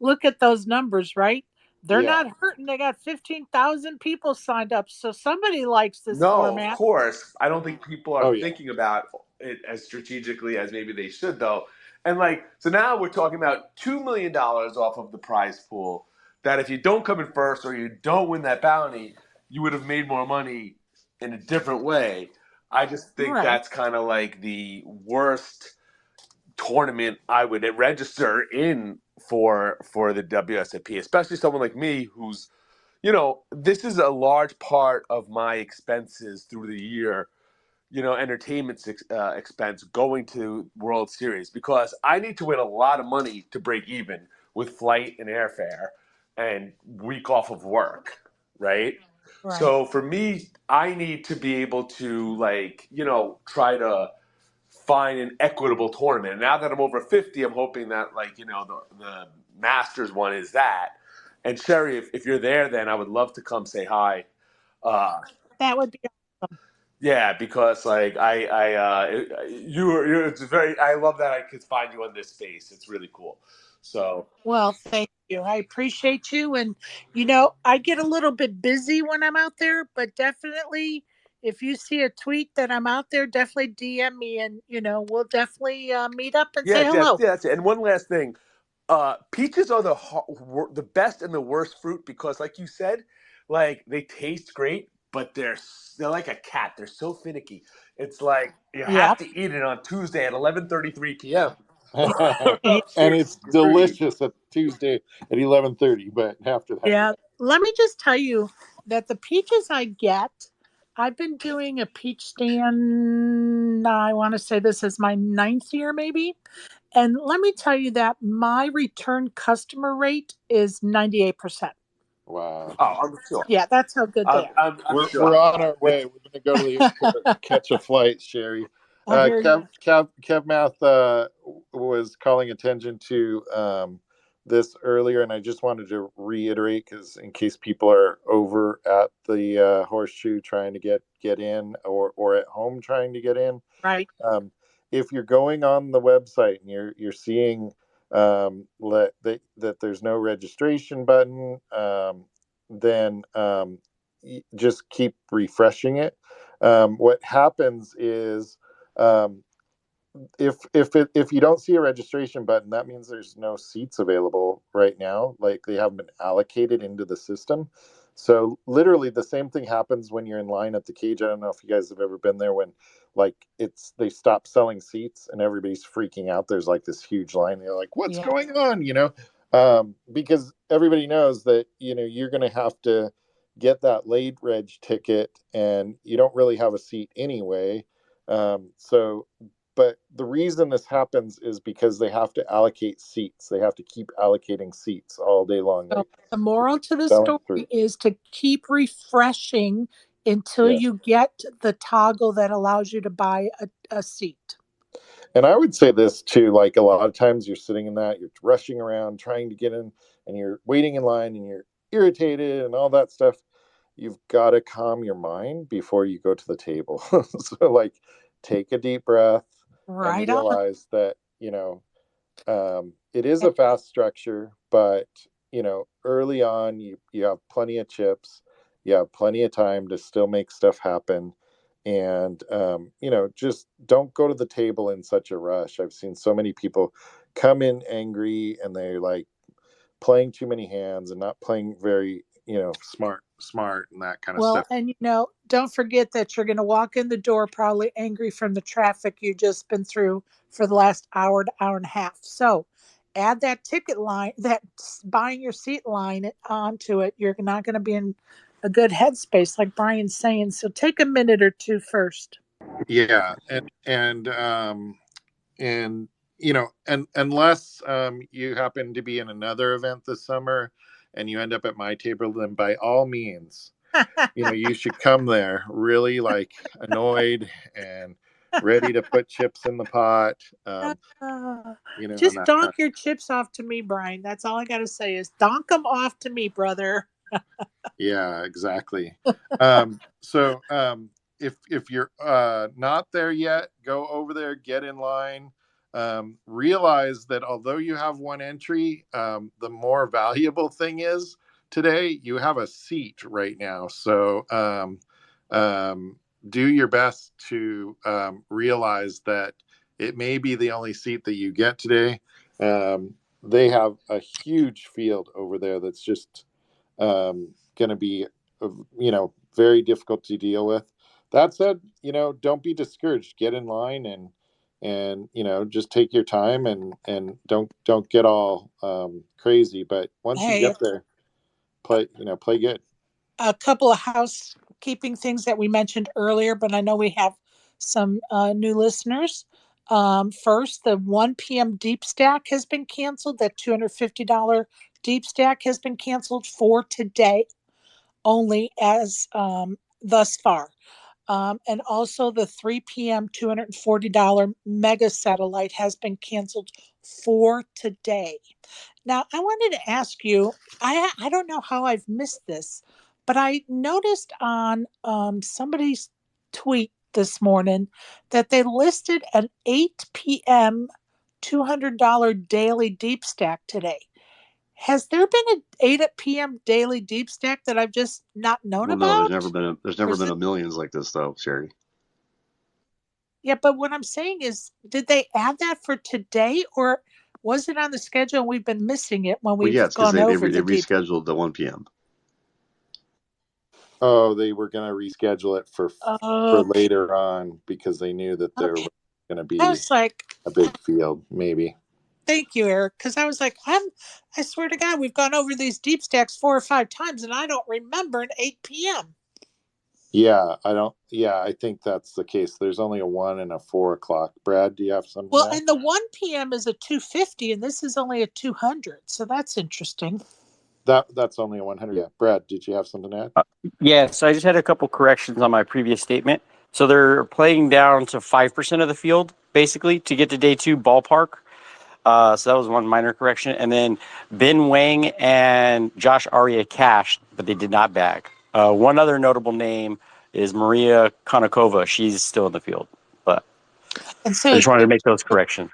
look at those numbers, right? They're yeah? not hurting. They got 15,000 people signed up. So somebody likes this No, of format. course. I don't think people are Oh yeah. thinking about it as strategically as maybe they should, though. And so now we're talking about $2 million off of the prize pool. That if you don't come in first or you don't win that bounty, you would have made more money in a different way. I just think Right. that's kind of like the worst tournament I would register in for the WSOP, especially someone like me who's this is a large part of my expenses through the year, entertainment expense going to World Series because I need to win a lot of money to break even with flight and airfare and week off of work, right? Right. So for me, I need to be able to try to find an equitable tournament. Now that I'm over 50, I'm hoping that the Masters one is that. And Sherry, if you're there, then I would love to come say hi. Uh, That would be awesome. yeah, because you're it's very. I love that I could find you on this space. It's really cool. So Well, thank you. I appreciate you. And, I get a little bit busy when I'm out there, but definitely if you see a tweet that I'm out there, definitely DM me and, we'll definitely meet up and yeah, say hello. that's it. And one last thing, peaches are the best and the worst fruit because, like you said, like they taste great, but they're like a cat. They're so finicky. It's like you have Yep. to eat it on Tuesday at 11:33 p.m. or else And you're it's screwed. delicious at Tuesday at 11:30. But after that, Yeah. Let me just tell you that the peaches I get, I've been doing a peach stand. I want to say this is my ninth year, maybe. And let me tell you that my return customer rate is 98%. wow. Oh, I'm sure. Yeah, that's how good they are. I'm sure. We're on our way. It's We're going to go to the airport, catch a flight, Sherry. I hear you. Kevmath was calling attention to this earlier, and I just wanted to reiterate because in case people are over at the horseshoe trying to get in, or at home trying to get in, Right. if you're going on the website and you're seeing that there's no registration button, then just keep refreshing it. What happens is, if you don't see a registration button, that means there's no seats available right now. Like, they haven't been allocated into the system. So literally the same thing happens when you're in line at the cage. I don't know if you guys have ever been there, when like they stop selling seats and everybody's freaking out. There's like this huge line. They're like, what's Yeah. going on? Because everybody knows that, you're going to have to get that late reg ticket, and you don't really have a seat anyway. So but the reason this happens is because they have to allocate seats. They have to keep allocating seats all day long. So the moral to the Selling through. story is to keep refreshing until Yeah. you get the toggle that allows you to buy a seat. And I would say this too, like, a lot of times you're sitting in that, you're rushing around trying to get in, and you're waiting in line and you're irritated and all that stuff. You've got to calm your mind before you go to the table. So, like, take a deep breath and Right on. realize that, it is a fast structure, but early on, you have plenty of chips, you have plenty of time to still make stuff happen, and just don't go to the table in such a rush. I've seen so many people come in angry, and they're like playing too many hands and not playing very smart and that kind of Well, stuff. and don't forget that you're going to walk in the door probably angry from the traffic you just been through for the last hour to hour and a half. So add that ticket line, that buying your seat line onto it. You're not going to be in a good headspace, like Brian's saying. So take a minute or two first. Yeah, and and unless you happen to be in another event this summer and you end up at my table, then by all means, you should come there really, like, annoyed and ready to put chips in the pot. On Just that donk front. your chips off to me, Brian. That's all I got to say is donk them off to me, brother. Yeah, exactly. So if you're not there yet, go over there, get in line. Realize that although you have one entry, the more valuable thing is today you have a seat right now. So do your best to realize that it may be the only seat that you get today. They have a huge field over there that's just going to be, very difficult to deal with. That said, don't be discouraged. Get in line, and just take your time, and don't get all crazy. But once you Hey, get there, play good. a couple of housekeeping things that we mentioned earlier, but I know we have some new listeners. First, the 1 p.m. Deep Stack has been canceled. That $250 Deep Stack has been canceled for today only, as thus far. And also the 3 p.m. $240 Mega Satellite has been canceled for today. Now, I wanted to ask you, I don't know how I've missed this, but I noticed on somebody's tweet this morning that they listed an 8 p.m. $200 daily deep stack today. Has there been an 8 p.m. daily deep stack that I've just not known Well, no, about? there's Or never is been it? a millions like this though, Sherry. Yeah, but what I'm saying is, did they add that for today, or was it on the schedule and we've been missing it when Well, yeah, we've it's because gone over they the deep? rescheduled the 1 p.m. Oh, they were going to reschedule it for Okay. later on because they knew that there Okay. was going to I be was like, a big field, maybe. thank you, Eric, because I was like, I swear to God, we've gone over these deep stacks 4 or 5 times, and I don't remember an 8 p.m. Yeah, I don't. Yeah, I think that's the case. There's only a 1 and a 4 o'clock. Brad, do you have something Well, to add? and the 1 p.m. is a 250, and this is only a 200, so that's interesting. That's only a 100. Yeah, Brad, did you have something to add? Yeah, so I just had a couple corrections on my previous statement. So they're playing down to 5% of the field, basically, to get to day two ballpark. So that was one minor correction. And then Ben Wang and Josh Aria cashed, but they did not bag. One other notable name is Maria Konnikova. She's still in the field. But And I so just wanted to make those corrections.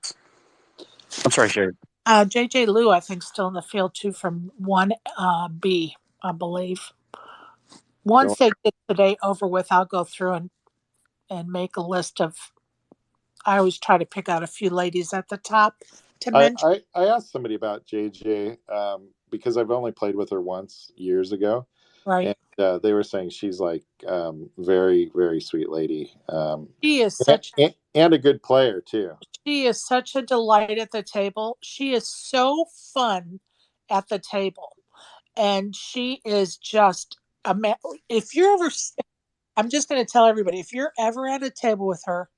I'm sorry, Sherry. JJ Liu, I think, still in the field too from 1B, I believe. Once Don't they get today over with, I'll go through and make a list of. I always try to pick out a few ladies at the top to mention. I asked somebody about JJ because I've only played with her once years ago, Right. and they were saying she's like very very sweet lady, She is such and a good player too. she is such a delight at the table. She is so fun at the table, and she is just a man. If you're ever, I'm just going to tell everybody, if you're ever at a table with her,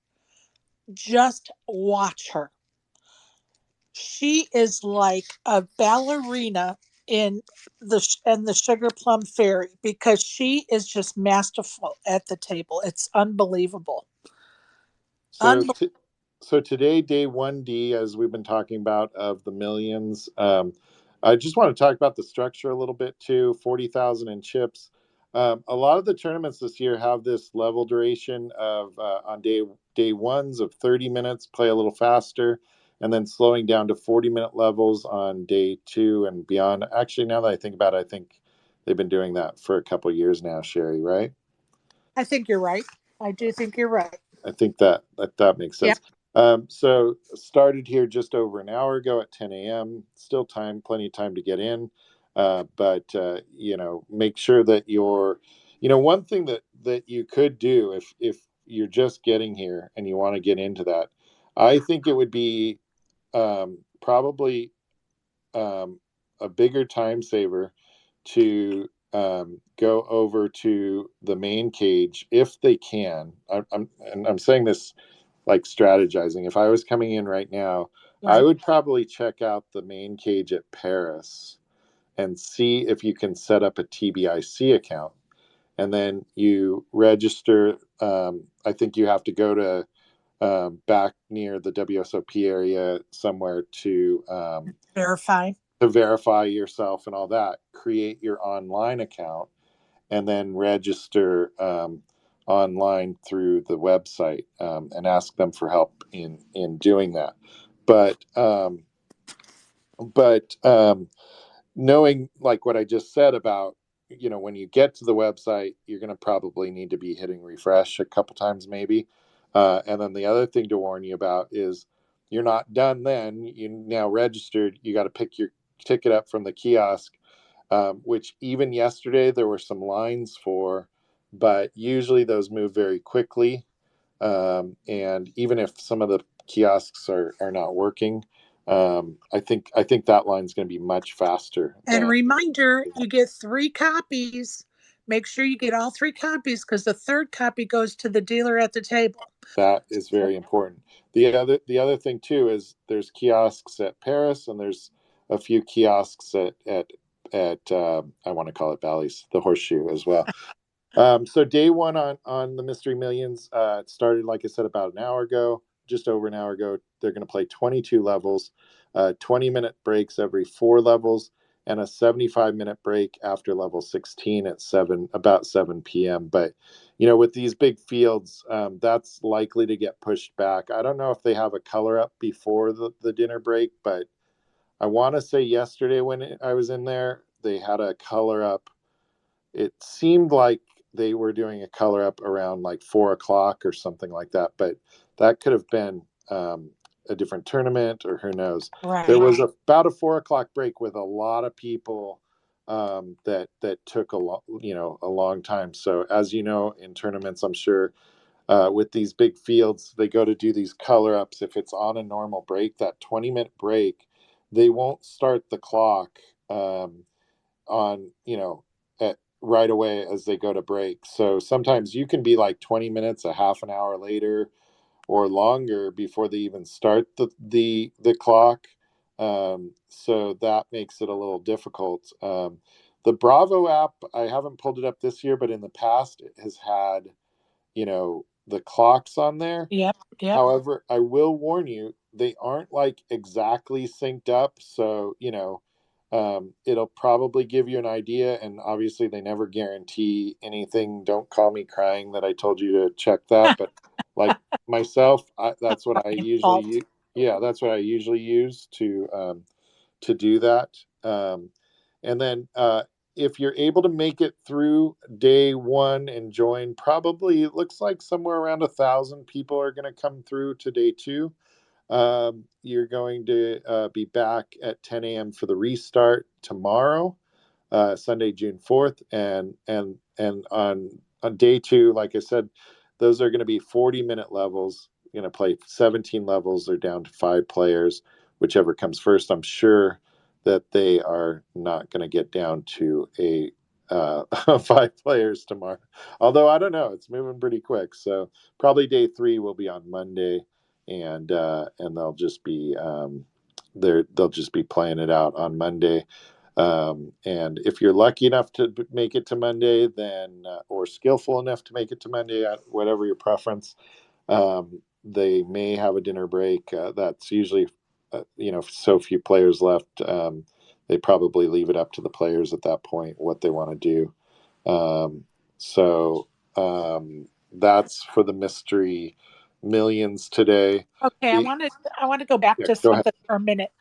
just watch her. She is like a ballerina in the Sugar Plum Fairy because she is just masterful at the table. It's unbelievable. So Unbelievable. so today, day 1D, as we've been talking about, of the millions. I just want to talk about the structure a little bit too. 40,000 in chips. A lot of the tournaments this year have this level duration of on day ones of 30 minutes, play a little faster, and then slowing down to 40-minute levels on day 2 and beyond. Actually, now that I think about it, I think they've been doing that for a couple of years now, Sherry, right? I think you're right. I do think you're right. I think that makes Yeah. sense. So started here just over an hour ago at 10 a.m. Still plenty of time to get in. But make sure that one thing that you could do if you're just getting here and you want to get into that, I think it would be probably a bigger time saver to go over to the main cage if they can. I'm saying this like strategizing. If I was coming in right now, I Right. would probably check out the main cage at Paris and see if you can set up a TBIC account. And then you register. I think you have to go to back near the WSOP area somewhere Verify. to verify yourself and all that. Create your online account and then register online through the website and ask them for help in doing that. But knowing like what I just said about when you get to the website, you're going to probably need to be hitting refresh a couple times maybe. And then the other thing to warn you about is you're not done. Then you now registered. You got to pick your ticket up from the kiosk, which even yesterday there were some lines for, but usually those move very quickly. And even if some of the kiosks are not working, I think that line's going to be much faster And than reminder, you get 3 copies. Make sure you get all 3 copies because the third copy goes to the dealer at the table. that is very important. The other thing too is there's kiosks at Paris and there's a few kiosks at I want to call it Bally's, the Horseshoe as well. So day one on the Mystery Millions, it started, like I said, about an hour ago, just over an hour ago. They're going to play 22 levels, 20-minute breaks every 4 levels, and a 75-minute break after level 16 at about 7 p.m. But with these big fields, that's likely to get pushed back. I don't know if they have a color up before the dinner break, but I want to say yesterday when I was in there, they had a color up. It seemed like they were doing a color up around like 4 o'clock or something like that, but that could have been a different tournament or who knows. There Right. was about a 4 o'clock break with a lot of people that took a long time. So as you know, in tournaments, I'm sure with these big fields, they go to do these color ups. If it's on a normal break, that 20-minute break, they won't start the clock on at right away as they go to break. So sometimes you can be like 20 minutes, a half an hour later or longer before they even start the clock. So that makes it a little difficult. The Bravo app, I haven't pulled it up this year, but in the past it has had the clocks on there. Yep. Yep. However, I will warn you, they aren't like exactly synced up. So, it'll probably give you an idea. And obviously, they never guarantee anything. Don't call me crying that I told you to check that. But like myself, that's what I My usually fault. use. Yeah, that's what I usually use to do that. And then if you're able to make it through day one and join, probably it looks like somewhere around 1,000 people are going to come through to day two. You're going to be back at 10 a.m. for the restart tomorrow, Sunday, June 4th, and on day two, like I said, those are going to be 40-minute levels. You're going to play 17 levels. They're down to 5 players, whichever comes first. I'm sure that they are not going to get down to a 5 players tomorrow. Although I don't know, it's moving pretty quick. So probably day 3 will be on Monday, and they'll just be they'll just be playing it out on Monday. And if you're lucky enough to make it to Monday, then or skillful enough to make it to Monday, whatever your preference, they may have a dinner break. That's usually, so few players left. They probably leave it up to the players at that point what they want to do. So that's for the mystery millions today. Okay, I The, want to go back yeah, to go ahead. something for a minute.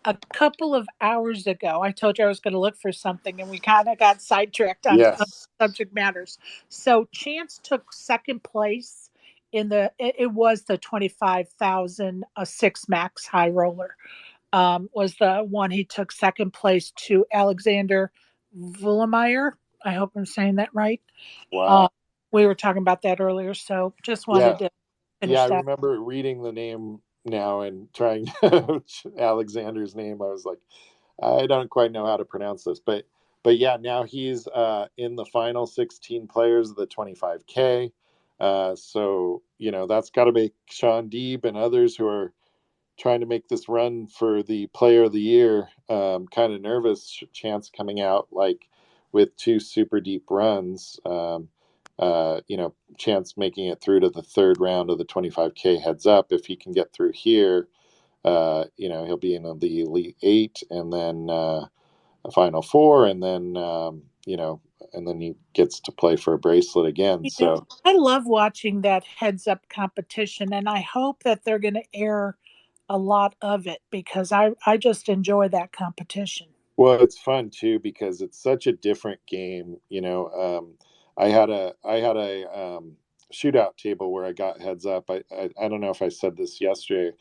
A couple of hours ago, I told you I was going to look for something, and we kind of got sidetracked on Yes. subject matters. So Chance took second place in it was the 25,000 a six max high roller. Was the one he took second place to Alexander Vulemeyer. I hope I'm saying that right. Uh, Wow. we were talking about that earlier, so just Yeah. wanted to Yeah, finish I that. remember reading the name now and trying Alexander's name. I was like, I don't quite know how to pronounce this, but yeah, now he's in the final 16 players of the 25K. So that's got to make Sean Deeb and others who are trying to make this run for the Player of the Year kind of nervous. Chance coming out like with 2 super deep runs. Chance making it through to the third round of the 25K heads up. If he can get through here, he'll be in the Elite 8 and then a Final 4, and then, and then he gets to play for a bracelet again. So, I love watching that heads up competition, and I hope that they're going to air a lot of it because I just enjoy that competition. well, it's fun too because it's such a different game. I had a shootout table where I got heads up. I don't know if I said this yesterday.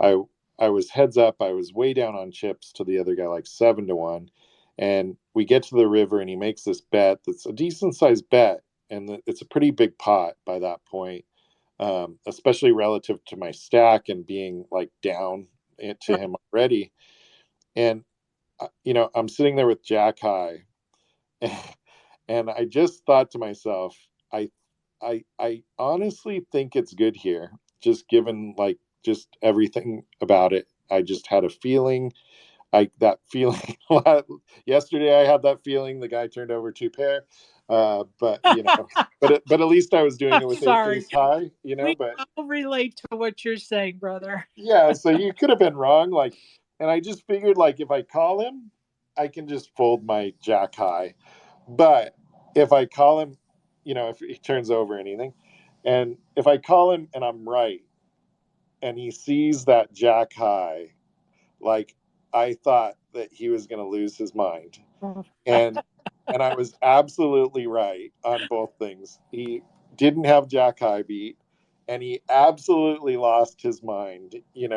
I I was heads up. I was way down on chips to the other guy, like 7-1, and we get to the river, and he makes this bet that's a decent sized bet, and it's a pretty big pot by that point, especially relative to my stack and being like down to Right. him already. And I'm sitting there with Jack High, and I just thought to myself, I honestly think it's good here, just given like just everything about it. I just had a feeling, that feeling. Yesterday, I had that feeling. The guy turned over 2 pair, but but at least I was doing I'm it with sorry. ace high, We But all relate to what you're saying, brother. yeah, so you could have been wrong, like, and I just figured like if I call him, I can just fold my Jack High. But if I call him, if he turns over anything, and if I call him and I'm right, and he sees that Jack High, like I thought that he was going to lose his mind, and I was absolutely right on both things. He didn't have Jack High beat, and he absolutely lost his mind. He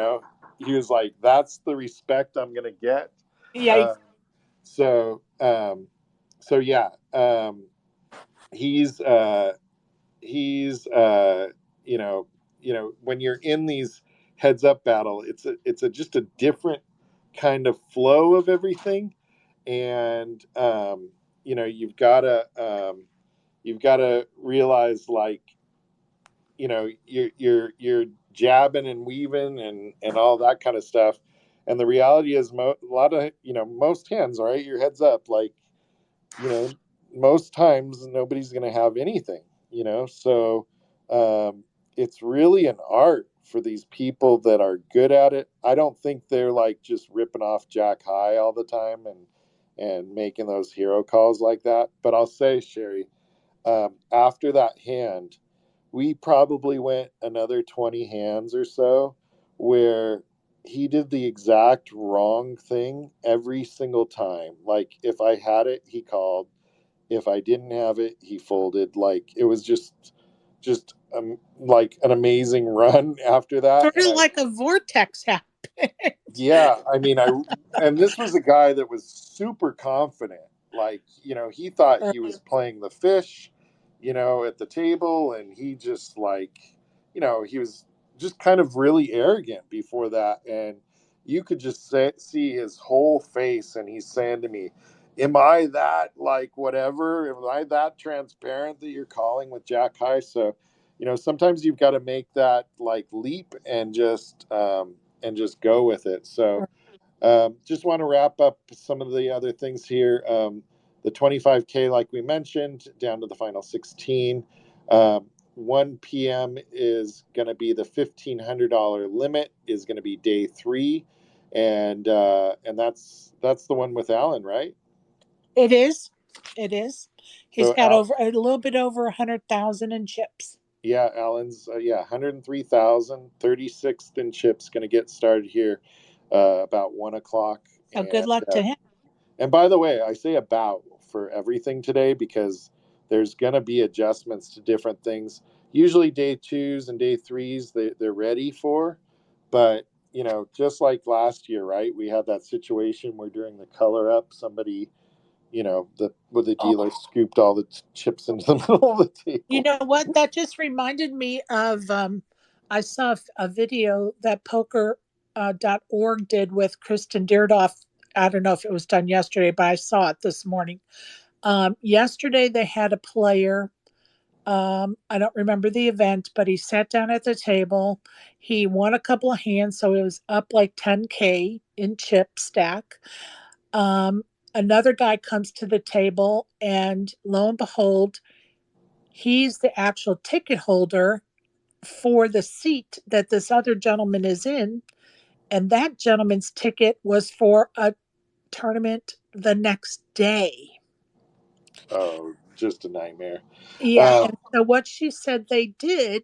was like, "That's the respect I'm going to get." Yeah, Uh, so, so yeah. He's he's when you're in these heads up battle, it's just a different kind of flow of everything, and you've got to realize, like, you're jabbing and weaving and all that kind of stuff, and the reality is a lot of most hands, right, your heads up, like, you know, most times nobody's going to have anything, so it's really an art for these people that are good at it. I don't think they're like just ripping off Jack High all the time and making those hero calls like that. But I'll say, Sherry, after that hand, we probably went another 20 hands or so where he did the exact wrong thing every single time. Like if I had it, he called. If I didn't have it, he folded. Like it was just like an amazing run after that. Sort And of I like a vortex happened. yeah, I mean, and this was a guy that was super confident. Like, he thought he was playing the fish, at the table, and he just like, he was just kind of really arrogant before that, and you could just see his whole face, and he's saying to me, "Am I that like whatever? Am I that transparent that you're calling with Jack High?" So, sometimes you've got to make that like leap and just go with it. So just want to wrap up some of the other things here. The 25K, like we mentioned, down to the final 16. 1 p.m. is going to be the $1,500 limit. Is going to be day 3, and that's the one with Alan, right? It is. It is. He's So got over a little bit over 100,000 in chips. yeah, Alan's 103,000, 36th in chips, going to get started here about 1 o'clock. So good luck to him. And by the way, I say about for everything today because there's going to be adjustments to different things. Usually day 2s and day 3s they're ready for, but just like last year, right? We had that situation where during the color up, somebody, the dealer scooped all the chips into the middle of the table. You know what? That just reminded me of I saw a video that poker.org did with Kristen Deardoff. I don't know if it was done yesterday, but I saw it this morning. Yesterday they had a player. I don't remember the event, but he sat down at the table. He won a couple of hands, so it was up like 10K in chip stack. Another guy comes to the table, and lo and behold, he's the actual ticket holder for the seat that this other gentleman is in. And that gentleman's ticket was for a tournament the next day. Oh, just a nightmare. Yeah. And so what she said they did,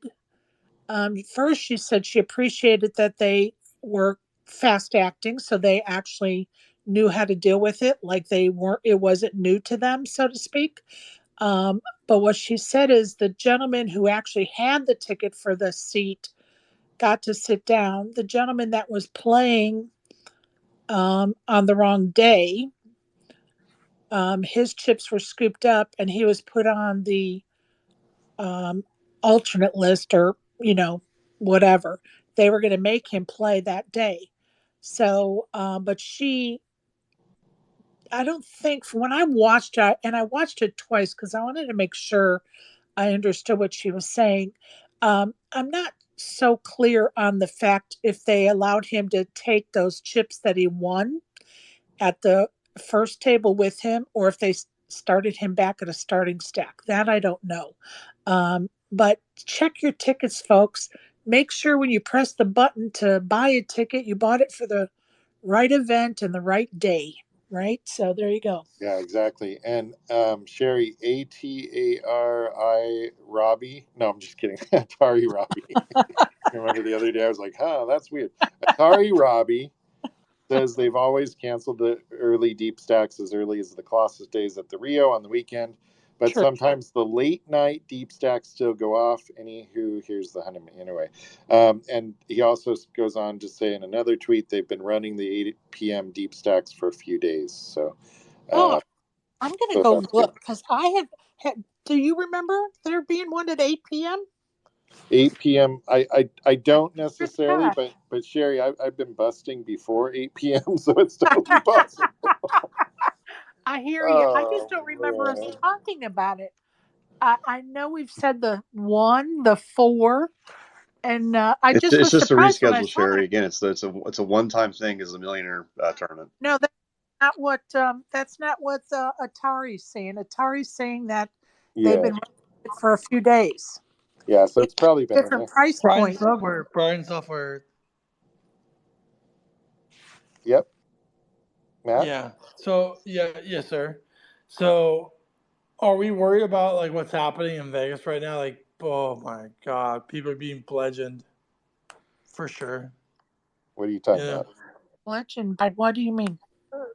first she said she appreciated that they were fast acting. So they actually knew how to deal with it. Like it wasn't new to them, so to speak. But what she said is the gentleman who actually had the ticket for the seat got to sit down. The gentleman that was playing on the wrong day, his chips were scooped up and he was put on the alternate list or, whatever. They were going to make him play that day. So, but I don't think when I watched it, and I watched it twice because I wanted to make sure I understood what she was saying. I'm not so clear on the fact if they allowed him to take those chips that he won at the first table with him or if they started him back at a starting stack. That I don't know. But check your tickets, folks. Make sure when you press the button to buy a ticket, you bought it for the right event and the right day, right? So there you go. Yeah, exactly. And Sherry, Atari Robbie. No, I'm just kidding. Atari Robbie. Remember the other day I was like, that's weird. Atari Robbie says they've always canceled the early deep stacks as early as the Colossus days at the Rio on the weekend. But Sure. sometimes the late night deep stacks still go off. Anywho, here's the honeymoon. Anyway, and he also goes on to say in another tweet they've been running the 8 p.m. deep stacks for a few days. So I'm going to go look because I had. Do you remember there being one at 8 p.m.? 8 p.m. I don't necessarily, but Sherry, I've been busting before 8 p.m., so it's totally possible. I hear you. I just don't remember us talking about it. I know we've said the 1, the 4, and I It's just it's was just a surprised when I reschedule, saw Sherry. that. Again, it's a one time thing as a millionaire tournament. No, that's not what Atari's saying. Atari's saying that they've been running it for a few days. Yeah, so it's probably been Different price point. Brian Software. Yep. Matt? Yeah. So yes, sir. So are we worried about like what's happening in Vegas right now? Like, oh my God, people are being bludgeoned. For sure. What are you talking Yeah. about? Legend, but what do you mean?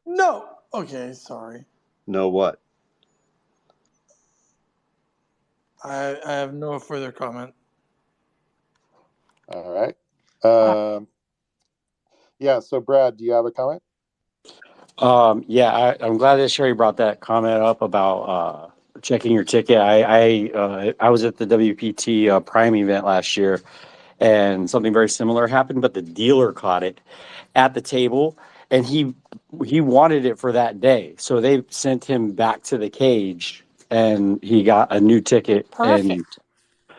No. Okay, sorry. No what? I have no further comment. All right. Yeah. So, Brad, do you have a comment? Yeah, I'm glad that Sherry brought that comment up about checking your ticket. I was at the WPT Prime event last year, and something very similar happened, but the dealer caught it at the table, and he wanted it for that day, so they sent him back to the cage, and he got a new ticket. And Perfect.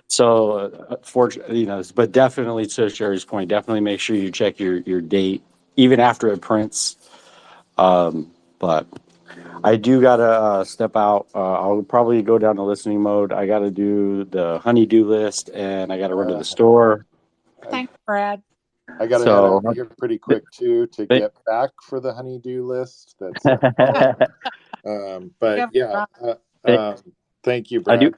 so, fortunately, but definitely to Sherry's point, definitely make sure you check your date even after it prints. But I do gotta step out. I'll probably go down to listening mode. I gotta do the honeydew list, and I gotta run to the store. Thanks, Brad. I got to head So, out of here pretty quick too to th- get back for the honeydew list. That's Good. but Yeah, yeah. right. Thank you, I do. Brad.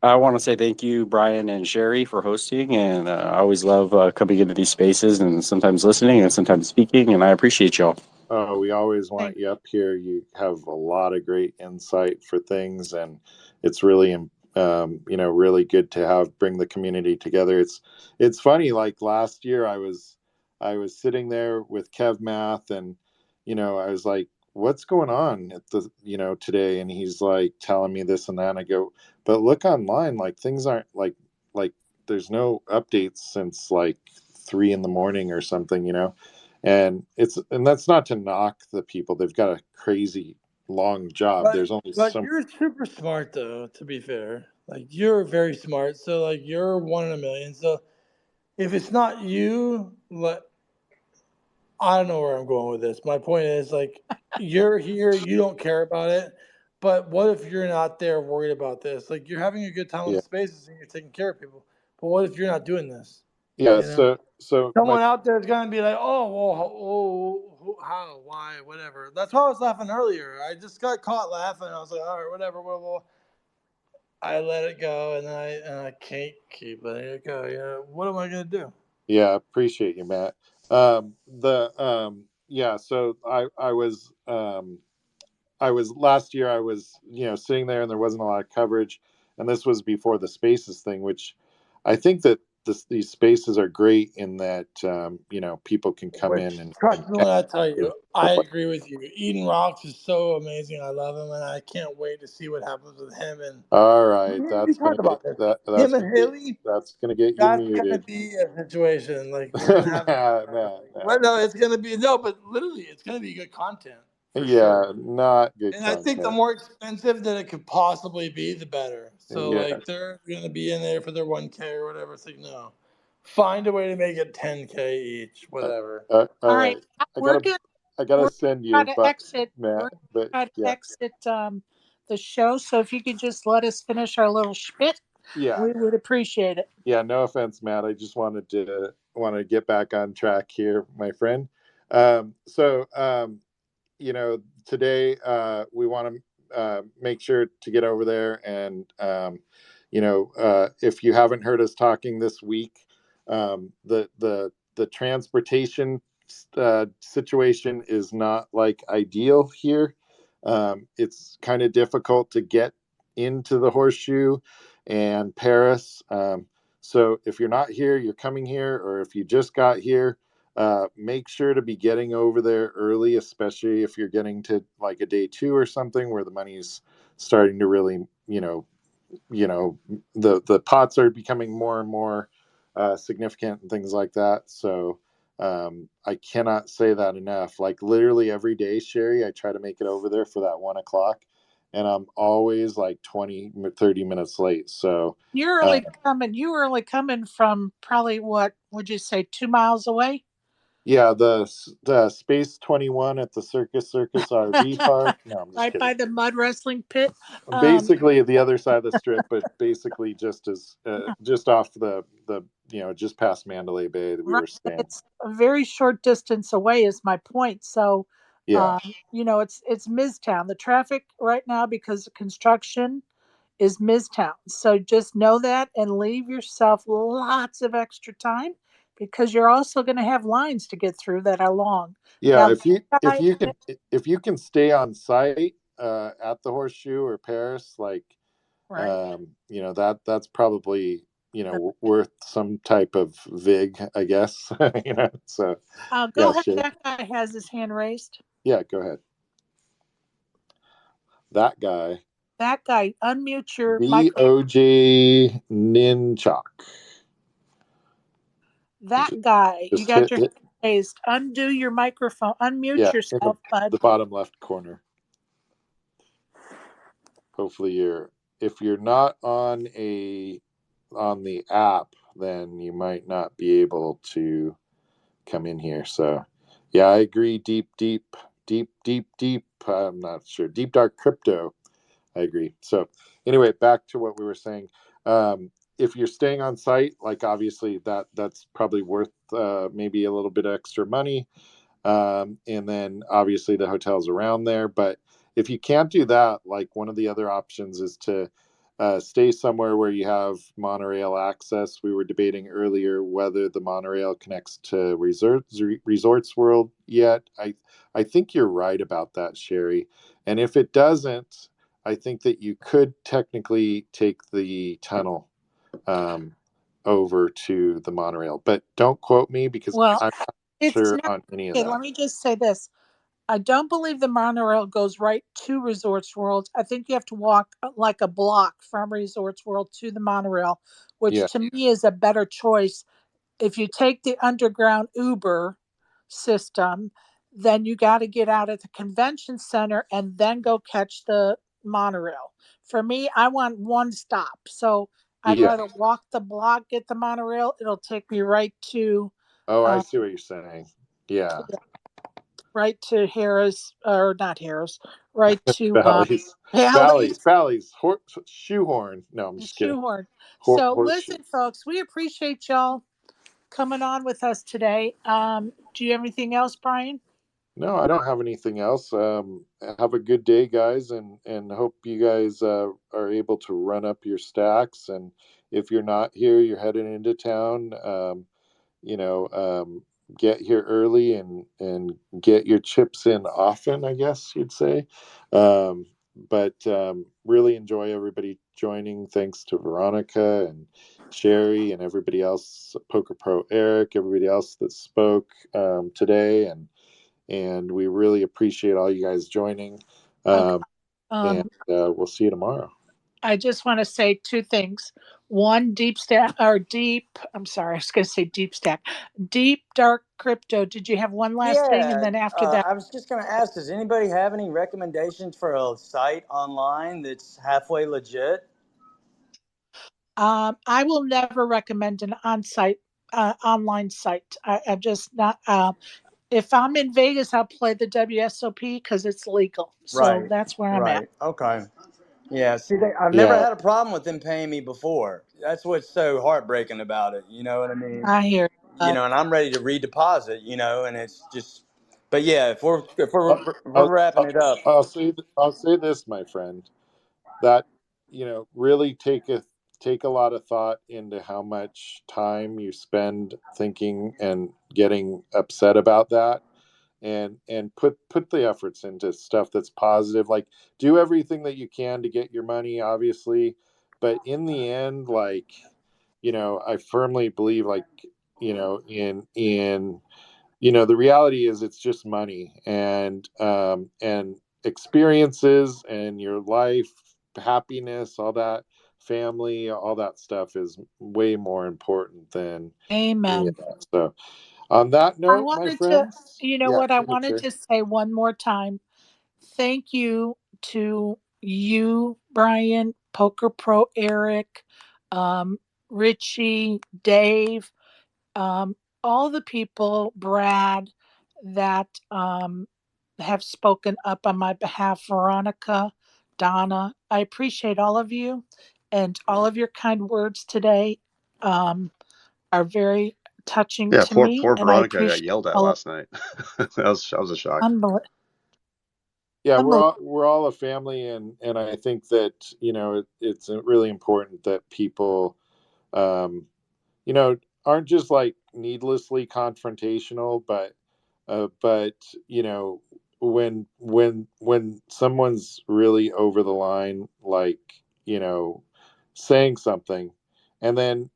I want to say thank you, Brian and Sherry, for hosting, and I always love coming into these spaces and sometimes listening and sometimes speaking, and I appreciate y'all. Oh, we always want Thank you up here. You have a lot of great insight for things, and it's really, really good to have bring the community together. It's funny. Like last year, I was sitting there with Kev Math, and I was like, "What's going on at the today?" And he's like telling me this and that. And I go, "But look online. Like things aren't like there's no updates since like 3 in the morning or something." And that's not to knock the people. They've got a crazy long job. But There's only but some. you're super smart though, to be fair. Like you're very smart. So like you're one in a million. So if it's not you, I don't know where I'm going with this. My point is like you're here, you don't care about it. But what if you're not there worried about this? Like you're having a good time in Yeah, the spaces and you're taking care of people. But what if you're not doing this? yeah. You know? So my Someone out there is gonna be like, "Oh, well, how, why, whatever." That's why I was laughing earlier. I just got caught laughing. I was like, "All right, whatever." Well, I let it go, and I can't keep letting it go. What am I gonna do? Yeah, appreciate you, Matt. The Yeah. So I was last year. I was sitting there, and there wasn't a lot of coverage, and this was before the spaces thing, which I think that these spaces are great in that people can come Which in and trust me when I tell and you, I stuff like. agree with you. Eden Rocks is so amazing. I love him, and I can't wait to see what happens with him. And All right, we talked about this. that's Him gonna and get Haley. you That's gonna muted. be a situation. Like we're gonna have a good Nah, time. nah, Like, nah. well, no, it's gonna be no, but literally, it's gonna be good content for sure. Yeah, not good And I think the content. more expensive that it could possibly be, the better. So Yeah. like they're gonna be in there for their 1K or whatever. It's like no, find a way to make it 10K each, whatever. All All right. right. I We're gotta good. I gotta We're send try you, to but exit. We're Matt. But try to yeah, exit the show. So if you could just let us finish our little schpitt, yeah, we would appreciate it. yeah. No offense, Matt. I just wanted to get back on track here, my friend. So today we want to make sure to get over there and if you haven't heard us talking this week, the transportation situation is not like ideal here. It's kind of difficult to get into the Horseshoe and Paris. So if you're not here, you're coming here, or if you just got here, make sure to be getting over there early, especially if you're getting to like a day two or something where the money's starting to really, you know, the pots are becoming more and more significant and things like that. So I cannot say that enough. Like literally every day, Sherry, I try to make it over there for that 1 o'clock, and I'm always like 20, 30 minutes late. So You're uh, early coming. You were early coming from probably what would you say 2 miles away? yeah, the Space 21 at the Circus RV Park. No, I'm just Right kidding. by the mud wrestling pit. Um, Basically the other side of the strip, but basically just off the just past Mandalay Bay that we right, were but staying. it's a very short distance away is my point. So, Yeah, it's Midtown. The traffic right now because of construction is Midtown. So just know that and leave yourself lots of extra time because you're also going to have lines to get through that are long. Yeah, Now, if you that guy, if you can stay on site at the Horseshoe or Paris, like right? that's probably The, worth some type of vig, I guess. So go yeah, ahead. sure. That guy has his hand raised. Yeah, go ahead. That guy. That guy, unmute your microphone. VOJ Ninchak. That guy, you Just got hit your hand it. raised. Undo your microphone. Unmute Yeah, in yourself, bud. the bottom left corner. Hopefully if you're not on the app, then you might not be able to come in here. So yeah, I agree. Deep. I'm not sure. Deep dark crypto. I agree. So anyway, back to what we were saying. If you're staying on site, like obviously that's probably worth maybe a little bit extra money. And then obviously the hotels around there. But if you can't do that, like one of the other options is to stay somewhere where you have monorail access. We were debating earlier whether the monorail connects to Resorts World yet. I think you're right about that, Sherry. And if it doesn't, I think that you could technically take the tunnel um, over to the monorail, but don't quote me because Well, I'm not it's sure not. on any of Okay, that. let me just say this. I don't believe the monorail goes right to Resorts World. I think you have to walk like a block from Resorts World to the monorail, which Yeah, to me is a better choice. If you take the underground Uber system, then you got to get out at the convention center and then go catch the monorail. For me, I want one stop. So I'd yeah. rather walk the block, get the monorail. It'll take me right to Oh, I uh, see what you're saying. Yeah, right to Harris, or not Harris, right to valleys, Bally's shoehorn. No, I'm just kidding. Shoehorn. So Horseshoe. listen, folks, we appreciate y'all coming on with us today. Do you have anything else, Brian? No, I don't have anything else. Have a good day, guys, and hope you guys are able to run up your stacks. And if you're not here, you're heading into town. You know, get here early and get your chips in often, I guess you'd say. But really enjoy everybody joining. Thanks to Veronica and Sherry and everybody else, Poker Pro Eric, everybody else that spoke today, and we really appreciate all you guys joining. Okay. And we'll see you tomorrow. I just want to say two things. One, deep stack or deep. I'm sorry, I was going to say deep stack. Deep dark crypto. Did you have one last thing, and Yeah, then after that, I was just going to ask, does anybody have any recommendations for a site online that's halfway legit? I will never recommend an on-site online site. I'm just not. If I'm in Vegas, I'll play the WSOP because it's legal. So Right, that's where I'm at. right. Okay. Yeah, see, I've never Yeah. had a problem with them paying me before. That's what's so heartbreaking about it. You know what I mean? I hear. And I'm ready to redeposit. And it's just. But yeah, I'll, if we're I'll, wrapping I'll it up. I'll say this, my friend, that really take a lot of thought into how much time you spend thinking and getting upset about that, and put the efforts into stuff that's positive. Like, do everything that you can to get your money, obviously, but in the end, like, I firmly believe, like, in the reality is it's just money, and experiences and your life, happiness, all that, family, all that stuff is way more important than any of Amen. that. So on that I note, my wanted to, friends, you know yeah, what, I go ahead, wanted sir. to say one more time. Thank you to you, Brian, Poker Pro Eric, um, Richie, Dave, um, all the people, Brad, that have spoken up on my behalf, Veronica, Donna. I appreciate all of you, and all of your kind words today are very touching Yeah, to poor me, poor and I Veronica got appreciate yelled at all of last night. That was a shock. Yeah, we're unbelievable. all a family, and I think that it's really important that people um, aren't just like needlessly confrontational, but when someone's really over the line, like, saying something, and then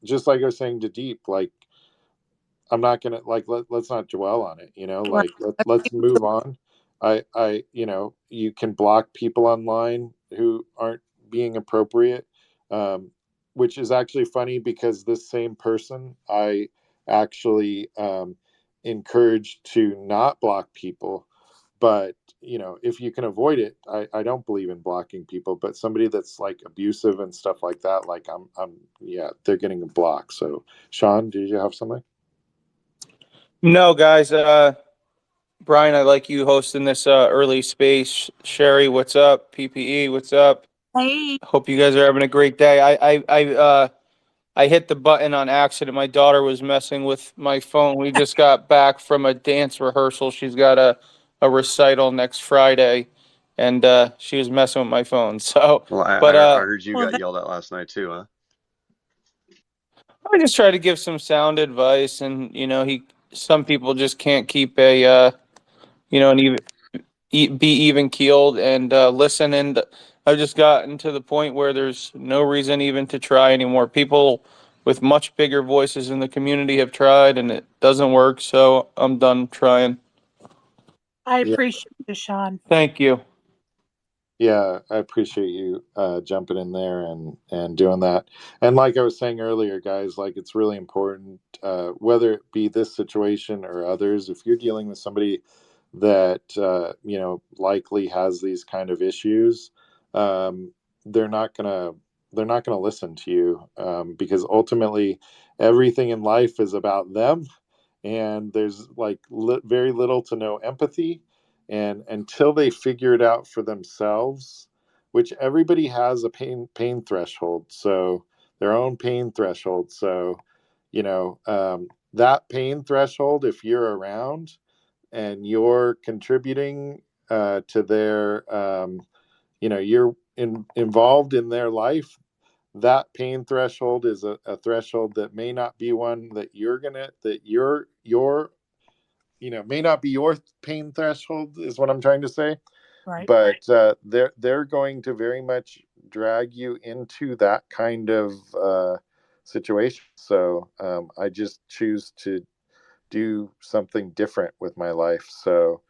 just like I was saying to Deep, like, I'm not gonna, like, let's not dwell on it, Right. like, let's move on. You can block people online who aren't being appropriate, um, which is actually funny because this same person I actually encouraged to not block people. But if you can avoid it, I don't believe in blocking people. But somebody that's like abusive and stuff like that, like, yeah, they're getting a block. So Sean, did you have something? No, guys. Brian, I like you hosting this early space. Sherry, what's up? PPE, what's up? Hey, Hope you guys are having a great day. I hit the button on accident. My daughter was messing with my phone. We just got back from a dance rehearsal. She's got a recital next Friday, and she was messing with my phone. So, Well, but I heard you well, got yelled at last night too, huh? I just try to give some sound advice, and some people just can't keep an even be even keeled and listen. And I've just gotten to the point where there's no reason even to try anymore. People with much bigger voices in the community have tried, and it doesn't work. So I'm done trying. I Yeah, appreciate you, Sean. Thank you. yeah, I appreciate you jumping in there and doing that. And like I was saying earlier, guys, like, it's really important, whether it be this situation or others, if you're dealing with somebody that likely has these kind of issues, um, they're not gonna they're not gonna listen to you, because ultimately everything in life is about them, and there's like very little to no empathy. And until they figure it out for themselves, which everybody has a pain threshold, so their own pain threshold, so that pain threshold, if you're around and you're contributing to their you're involved in their life, that pain threshold is a threshold that may not be one that you're may not be your pain threshold, is what I'm trying to say. Right. But they're going to very much drag you into that kind of situation. So I just choose to do something different with my life. So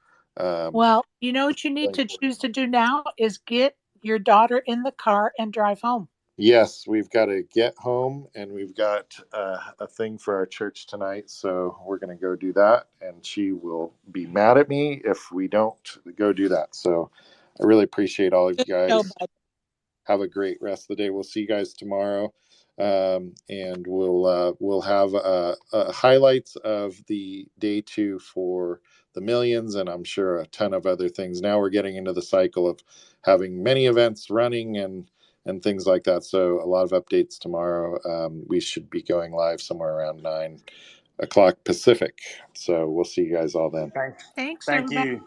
Well, you know what you need to choose to do now is get your daughter in the car and drive home. yes, we've got to get home, and we've got a thing for our church tonight. So we're going to go do that, and she will be mad at me if we don't go do that. So I really appreciate all of you Good show, guys. bud. Have a great rest of the day. We'll see you guys tomorrow, and we'll have highlights of the day 2 for the millions, and I'm sure a ton of other things. Now we're getting into the cycle of having many events running and things like that. So a lot of updates tomorrow. We should be going live somewhere around 9 o'clock Pacific. So we'll see you guys all then. Thanks. Thanks, Thank everybody. you.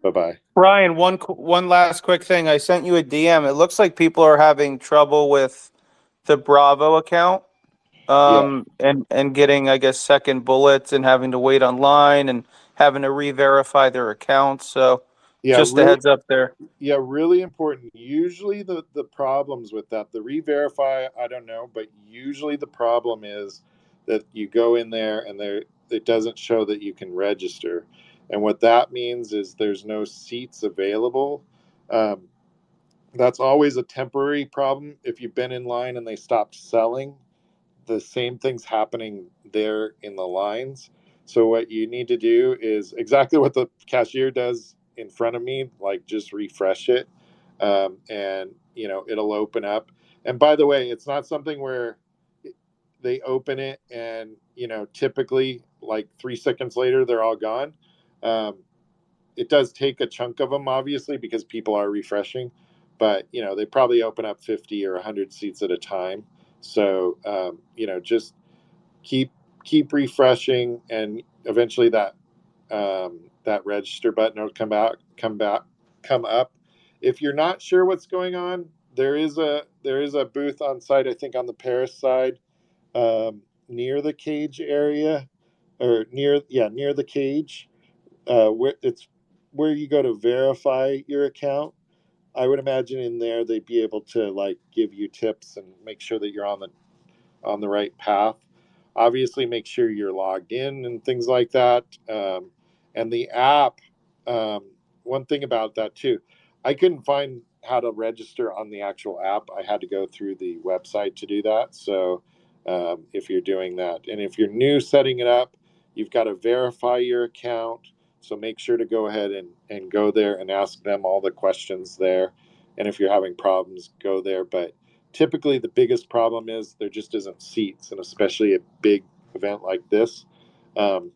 Bye bye. Brian, one last quick thing. I sent you a DM. It looks like people are having trouble with the Bravo account. Yeah. And getting, I guess, second bullets and having to wait online and having to re-verify their accounts. So Yeah. just a Really. heads up there. Yeah, really important. Usually the problems with that, the re-verify, I don't know, but usually the problem is that you go in there and it doesn't show that you can register. And what that means is there's no seats available. Um, that's always a temporary problem. If you've been in line and they stopped selling, the same thing's happening there in the lines. So what you need to do is exactly what the cashier does in front of me, like, just refresh it, and it'll open up. And by the way, it's not something where they open it and typically like 3 seconds later they're all gone. Um, it does take a chunk of them, obviously, because people are refreshing, but they probably open up 50 or 100 seats at a time. So just keep refreshing, and eventually that register button will come up. If you're not sure what's going on, there is a booth on site, I think on the Paris side, near the cage area, or near the cage, where you go to verify your account. I would imagine in there they'd be able to like give you tips and make sure that you're on the right path. Obviously, make sure you're logged in and things like that. And the app, um, one thing about that too, I couldn't find how to register on the actual app. I had to go through the website to do that. So if you're doing that, and if you're new setting it up, you've got to verify your account. So make sure to go ahead and go there and ask them all the questions there. And if you're having problems, go there. But typically the biggest problem is there just isn't seats, and especially a big event like this. Um,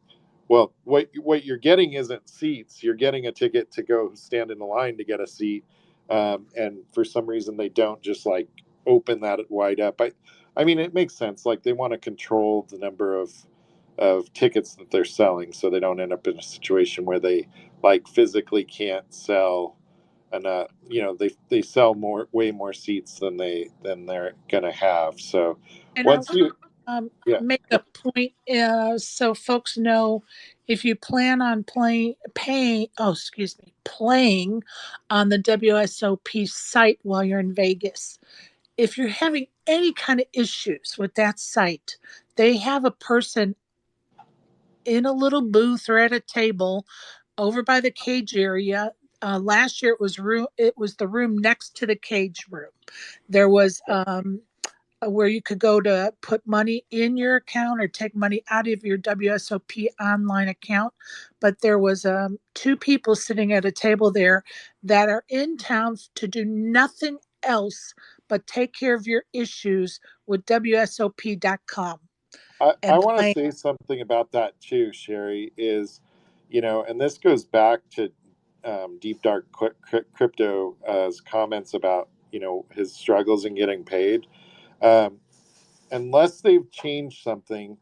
well, what you're getting isn't seats. You're getting a ticket to go stand in the line to get a seat, and for some reason they don't just like open that wide up. I mean, it makes sense. Like they want to control the number of tickets that they're selling, so they don't end up in a situation where they like physically can't sell, and they sell way more seats than they're gonna have. So And I once you yeah make a point so folks know, if you plan on playing on the WSOP site while you're in Vegas, if you're having any kind of issues with that site, they have a person in a little booth or at a table over by the cage area. Last year it was the room next to the cage room. There was where you could go to put money in your account or take money out of your WSOP online account. But there was two people sitting at a table there that are in town to do nothing else but take care of your issues with WSOP.com I and want to play. say something about that too, Sherry, is, and this goes back to Deep Dark Crypto's comments about, his struggles in getting paid. Um, Unless they've changed something,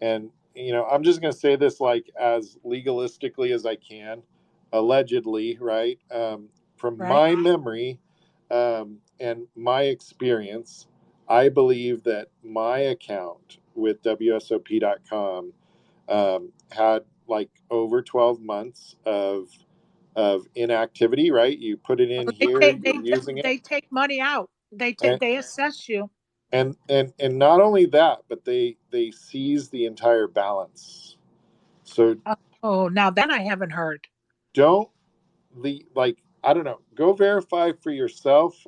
and, I'm just going to say this like as legalistically as I can, allegedly, right? From Right? my memory and my experience, I believe that my account with WSOP.com had like over 12 months of inactivity, right? You put it in Oh, here, you're using it. they take money out. And, They assess you. and not only that, but they seize the entire balance. So Oh, now that I haven't heard. don't I don't know, go verify for yourself,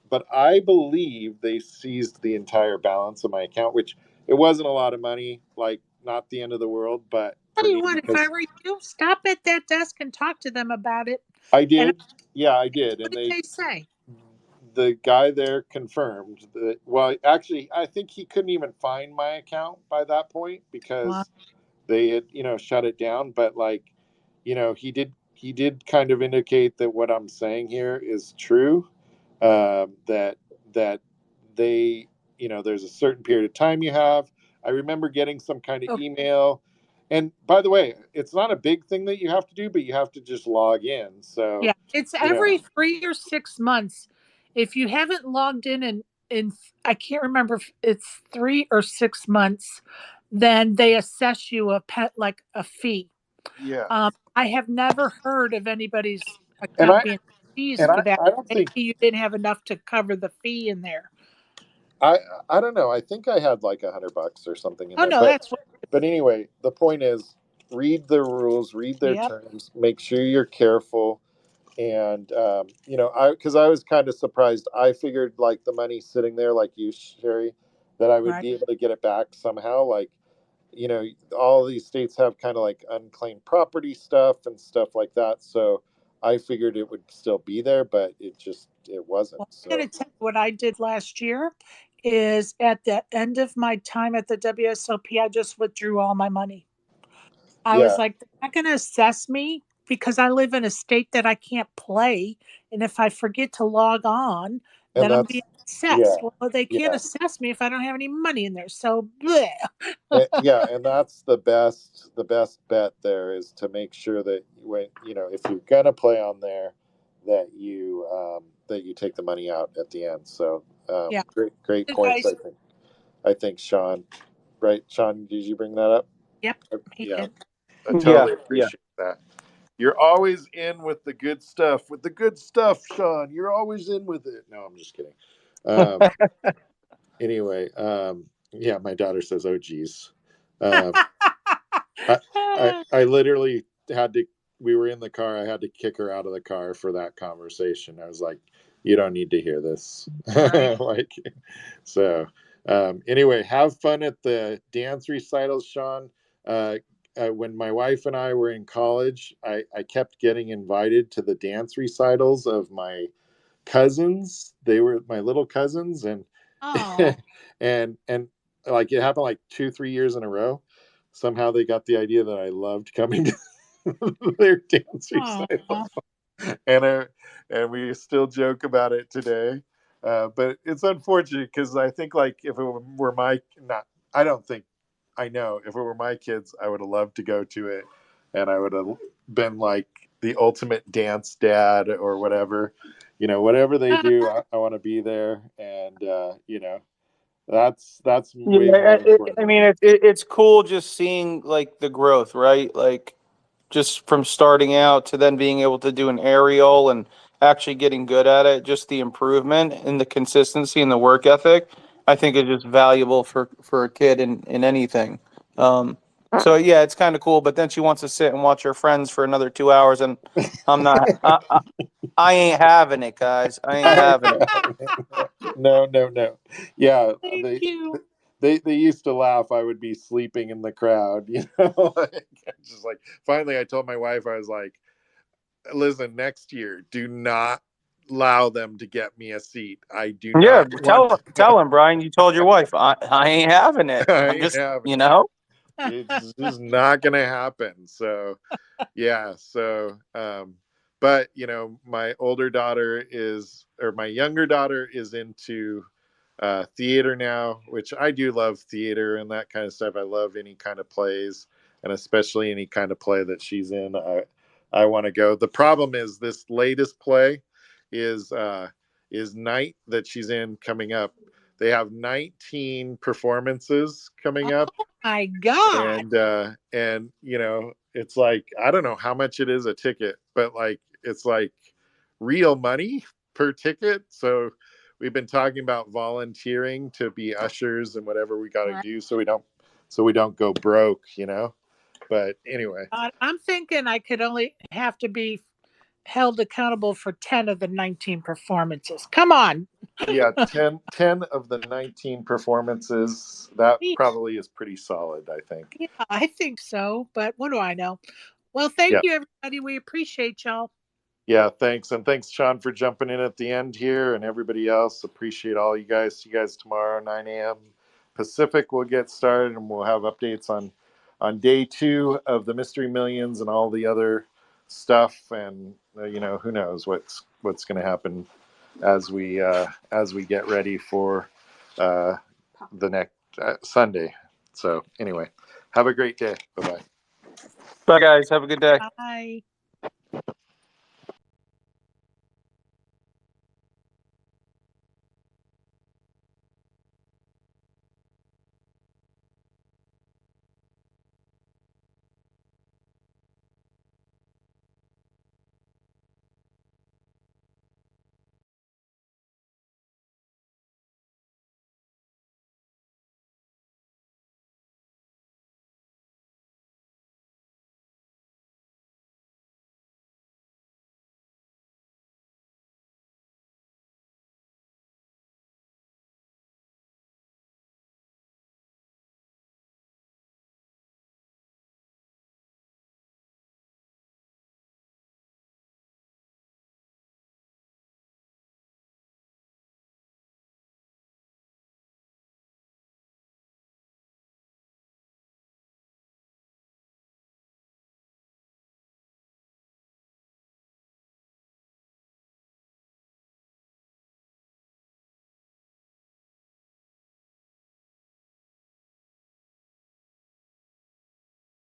but I believe they seized the entire balance of my account, which it wasn't a lot of money, like not the end of the world, but Tell for you me, what, if I because were you, stop at that desk and talk to them about it. I And did. Yeah, I did. what And did they say? the guy there confirmed that, well, actually, I think he couldn't even find my account by that point Well, because they had, shut it down. But like, he did kind of indicate that what I'm saying here is true. That they, there's a certain period of time you have. I remember getting some kind of okay. email. And by the way, it's not a big thing that you have to do, but you have to just log in. So, Yeah, it's you know, every 3 or 6 months. If you haven't logged in, I can't remember if it's 3 or 6 months, then they assess you like a fee. yeah. I have never heard of anybody's And account being seized and for that. I don't Maybe think you didn't have enough to cover the fee in there. I I don't know. I think I had like $100 or something in Oh there. no, that's what. But anyway, the point is, read the rules, read their Yep. terms, make sure you're careful. And I was kind of surprised. I figured like the money sitting there, like you, Sherry, that I would Right. be able to get it back somehow. Like, all these states have kind of like unclaimed property stuff and stuff like that. So I figured it would still be there, but it wasn't. Well, I'm So going to tell you what I did last year is at the end of my time at the WSOP, I just withdrew all my money. I was yeah, like, they're not going to assess me because I live in a state that I can't play. And if I forget to log on, and then I'm that's being assessed. yeah, Well, they can't yeah. assess me if I don't have any money in there. So, bleh. Yeah, and that's the best bet there is to make sure that when if you're gonna play on there, that you take the money out at the end. So Yeah. great Advice. points, I think. I think Sean, right? Sean, did you bring that up? Yep, he Yeah, did. I Yeah, totally yeah. appreciate that. You're always in with the good stuff. With the good stuff, Sean. You're always in with it. No, I'm just kidding. Anyway, yeah, my daughter says, "Oh, geez." Um, I literally had to. We were in the car. I had to kick her out of the car for that conversation. I was like, "You don't need to hear this." Right. Like, so. Anyway, have fun at the dance recitals, Sean. When my wife and I were in college, I kept getting invited to the dance recitals of my cousins. They were my little cousins, and Oh, and like it happened like 2-3 years in a row. Somehow they got the idea that I loved coming to their dance oh, recital, and and we still joke about it today. But it's unfortunate because I think like if it were my not, I don't think I know if it were my kids, I would have loved to go to it, and I would have been like the ultimate dance dad or whatever. Whatever they do, I want to be there, and that's way Yeah, more important I to mean, me. it's cool just seeing like the growth, right? Like just from starting out to then being able to do an aerial and actually getting good at it, just the improvement and the consistency and the work ethic, I think is just valuable for a kid in anything. Um, so yeah, it's kind of cool. But then she wants to sit and watch her friends for another 2 hours, and I'm not. I ain't having it, guys. I ain't having it. No, no, no. Yeah, thank they you. they used to laugh. I would be sleeping in the crowd, like, just like finally I told my wife, I was like, listen, next year, do not allow them to get me a seat. I do Yeah, not want to go. tell him, Brian. You told your wife I ain't having it. I I'm ain't just, having you it. know. It's just not gonna happen. So yeah, so but my older daughter is, or my younger daughter is into theater now, which I do love theater and that kind of stuff. I love any kind of plays, and especially any kind of play that she's in. I want to go. The problem is this latest play is Night that she's in coming up. They have 19 performances coming up, Oh my God. and it's like I don't know how much it is a ticket, but like it's like real money per ticket. So we've been talking about volunteering to be ushers and whatever we got to Right. do so we don't go broke. But anyway, I'm thinking I could only have to be held accountable for 10 of the 19 performances. Come on. yeah, 10 of the 19 performances, that Yeah, probably is pretty solid, I think. I think so, but what do I know? Well, thank Yeah. you, everybody. We appreciate y'all. Yeah, thanks. And thanks, Sean, for jumping in at the end here, and everybody else. Appreciate all you guys. See you guys tomorrow, 9 a.m. Pacific. We'll get started, and we'll have updates on day 2 of the Mystery Millions and all the other stuff. And who knows what's going to happen as we get ready for the next Sunday. So anyway, have a great day. Bye bye. Bye, guys. Have a good day. Bye.